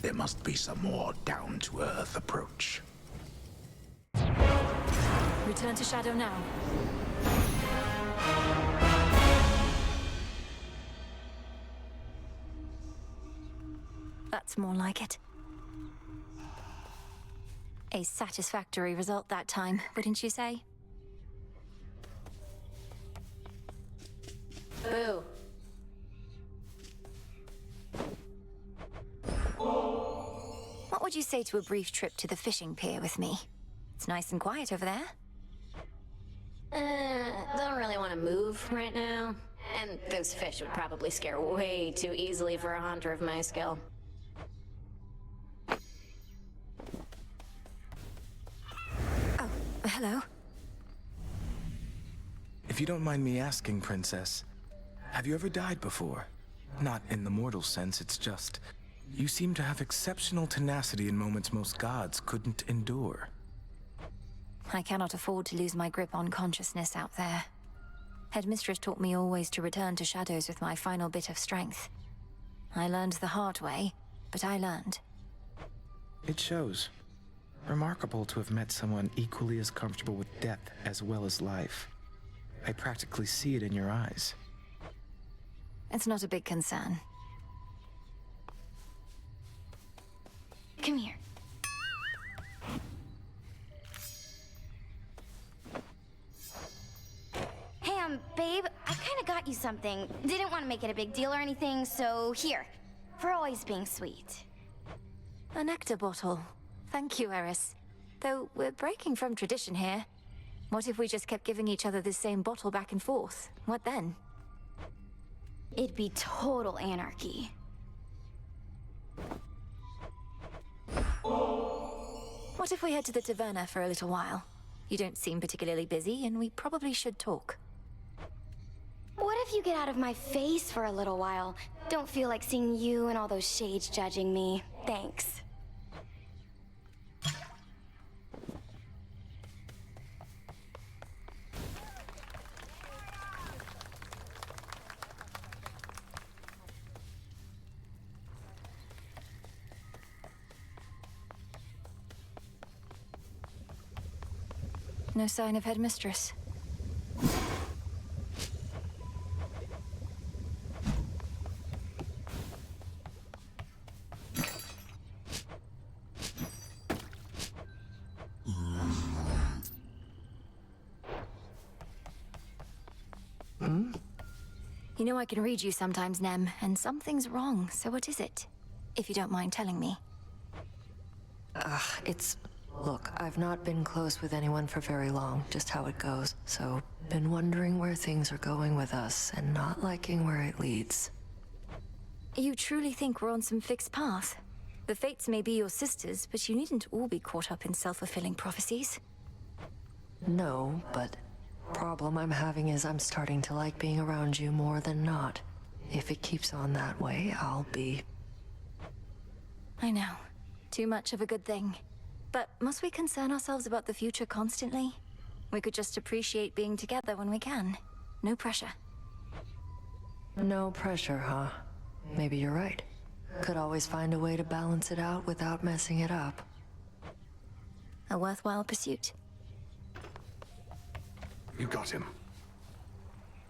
There must be some more down-to-earth approach. Return to Shadow now. That's more like it. A satisfactory result that time, wouldn't you say? Boo. What would you say to a brief trip to the fishing pier with me? It's nice and quiet over there. Don't really want to move right now. And those fish would probably scare way too easily for a hunter of my skill. Hello? If you don't mind me asking, Princess, have you ever died before? Not in the mortal sense, it's just... You seem to have exceptional tenacity in moments most gods couldn't endure. I cannot afford to lose my grip on consciousness out there. Headmistress taught me always to return to shadows with my final bit of strength. I learned the hard way, but I learned. It shows. Remarkable to have met someone equally as comfortable with death as well as life. I practically see it in your eyes. It's not a big concern. Come here. Hey, babe, I kinda got you something. Didn't want to make it a big deal or anything, so here. For always being sweet. A nectar bottle. Thank you, Eris. Though we're breaking from tradition here. What if we just kept giving each other this same bottle back and forth? What then? It'd be total anarchy. What if we head to the taverna for a little while? You don't seem particularly busy, and we probably should talk. What if you get out of my face for a little while? Don't feel like seeing you and all those shades judging me. Thanks. No sign of headmistress. You know I can read you sometimes, Nem, and something's wrong, so what is it? If you don't mind telling me. Look, I've not been close with anyone for very long, just how it goes. So, been wondering where things are going with us, and not liking where it leads. You truly think we're on some fixed path? The Fates may be your sisters, but you needn't all be caught up in self-fulfilling prophecies. No, but problem I'm having is I'm starting to like being around you more than not. If it keeps on that way, I'll be... I know. Too much of a good thing. But must we concern ourselves about the future constantly? We could just appreciate being together when we can. No pressure. No pressure, huh? Maybe you're right. Could always find a way to balance it out without messing it up. A worthwhile pursuit. You got him.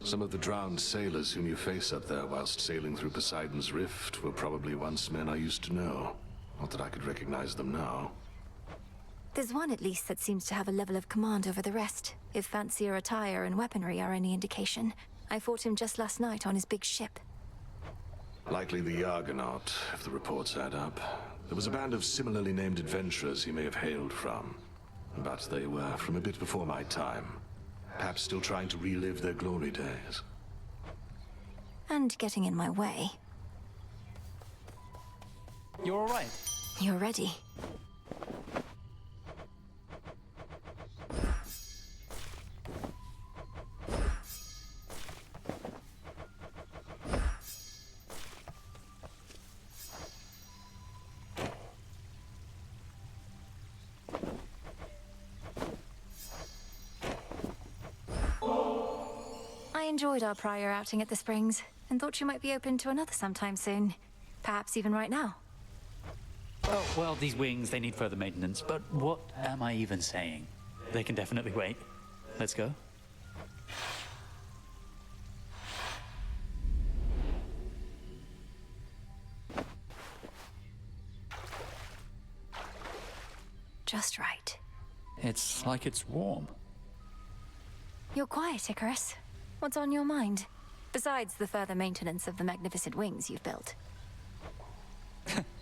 Some of the drowned sailors whom you face up there whilst sailing through Poseidon's Rift were probably once men I used to know. Not that I could recognize them now. There's one at least that seems to have a level of command over the rest, if fancier attire and weaponry are any indication. I fought him just last night on his big ship. Likely the Argonaut, if the reports add up. There was a band of similarly named adventurers he may have hailed from. But they were from a bit before my time. Perhaps still trying to relive their glory days. And getting in my way. You're all right. You're ready. I enjoyed our prior outing at the Springs, and thought you might be open to another sometime soon. Perhaps even right now. Oh, well, these wings, they need further maintenance, but what am I even saying? They can definitely wait. Let's go. Just right. It's like it's warm. You're quiet, Icarus. What's on your mind? Besides the further maintenance of the magnificent wings you've built.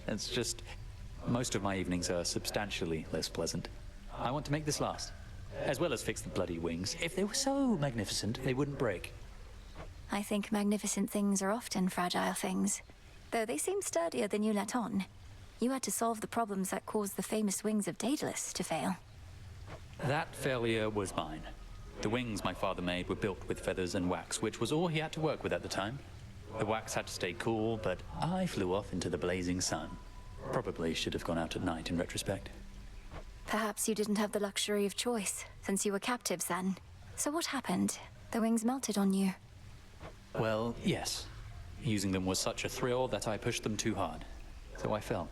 It's just... most of my evenings are substantially less pleasant. I want to make this last. As well as fix the bloody wings. If they were so magnificent, they wouldn't break. I think magnificent things are often fragile things. Though they seem sturdier than you let on. You had to solve the problems that caused the famous wings of Daedalus to fail. That failure was mine. The wings my father made were built with feathers and wax, which was all he had to work with at the time. The wax had to stay cool, but I flew off into the blazing sun. Probably should have gone out at night in retrospect. Perhaps you didn't have the luxury of choice, since you were captives then. So what happened? The wings melted on you. Well, yes. Using them was such a thrill that I pushed them too hard. So I fell.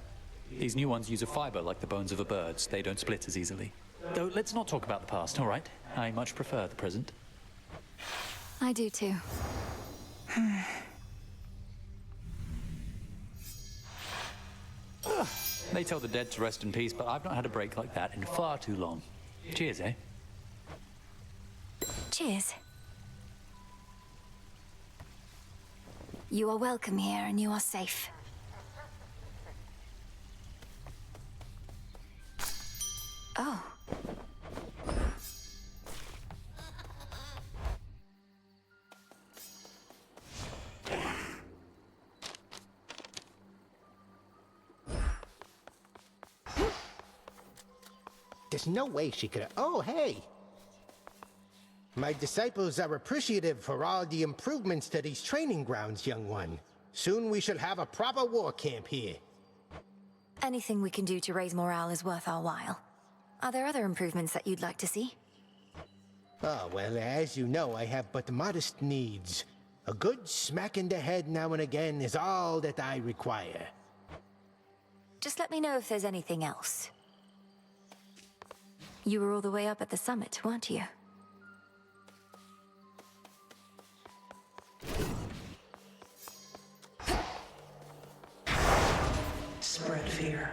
These new ones use a fiber like the bones of a bird, so they don't split as easily. Though, let's not talk about the past, all right? I much prefer the present. I do too. They tell the dead to rest in peace, but I've not had a break like that in far too long. Cheers, eh? Cheers. You are welcome here, and you are safe. Oh. There's no way she could have... Oh, hey! My disciples are appreciative for all the improvements to these training grounds, young one. Soon we shall have a proper war camp here. Anything we can do to raise morale is worth our while. Are there other improvements that you'd like to see? Oh, well, as you know, I have but modest needs. A good smack in the head now and again is all that I require. Just let me know if there's anything else. You were all the way up at the summit, weren't you? Spread fear.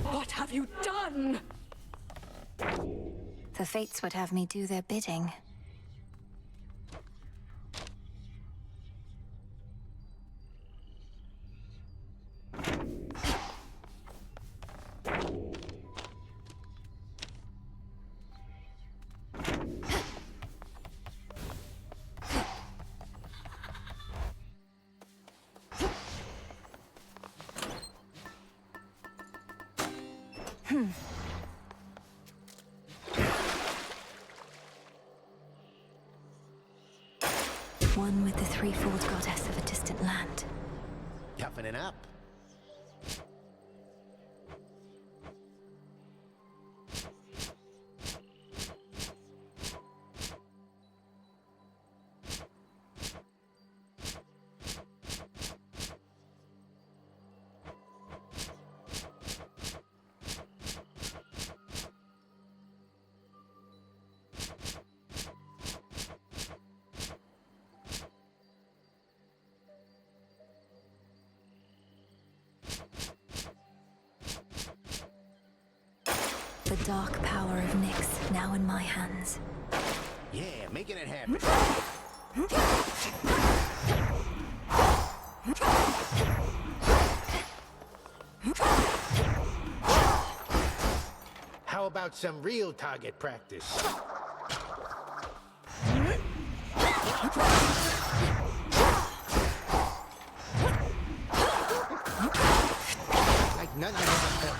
What have you done? The fates would have me do their bidding. One with the threefold goddess of a distant land. Toughening up. The dark power of Nyx now in my hands. Yeah, making it happen. How about some real target practice? Like none of them.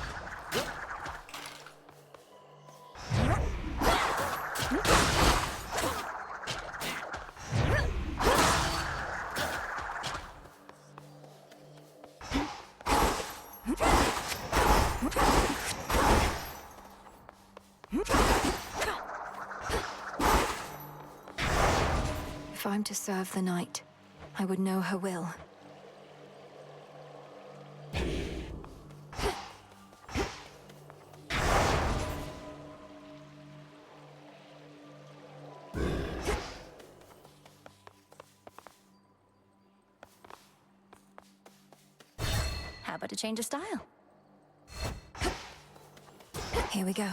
If I'm to serve the night, I would know her will. How about a change of style? Here we go.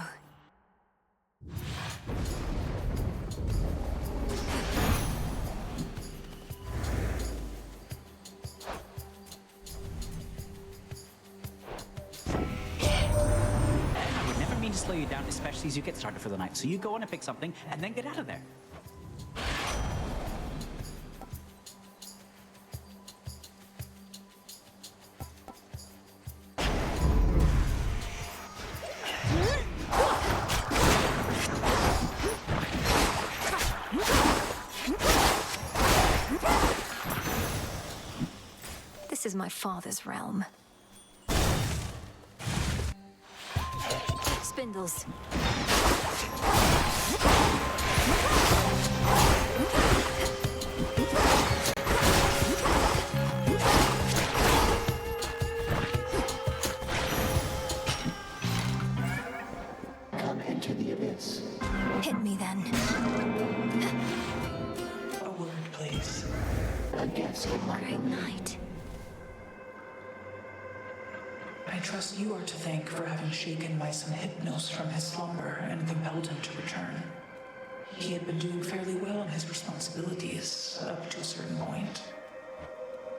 I would never mean to slow you down, especially as you get started for the night. So you go on and pick something, and then get out of there. This is my father's realm. Spindles. Come into the abyss. Hit me then. A word, please. Against Great night. I trust you are to thank for having shaken my son Hypnos from his slumber and compelled him to return. He had been doing fairly well in his responsibilities up to a certain point.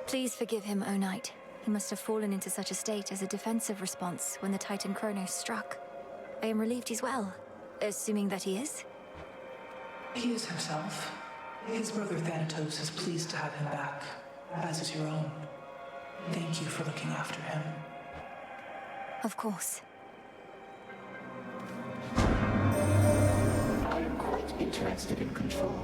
Please forgive him, O Knight. He must have fallen into such a state as a defensive response when the Titan Kronos struck. I am relieved he's well, assuming that he is. He is himself. His brother Thanatos is pleased to have him back, as is your own. Thank you for looking after him. Of course. I am quite interested in control.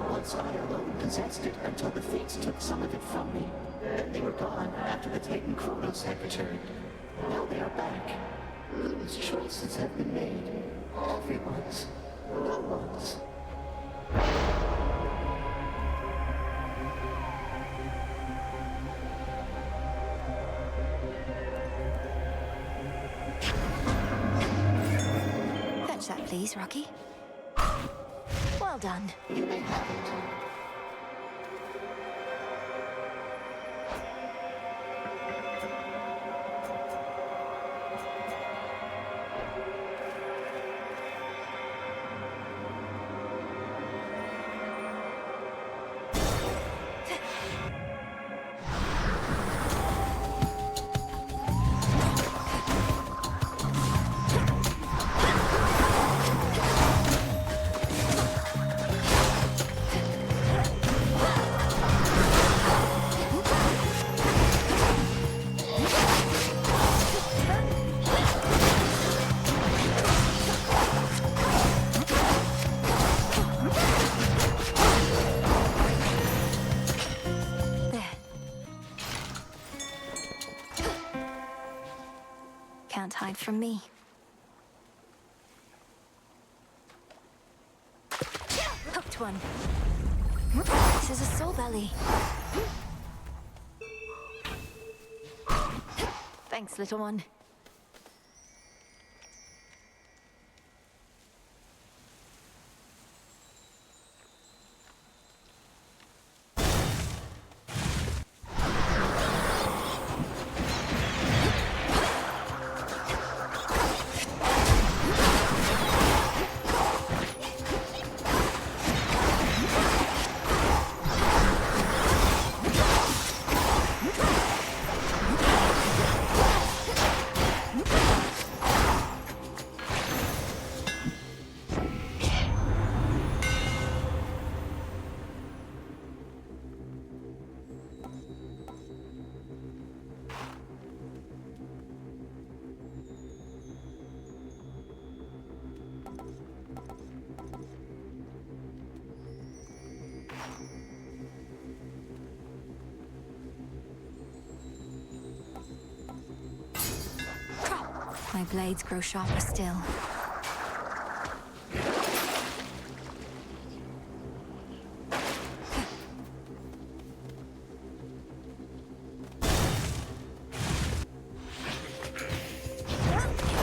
Once I alone possessed it until the Fates took some of it from me. Then they were gone after the Titan Kronos had returned. Now they are back. Whose choices have been made? Everyone's. No one's. please, Rocky. Well done. You may have it. Can't hide from me. Hooked one. This is a soul belly. Thanks, little one. My blades grow sharper still.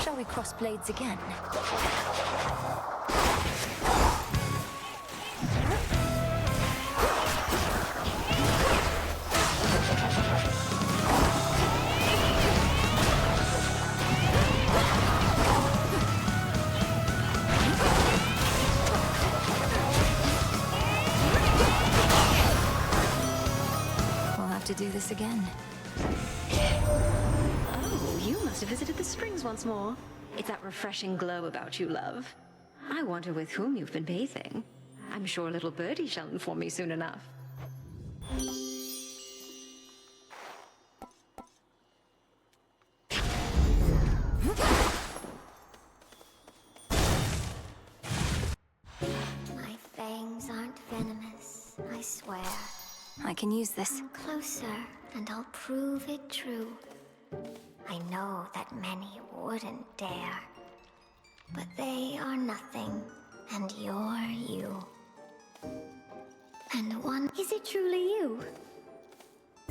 Shall we cross blades again? To do this again. Oh, you must have visited the springs once more. It's that refreshing glow about you, love. I wonder with whom you've been bathing. I'm sure little birdie shall inform me soon enough. My fangs aren't venomous, I swear. I can use this. Come closer, and I'll prove it true. I know that many wouldn't dare, but they are nothing, and you're you. And one... Is it truly you?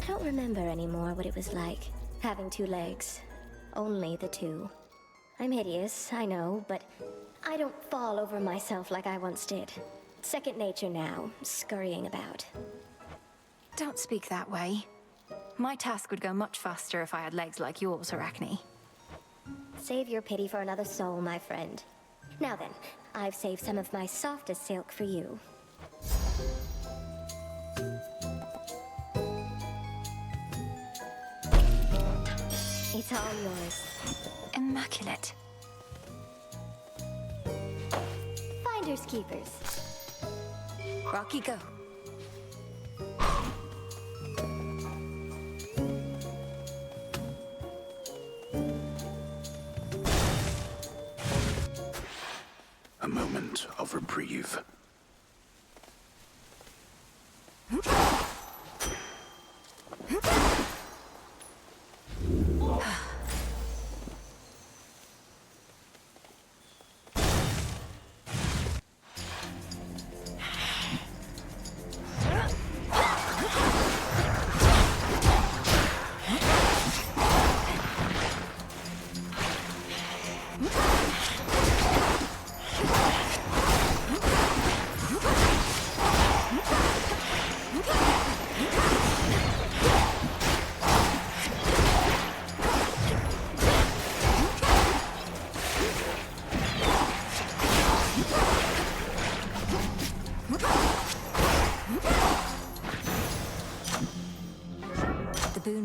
I don't remember anymore what it was like, having two legs. Only the two. I'm hideous, I know, but I don't fall over myself like I once did. Second nature now, scurrying about. Don't speak that way. My task would go much faster if I had legs like yours, Arachne. Save your pity for another soul, my friend. Now then, I've saved some of my softest silk for you. It's all yours. Immaculate. Finders keepers. Rocky, go. A moment of reprieve.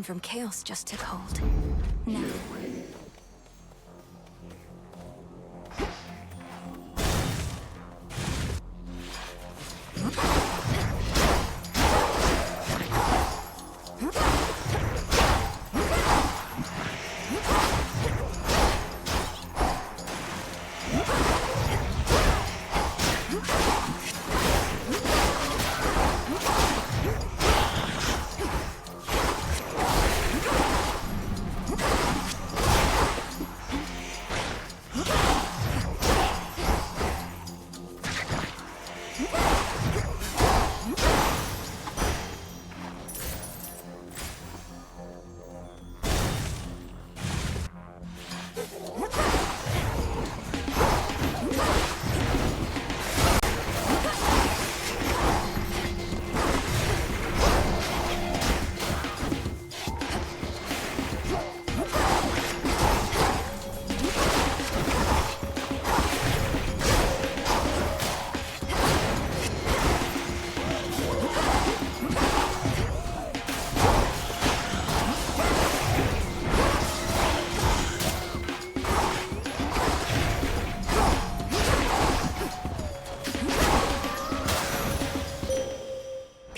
pain from chaos just took hold. Now.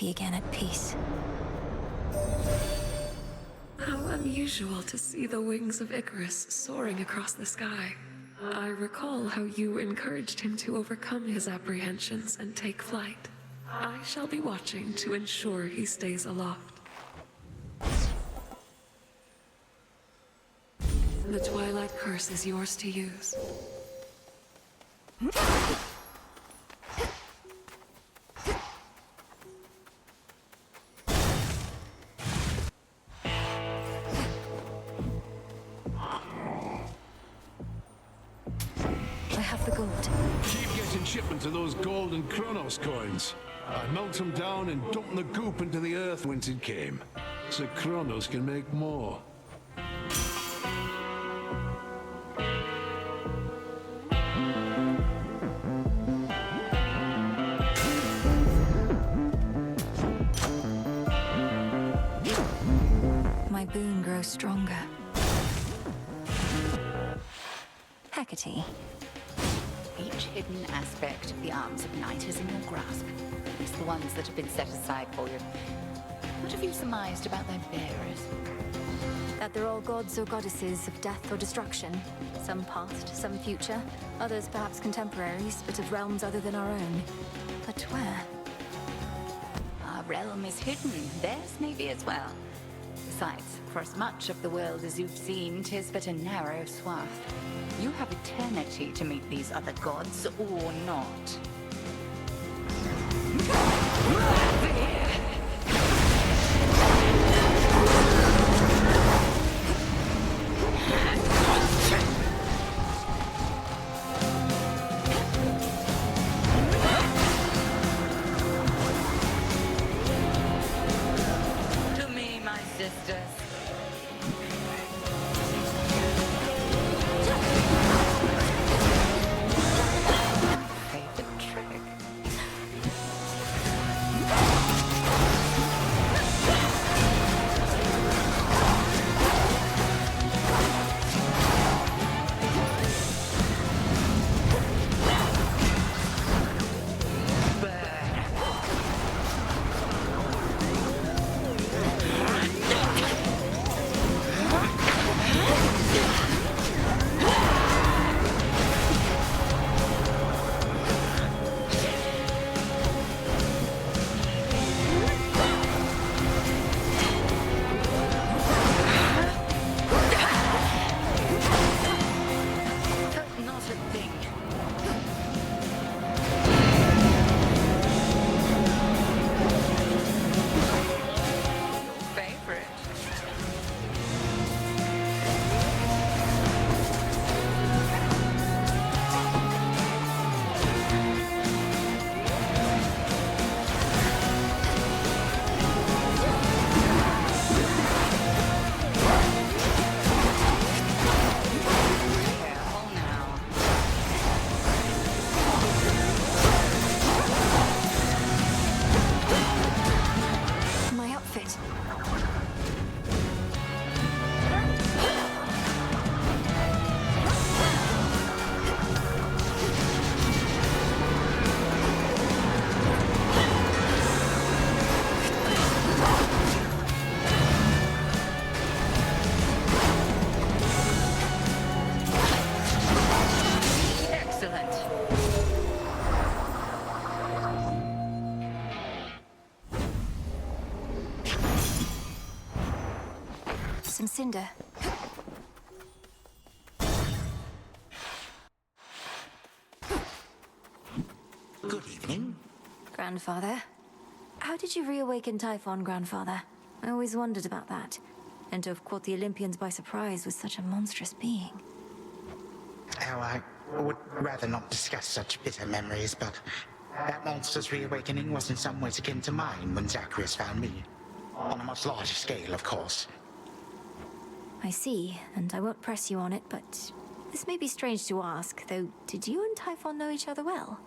Again at peace. How unusual to see the wings of Icarus soaring across the sky. I recall how you encouraged him to overcome his apprehensions and take flight. I shall be watching to ensure he stays aloft. The Twilight Curse is yours to use. Keep getting shipments of those gold and Chronos coins. I melt them down and dump the goop into the earth whence it came, so Chronos can make more. My boon grows stronger. Hecate. Each hidden aspect of the arms of night is in your grasp. At least the ones that have been set aside for you. What have you surmised about their bearers? That they're all gods or goddesses of death or destruction. Some past, some future. Others perhaps contemporaries, but of realms other than our own. But where? Our realm is hidden. Theirs may be as well. Besides, for as much of the world as you've seen, 'tis but a narrow swath. You have eternity to meet these other gods, or not. To me, my sisters. Favorite some cinder. Good evening. Grandfather. How did you reawaken Typhon, Grandfather? I always wondered about that. And to have caught the Olympians by surprise with such a monstrous being. Oh, I would rather not discuss such bitter memories, but that monster's reawakening was in some ways akin to mine when Zacharias found me. On a much larger scale, of course. I see, and I won't press you on it, but this may be strange to ask, though did you and Typhon know each other well?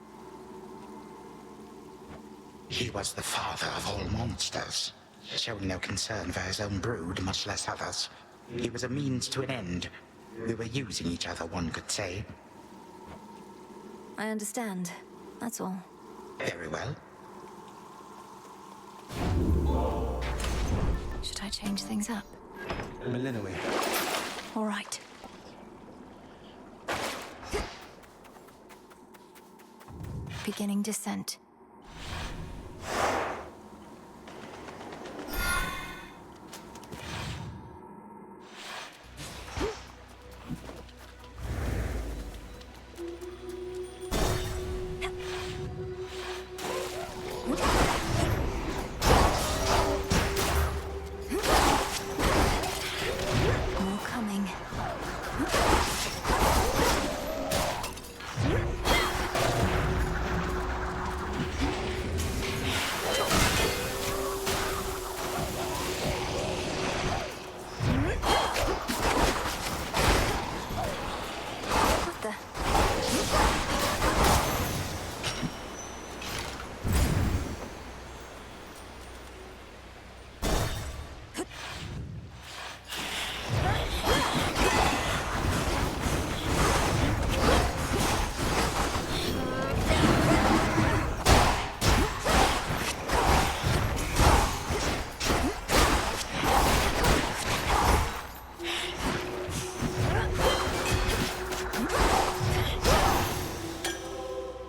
He was the father of all monsters, showing no concern for his own brood, much less others. He was a means to an end. We were using each other, one could say. I understand. That's all. Very well. Should I change things up? Melinoway. All right. Beginning descent. More coming. What the?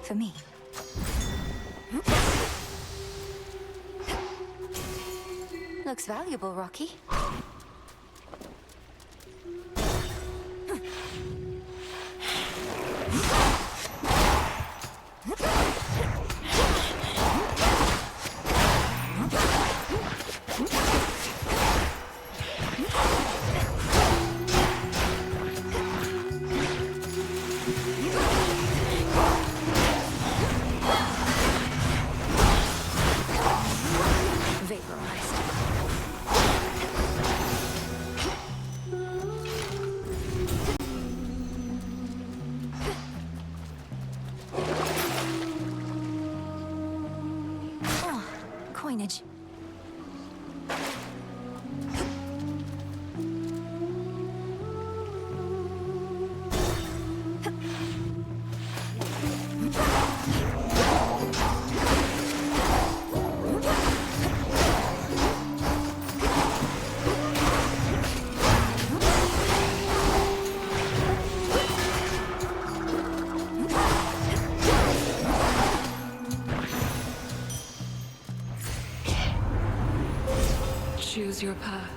For me. Looks valuable, Rocky. Vaporized. Oh, coinage. Choose your path.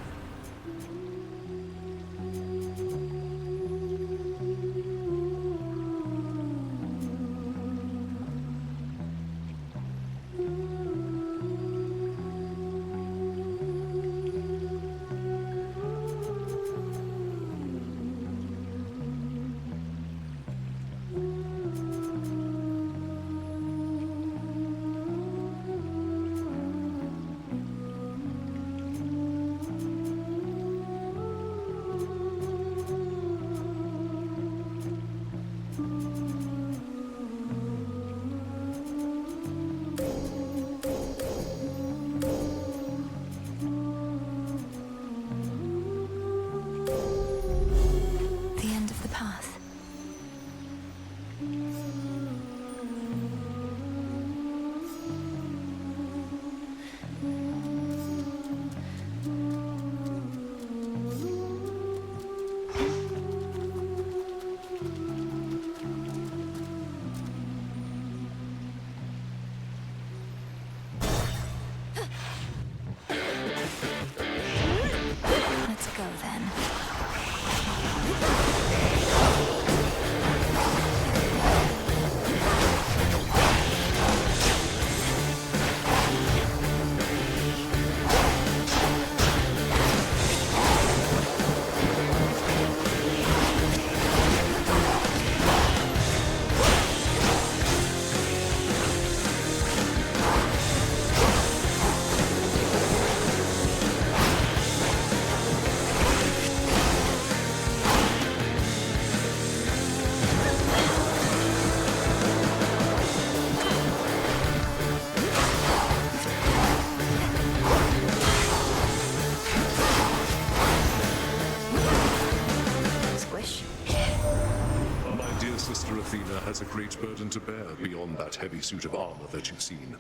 Athena has a great burden to bear beyond that heavy suit of armor that you've seen.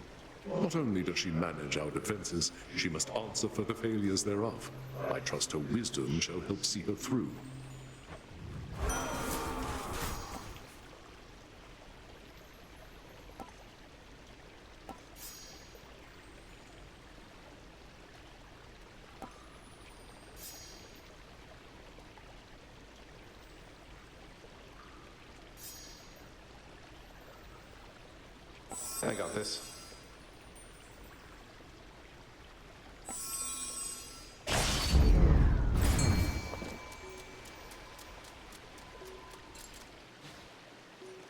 Not only does she manage our defenses, she must answer for the failures thereof. I trust her wisdom shall help see her through. I got this.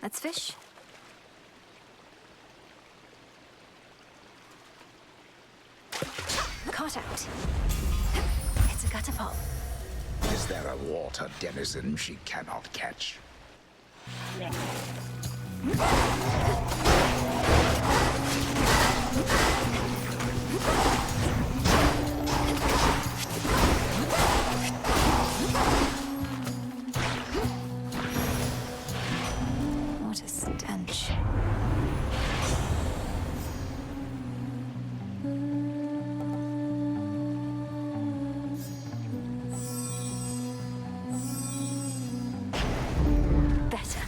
Let's fish. Caught out. It's a catapult. Is there a water denizen she cannot catch? What a stench. Better.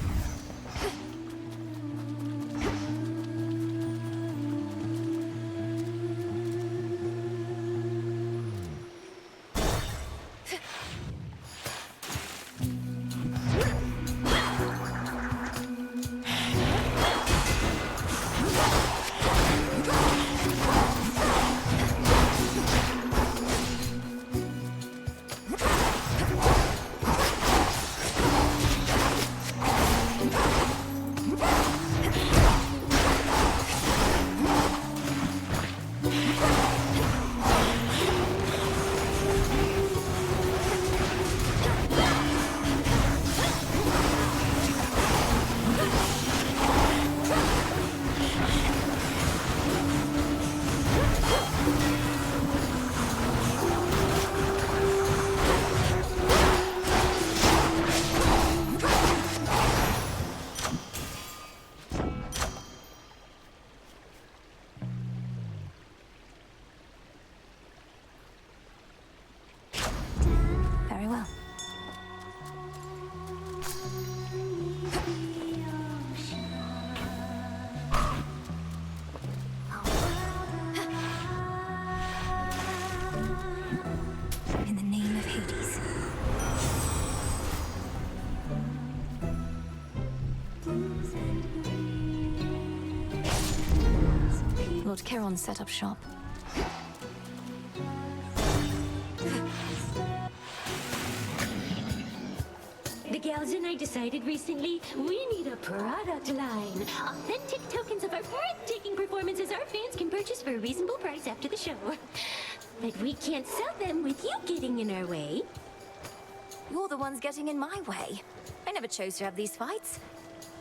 Very well. In the name of Hades. Lord Charon set up shop. The gals and I decided recently we need a product line. Authentic tokens of our breathtaking performances our fans can purchase for a reasonable price after the show. But we can't sell them with you getting in our way. You're the ones getting in my way. I never chose to have these fights.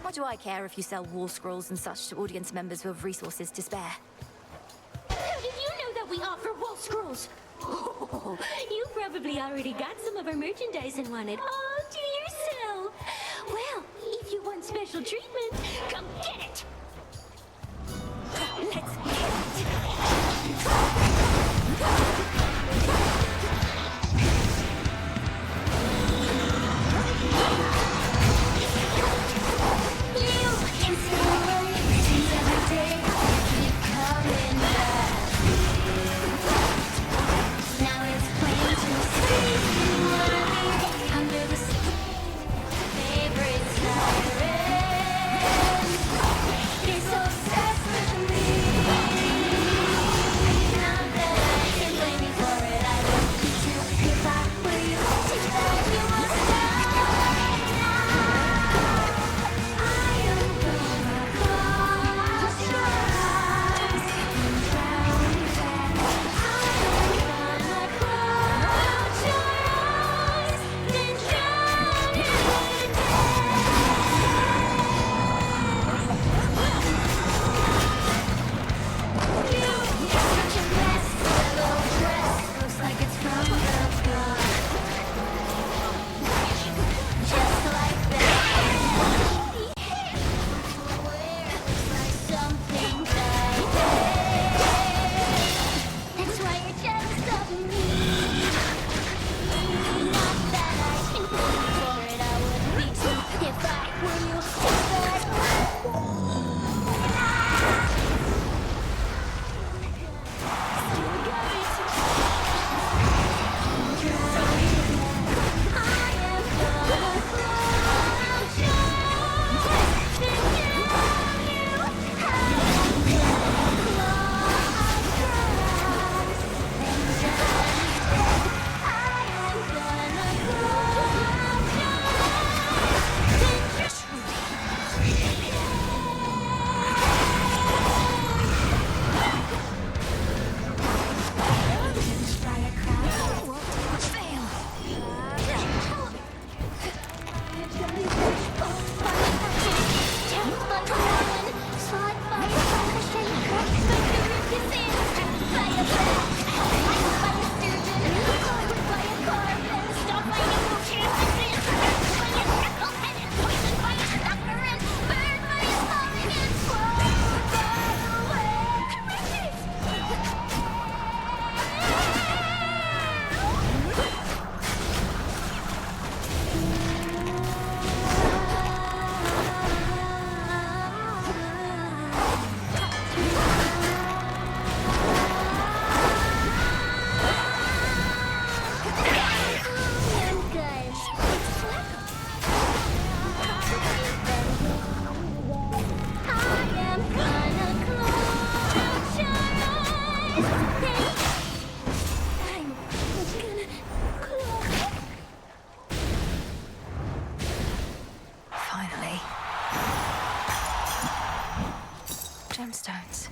What do I care if you sell wall scrolls and such to audience members who have resources to spare? How did you know that we offer wall scrolls? Oh, you probably already got some of our merchandise and wanted all to yourself. Well, if you want special treatment, come get it. Let's get it. You're so obsessed with me. Now that I can gemstones.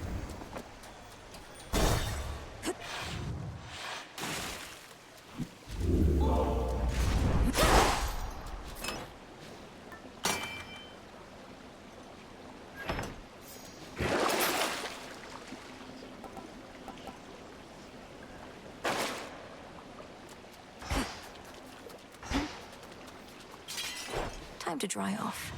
Time to dry off.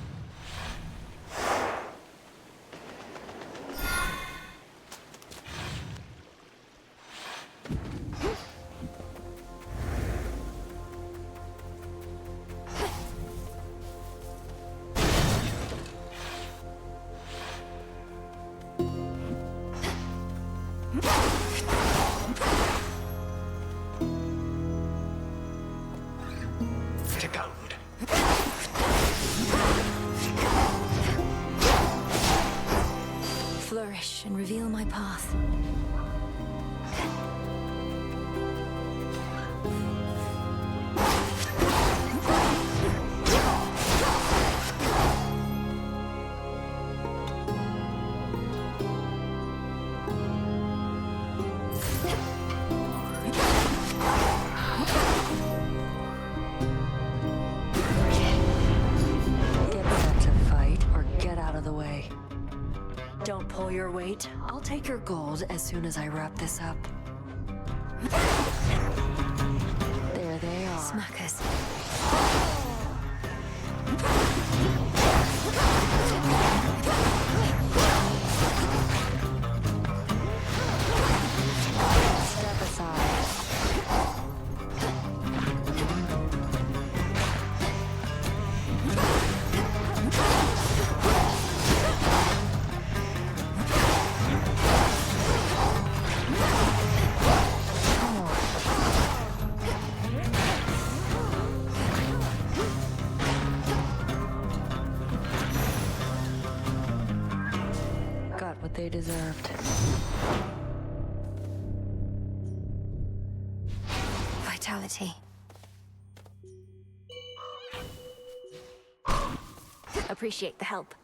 To gold. Flourish and reveal my path. Get set to fight or get out of the way. Don't pull your weight. I'll take your gold as soon as I wrap this up. There they are. Smackers. Step aside. Got what they deserved. Vitality. Appreciate the help.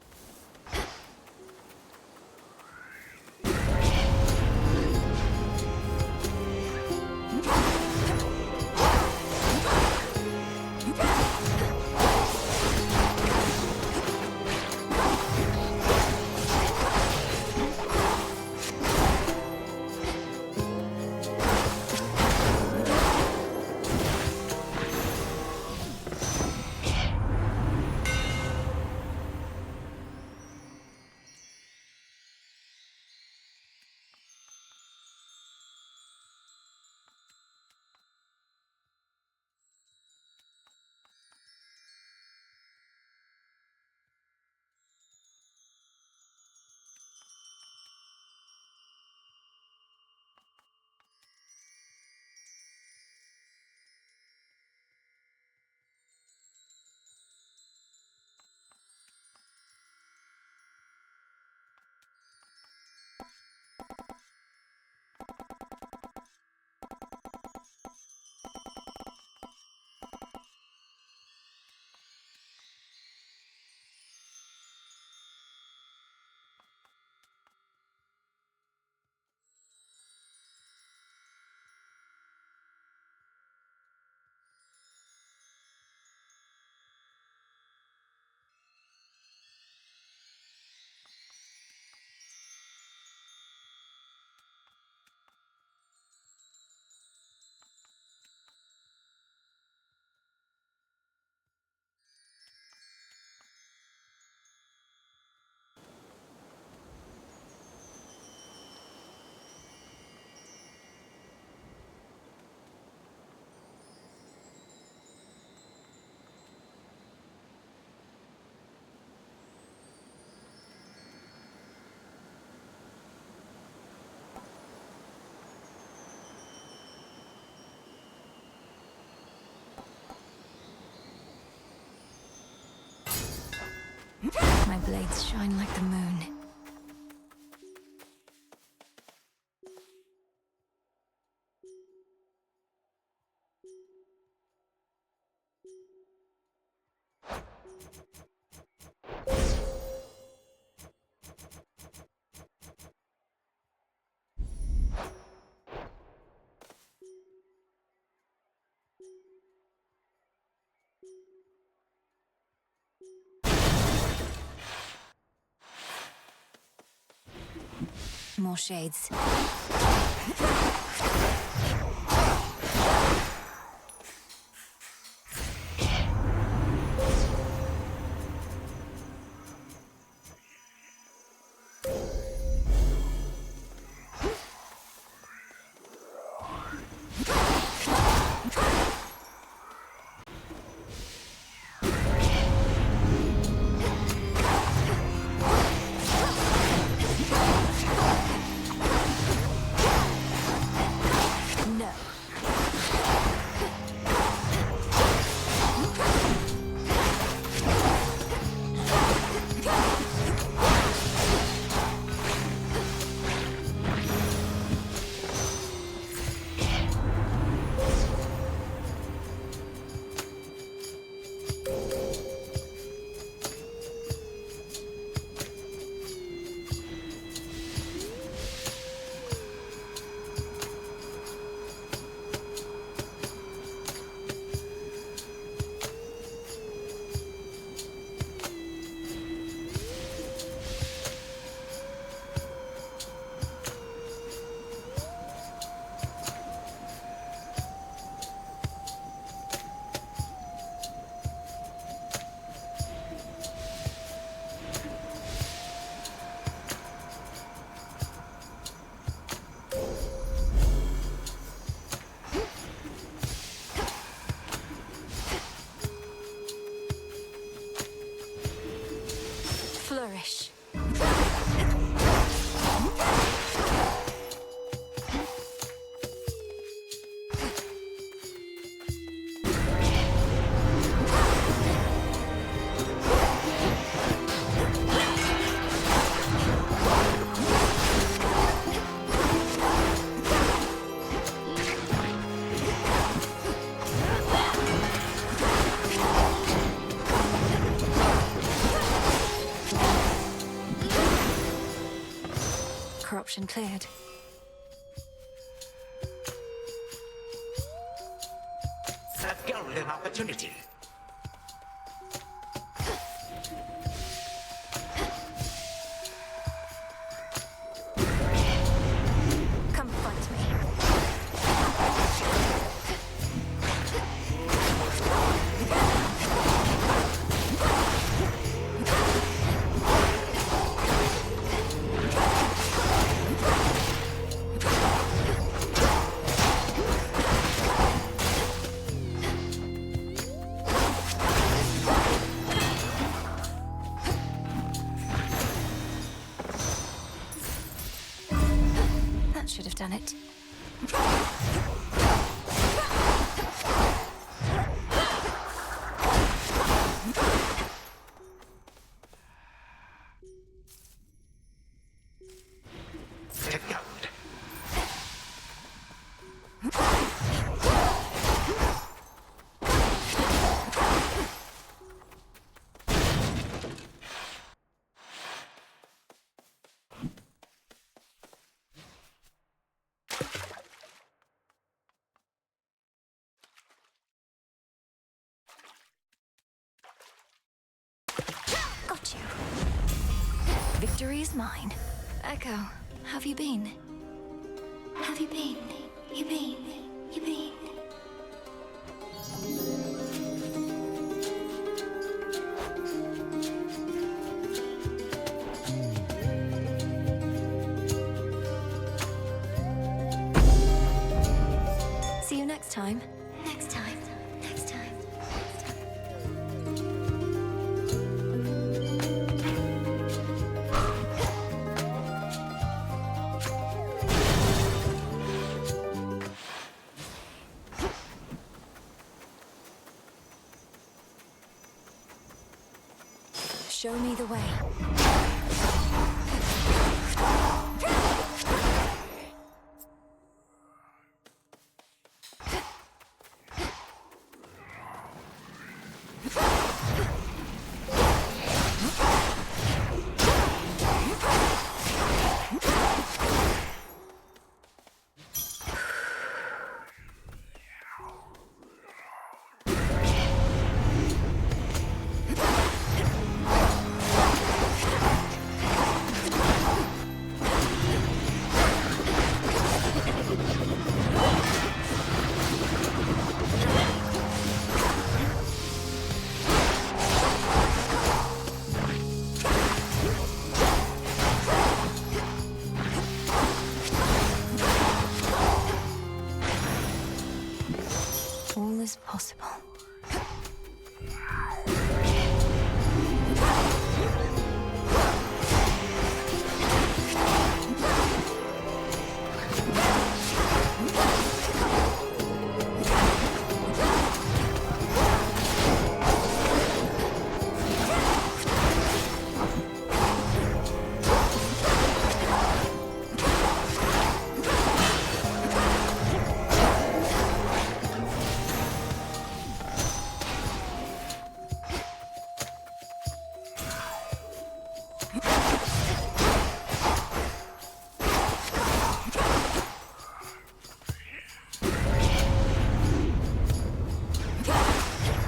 My blades shine like the moon. More shades. Flourish. Corruption cleared. A golden opportunity. Come fight me. That should have done it. To gold. Got you. Victory is mine. Echo, have you been? Have you been? You been? You been? See you next time. Next time. Next time. Show me the way.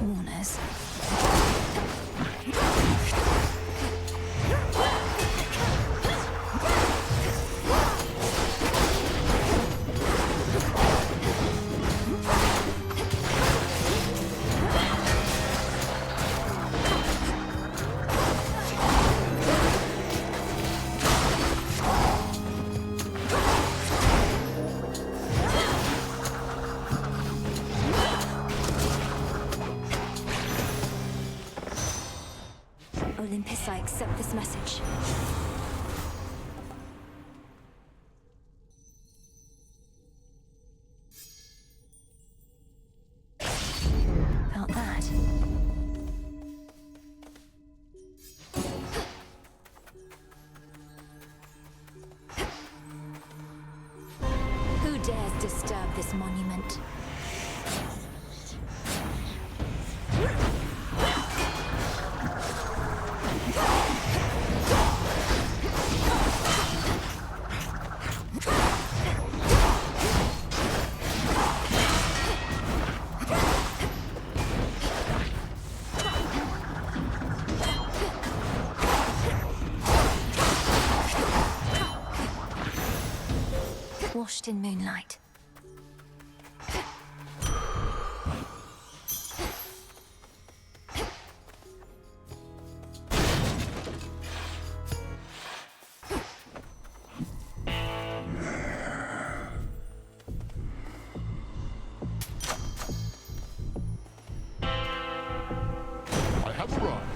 mourners. Olympus, I accept this message. Felt that. Who dares disturb this monument? Washed in moonlight. I have arrived.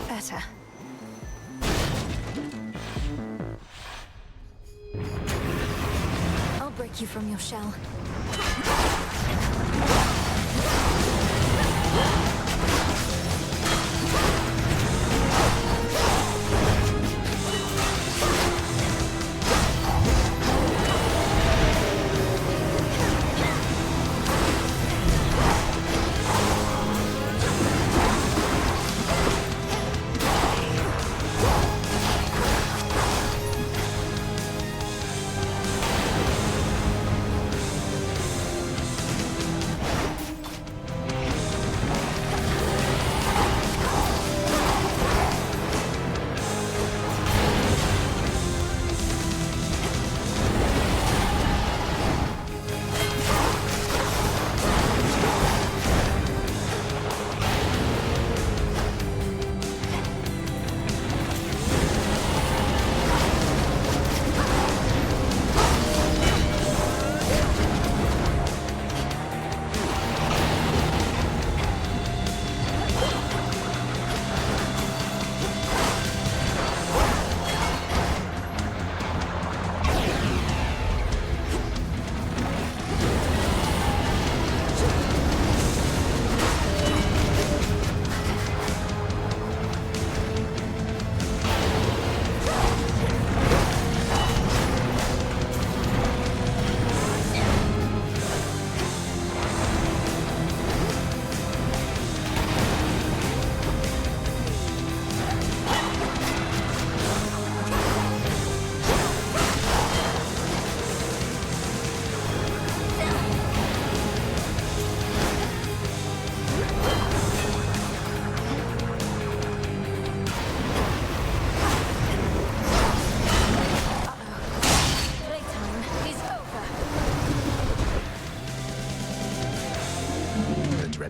Better. I'll break you from your shell.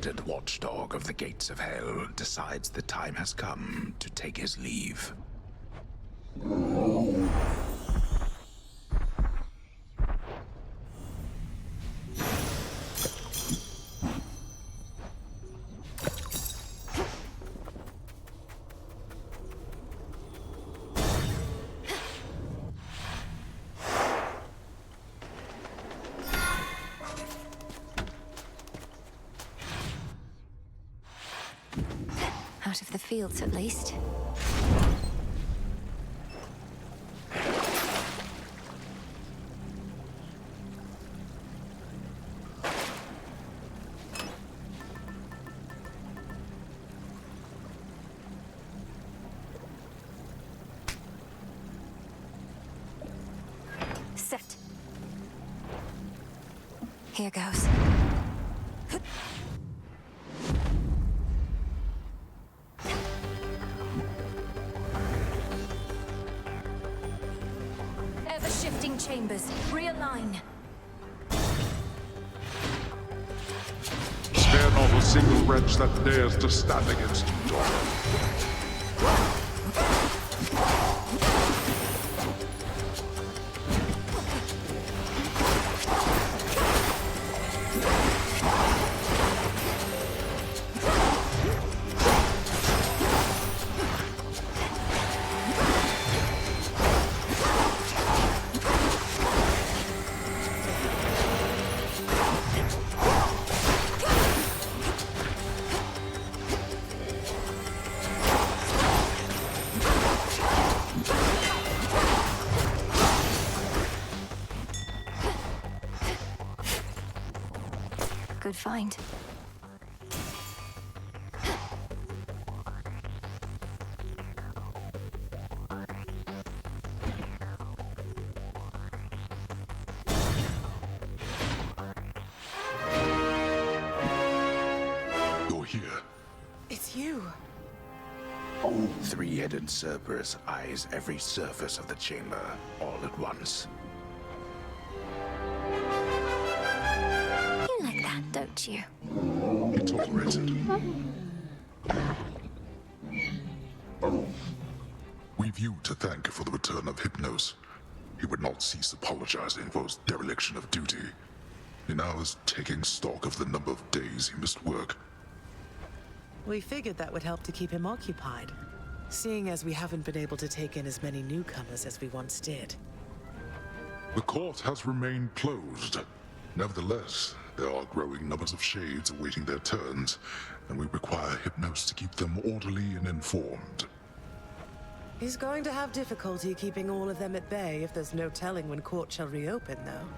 dreaded watchdog of the gates of hell decides the time has come to take his leave. the fields at least. Set. Here goes. Ever-shifting chambers. Realign. Spare not a single wretch that dares to stand against you, daughter. Good find. You're here. It's you. Three-headed Cerberus eyes every surface of the chamber all at once. You like that, don't you? He tolerates it. We've you to thank for the return of Hypnos. He would not cease apologizing for his dereliction of duty. He now is taking stock of the number of days he missed work. We figured that would help to keep him occupied, seeing as we haven't been able to take in as many newcomers as we once did. The court has remained closed. Nevertheless, there are growing numbers of shades awaiting their turns, and we require Hypnos to keep them orderly and informed. He's going to have difficulty keeping all of them at bay if there's no telling when court shall reopen, though.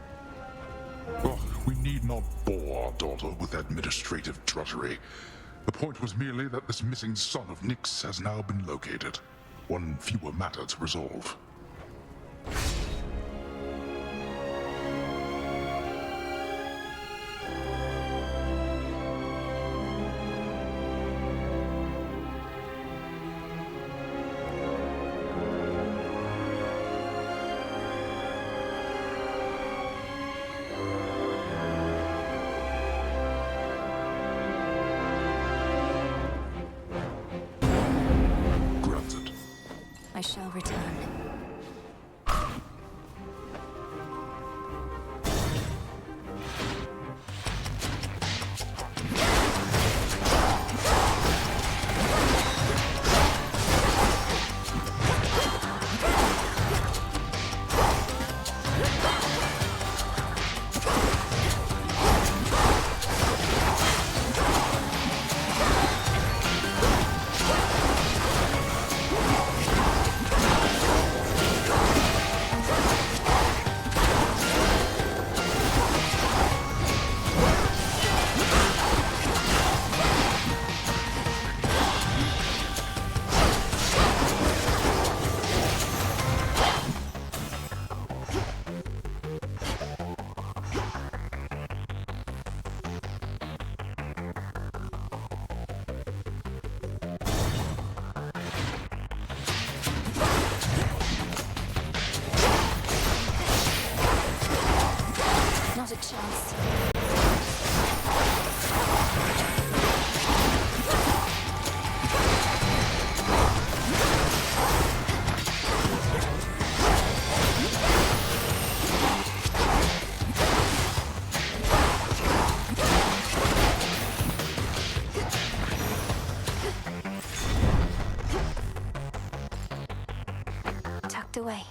Oh, we need not bore our daughter with administrative drudgery. The point was merely that this missing son of Nyx has now been located. One fewer matter to resolve. I shall return. Not a chance. Tucked away.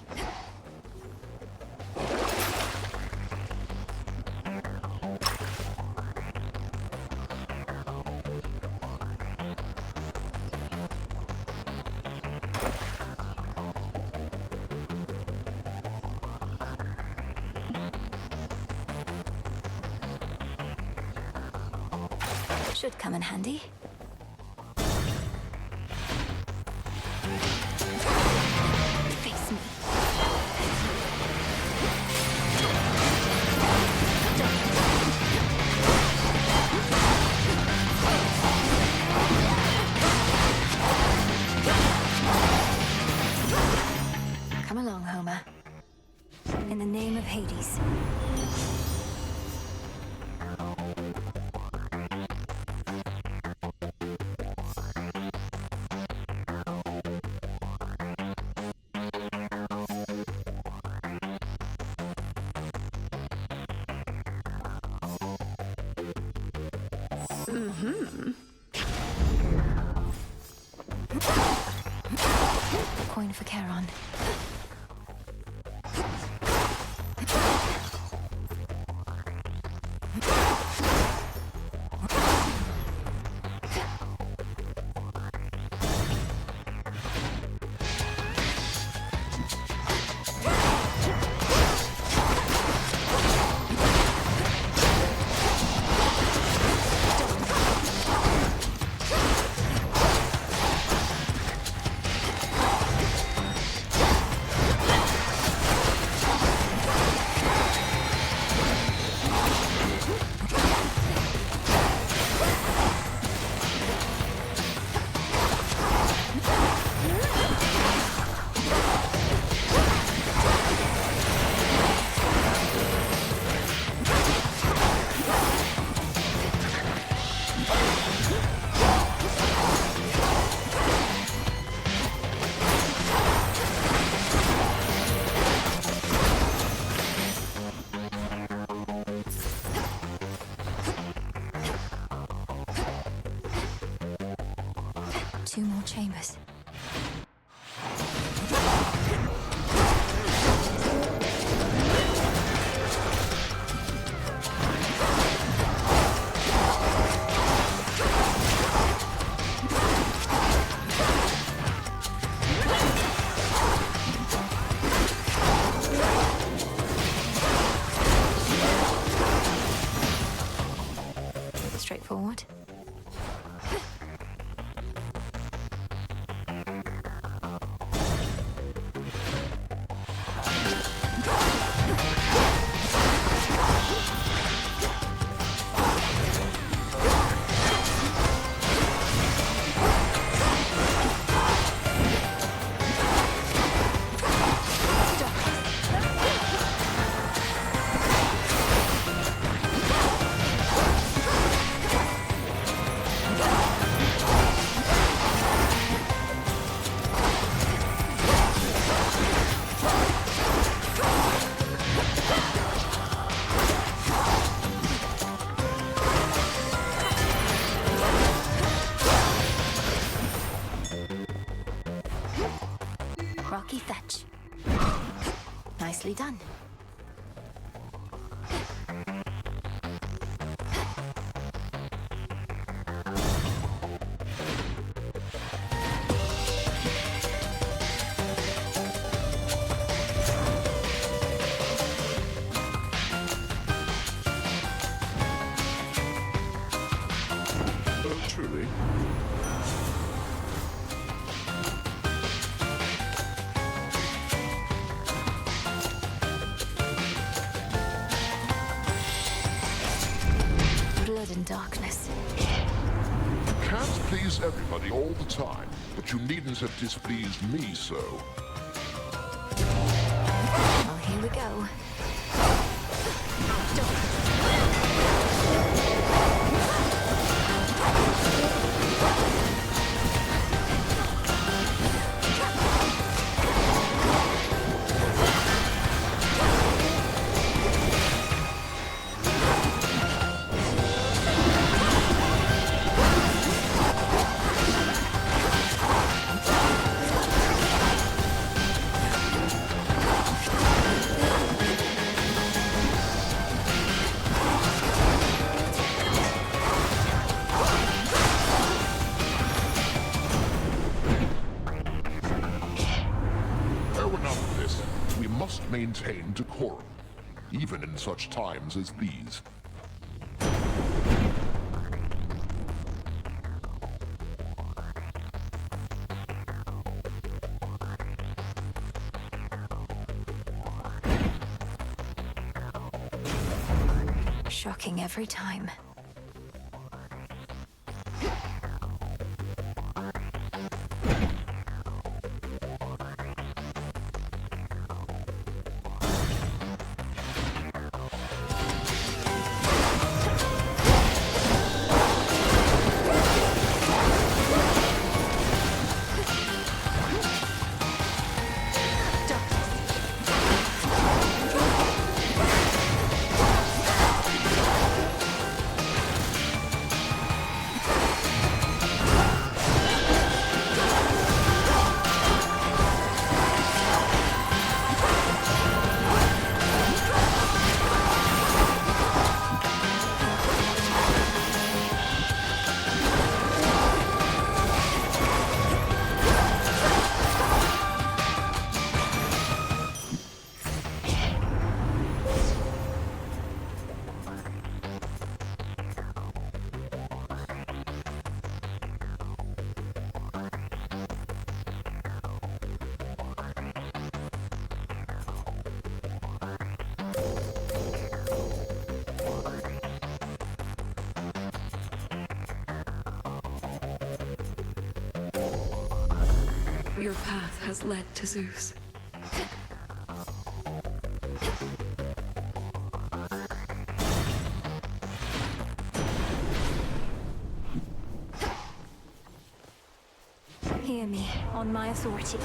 should come in handy. Face me. Come along, Homer. In the name of Hades. Coin for Charon. Two more chambers. Straightforward. Rocky fetch. Nicely done. Truly. Blood and darkness. You can't please everybody all the time, but you needn't have displeased me so. Well, here we go. Maintain decorum, even in such times as these. shocking every time. Your path has led to Zeus. Hear me, on my authority.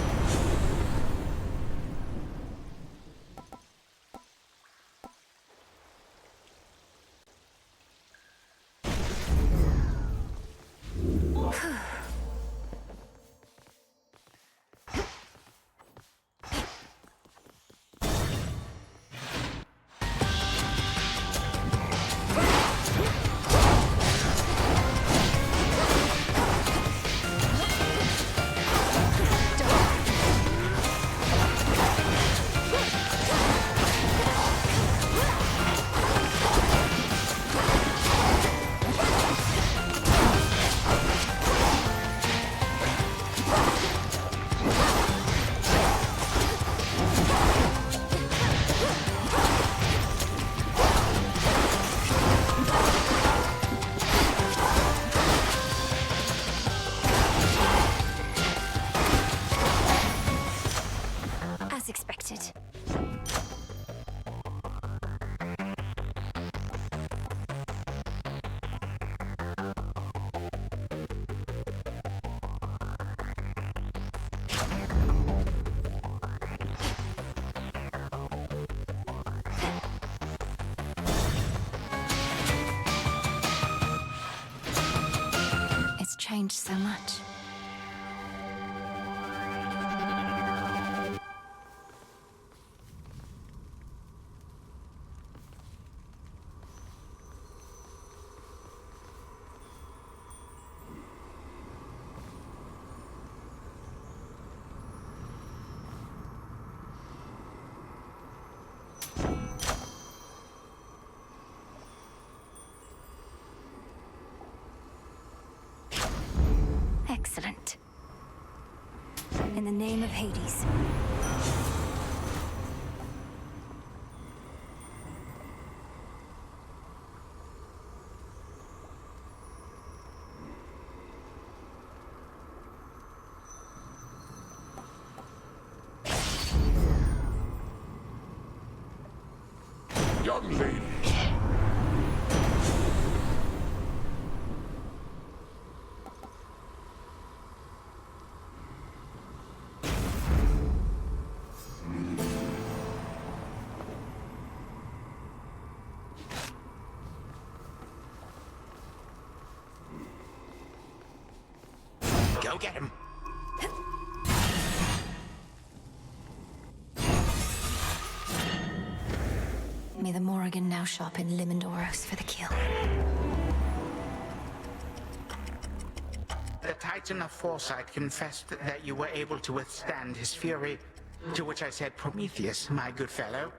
Changed so much. Excellent. In the name of Hades. Young lady. Go get him. May the Morrigan now sharpen Limandoros for the kill. The Titan of Foresight confessed that you were able to withstand his fury, to which I said, Prometheus, my good fellow,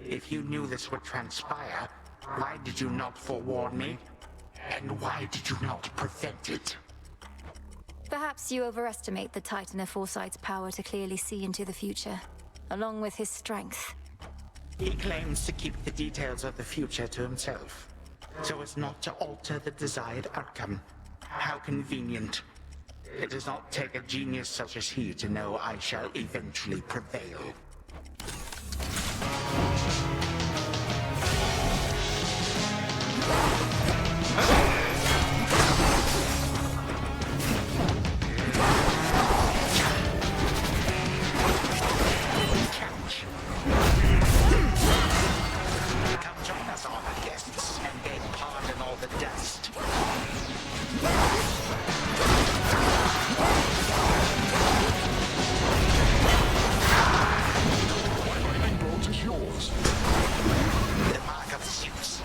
if you knew this would transpire, why did you not forewarn me? And why did you not prevent it? Perhaps you overestimate the Titan of Foresight's power to clearly see into the future, along with his strength. He claims to keep the details of the future to himself. so as not to alter the desired outcome. How convenient. It does not take a genius such as he to know I shall eventually prevail. Come join us, honored guests, and beg pardon all the dust. The mark of Zeus.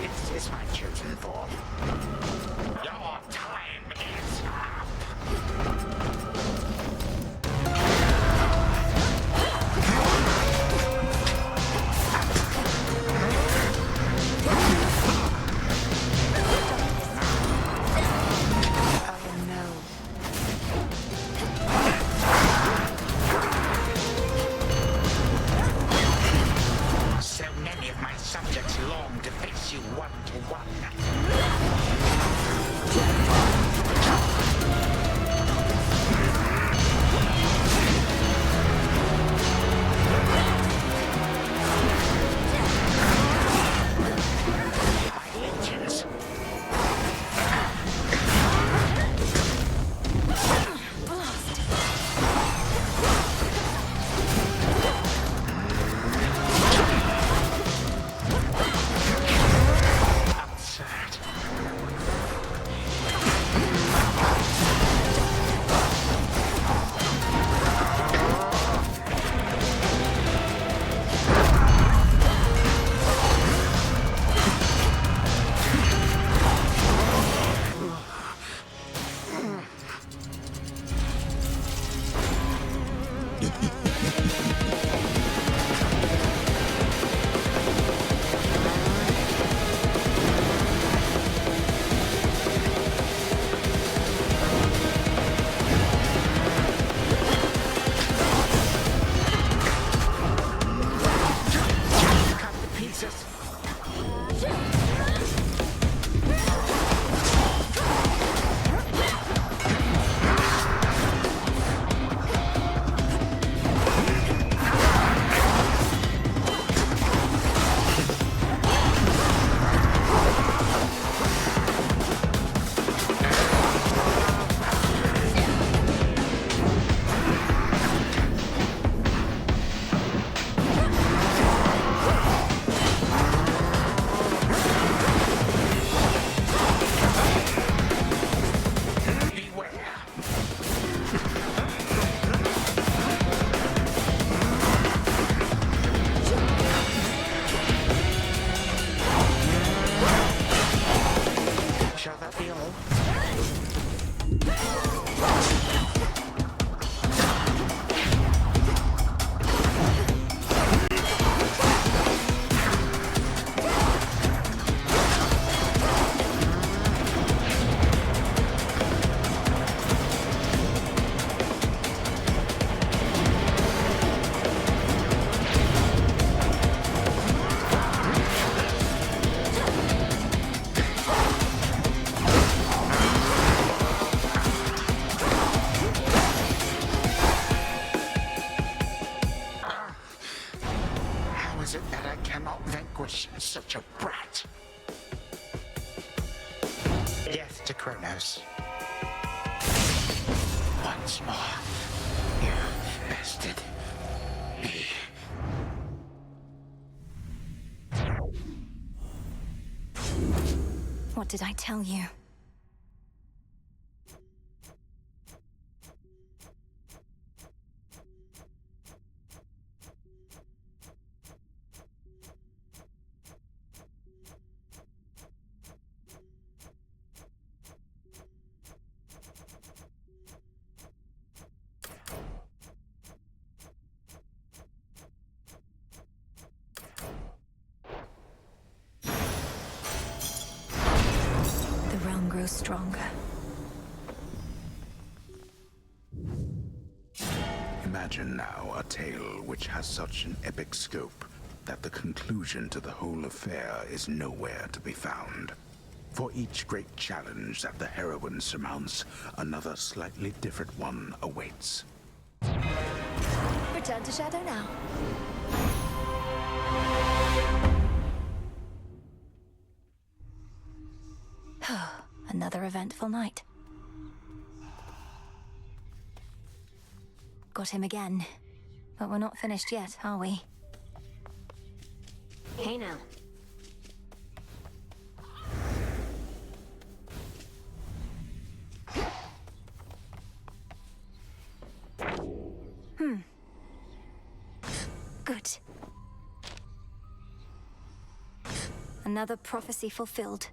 This is my chosen form. Your time is up. So many of my subjects long to face you one-to-one. My legions. Absurd. Cut the pieces. was such a brat. Death to Kronos. Once more, you bested me. What did I tell you? Grows stronger. Imagine now a tale which has such an epic scope that the conclusion to the whole affair is nowhere to be found. For each great challenge that the heroine surmounts, another slightly different one awaits. Return to Shadow now. Another eventful night. Got him again. But we're not finished yet, are we? Hey now. Good. Another prophecy fulfilled.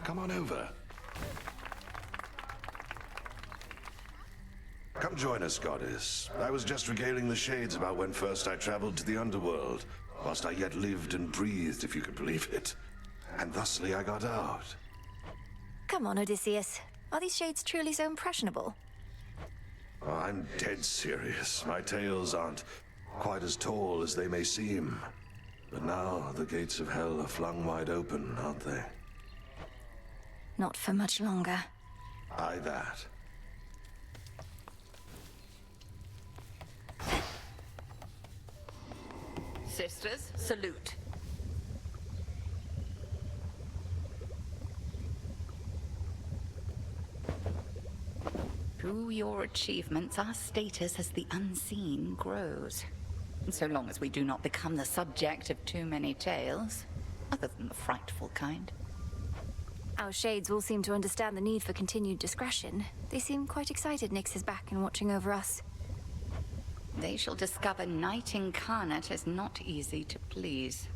Come on over. Come join us, Goddess. I was just regaling the Shades about when first I traveled to the underworld, whilst I yet lived and breathed, if you could believe it. And thusly I got out. Come on, Odysseus. Are these Shades truly so impressionable? Oh, I'm dead serious. My tales aren't quite as tall as they may seem. But now the gates of hell are flung wide open, aren't they? Not for much longer. Aye, that. Sisters, salute. Through your achievements, our status as the unseen grows. And so long as we do not become the subject of too many tales, other than the frightful kind. Our Shades all seem to understand the need for continued discretion. They seem quite excited Nyx is back and watching over us. They shall discover Night Incarnate is not easy to please.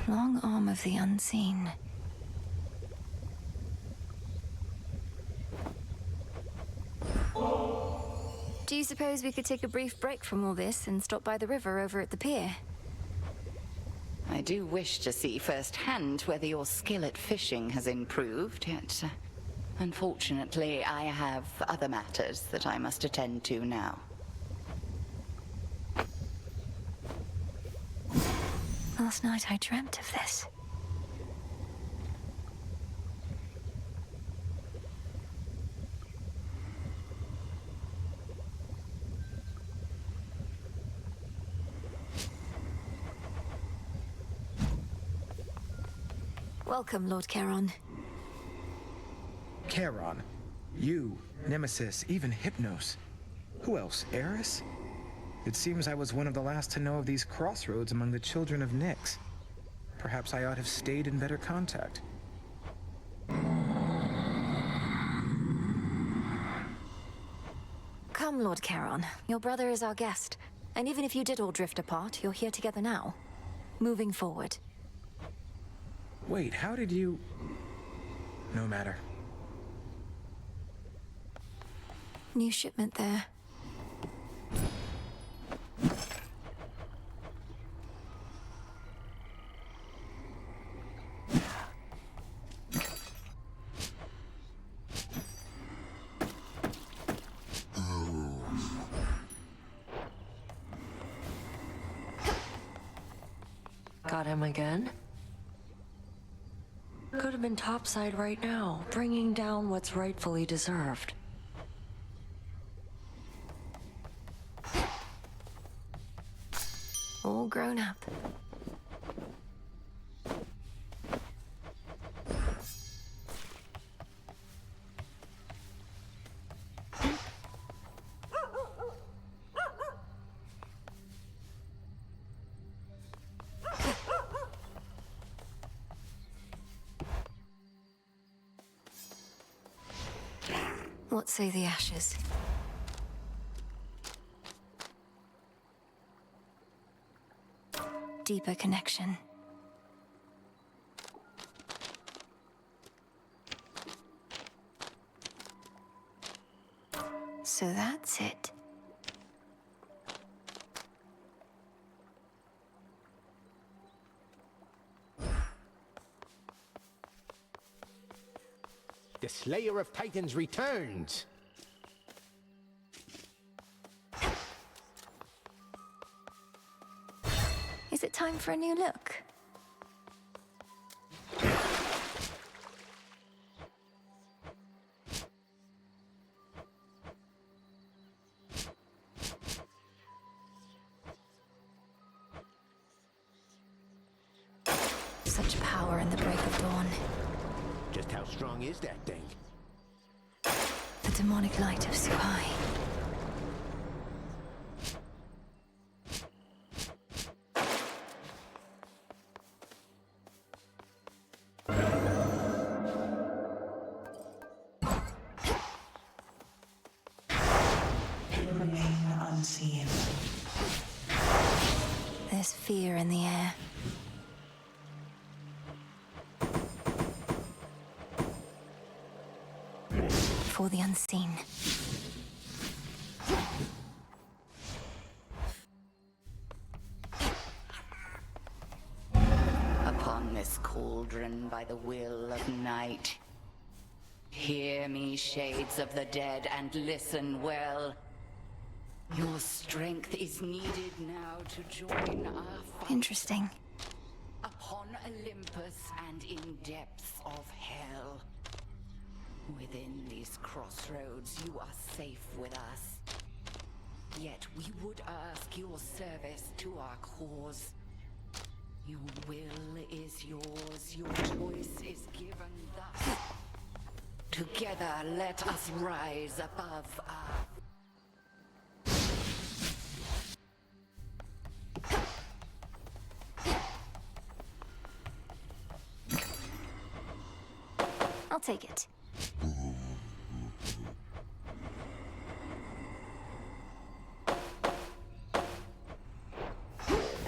Long arm of the unseen. Do you suppose we could take a brief break from all this and stop by the river over at the pier? I do wish to see firsthand whether your skill at fishing has improved, yet unfortunately I have other matters that I must attend to now. Last night I dreamt of this. Welcome, Lord Charon. Charon. You, Nemesis, even Hypnos. Who else? Eris? It seems I was one of the last to know of these crossroads among the children of Nyx. Perhaps I ought to have stayed in better contact. Come, Lord Charon. Your brother is our guest. And even if you did all drift apart, you're here together now. Moving forward. Wait, how did you... No matter. New shipment there. Got him again? have been topside right now, bringing down what's rightfully deserved. All grown up. What say the ashes? Deeper connection. So that's it. The Slayer of Titans returns! Is it time for a new look? Such power in the break of dawn. Just how strong is that thing? The demonic light of Suhai. They remain unseen. There's fear in the air. For the unseen. Upon this cauldron by the will of night, hear me, shades of the dead, and listen well. Your strength is needed now to join our fight. Interesting. Upon Olympus and in depths of hell. Within these crossroads, you are safe with us. Yet we would ask your service to our cause. Your will is yours, your choice is given thus. Together, let us rise above our... I'll take it.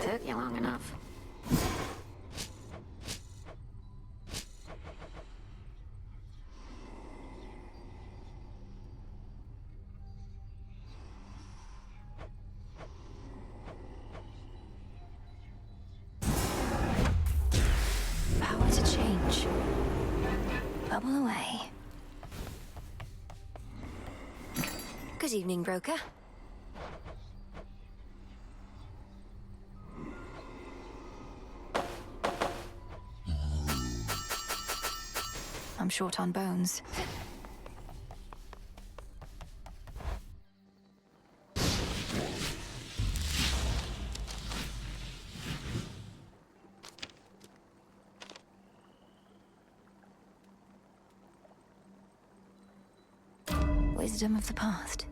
Took you long enough. Power to change. Bubble away. Good evening, broker. I'm short on bones. Wisdom of the past.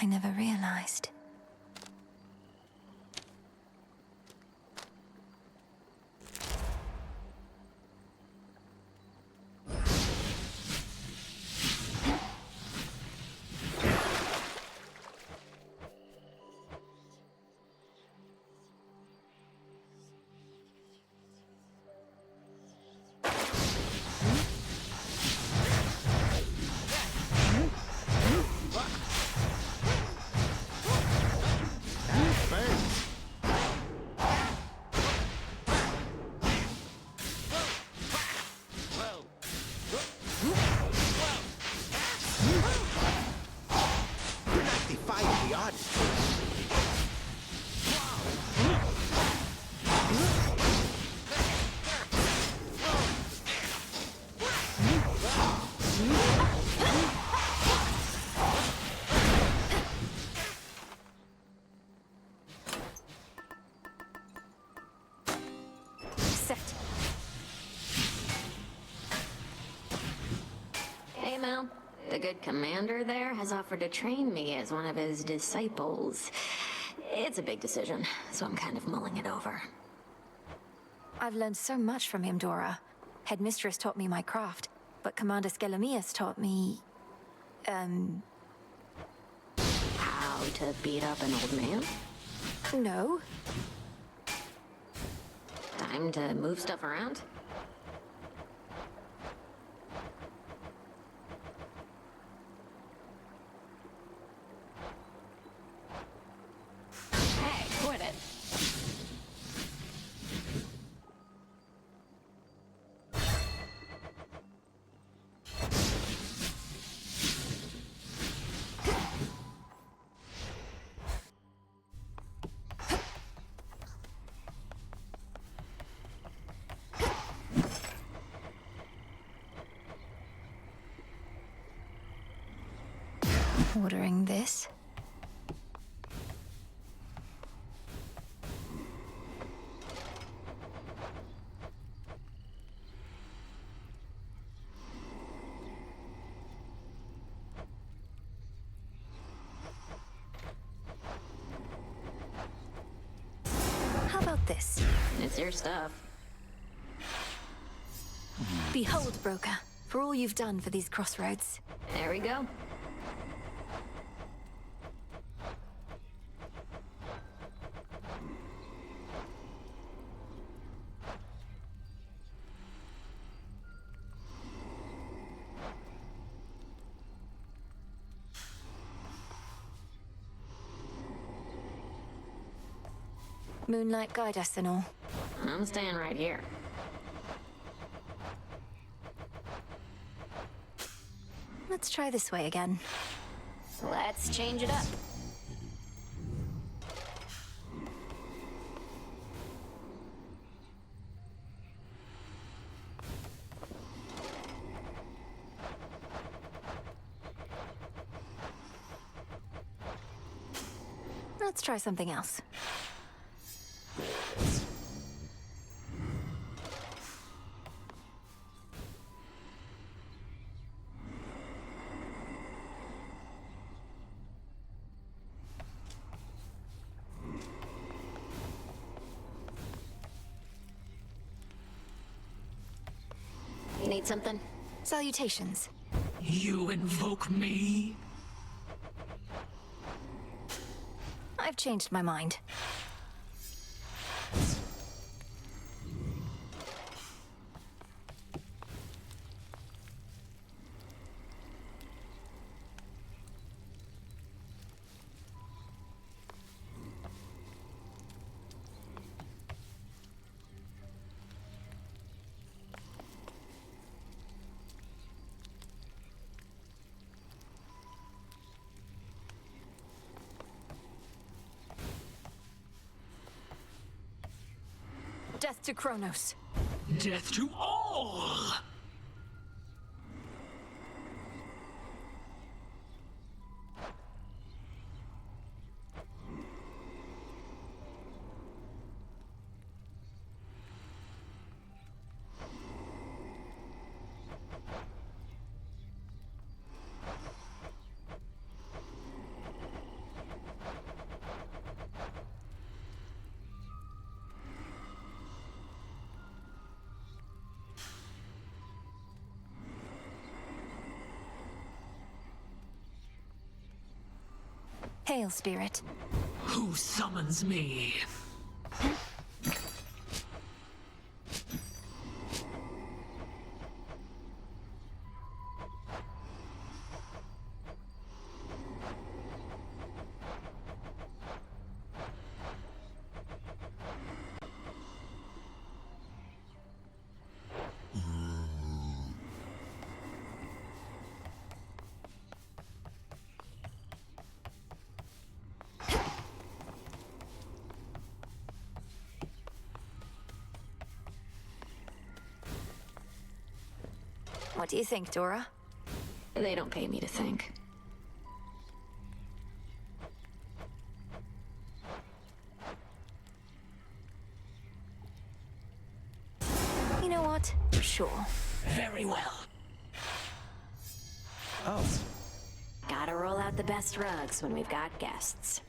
I never realized. Set. Hey, Mel. The good commander there has offered to train me as one of his disciples. It's a big decision, so I'm kind of mulling it over. I've learned so much from him, Dora. Headmistress taught me my craft, but Commander Skelemius taught me... How to beat up an old man? No. Time to move stuff around? Hey, quit it. Ordering this. How about this? It's your stuff. Behold, Broker, for all you've done for these crossroads. There we go. Moonlight guide us and all. I'm staying right here. Let's try this way again. Let's change it up. Let's try something else. You need something? Salutations. You invoke me? I've changed my mind. Death to Kronos. Death to all! Hail, Spirit. Who summons me? What do you think, Dora? They don't pay me to think. know what? Sure. Very well. Oh. Gotta roll out the best rugs when we've got guests.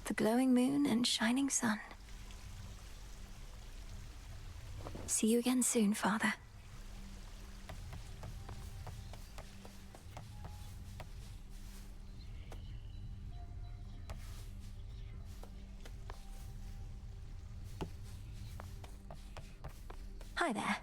The glowing moon and shining sun. See you again soon, Father. Hi there.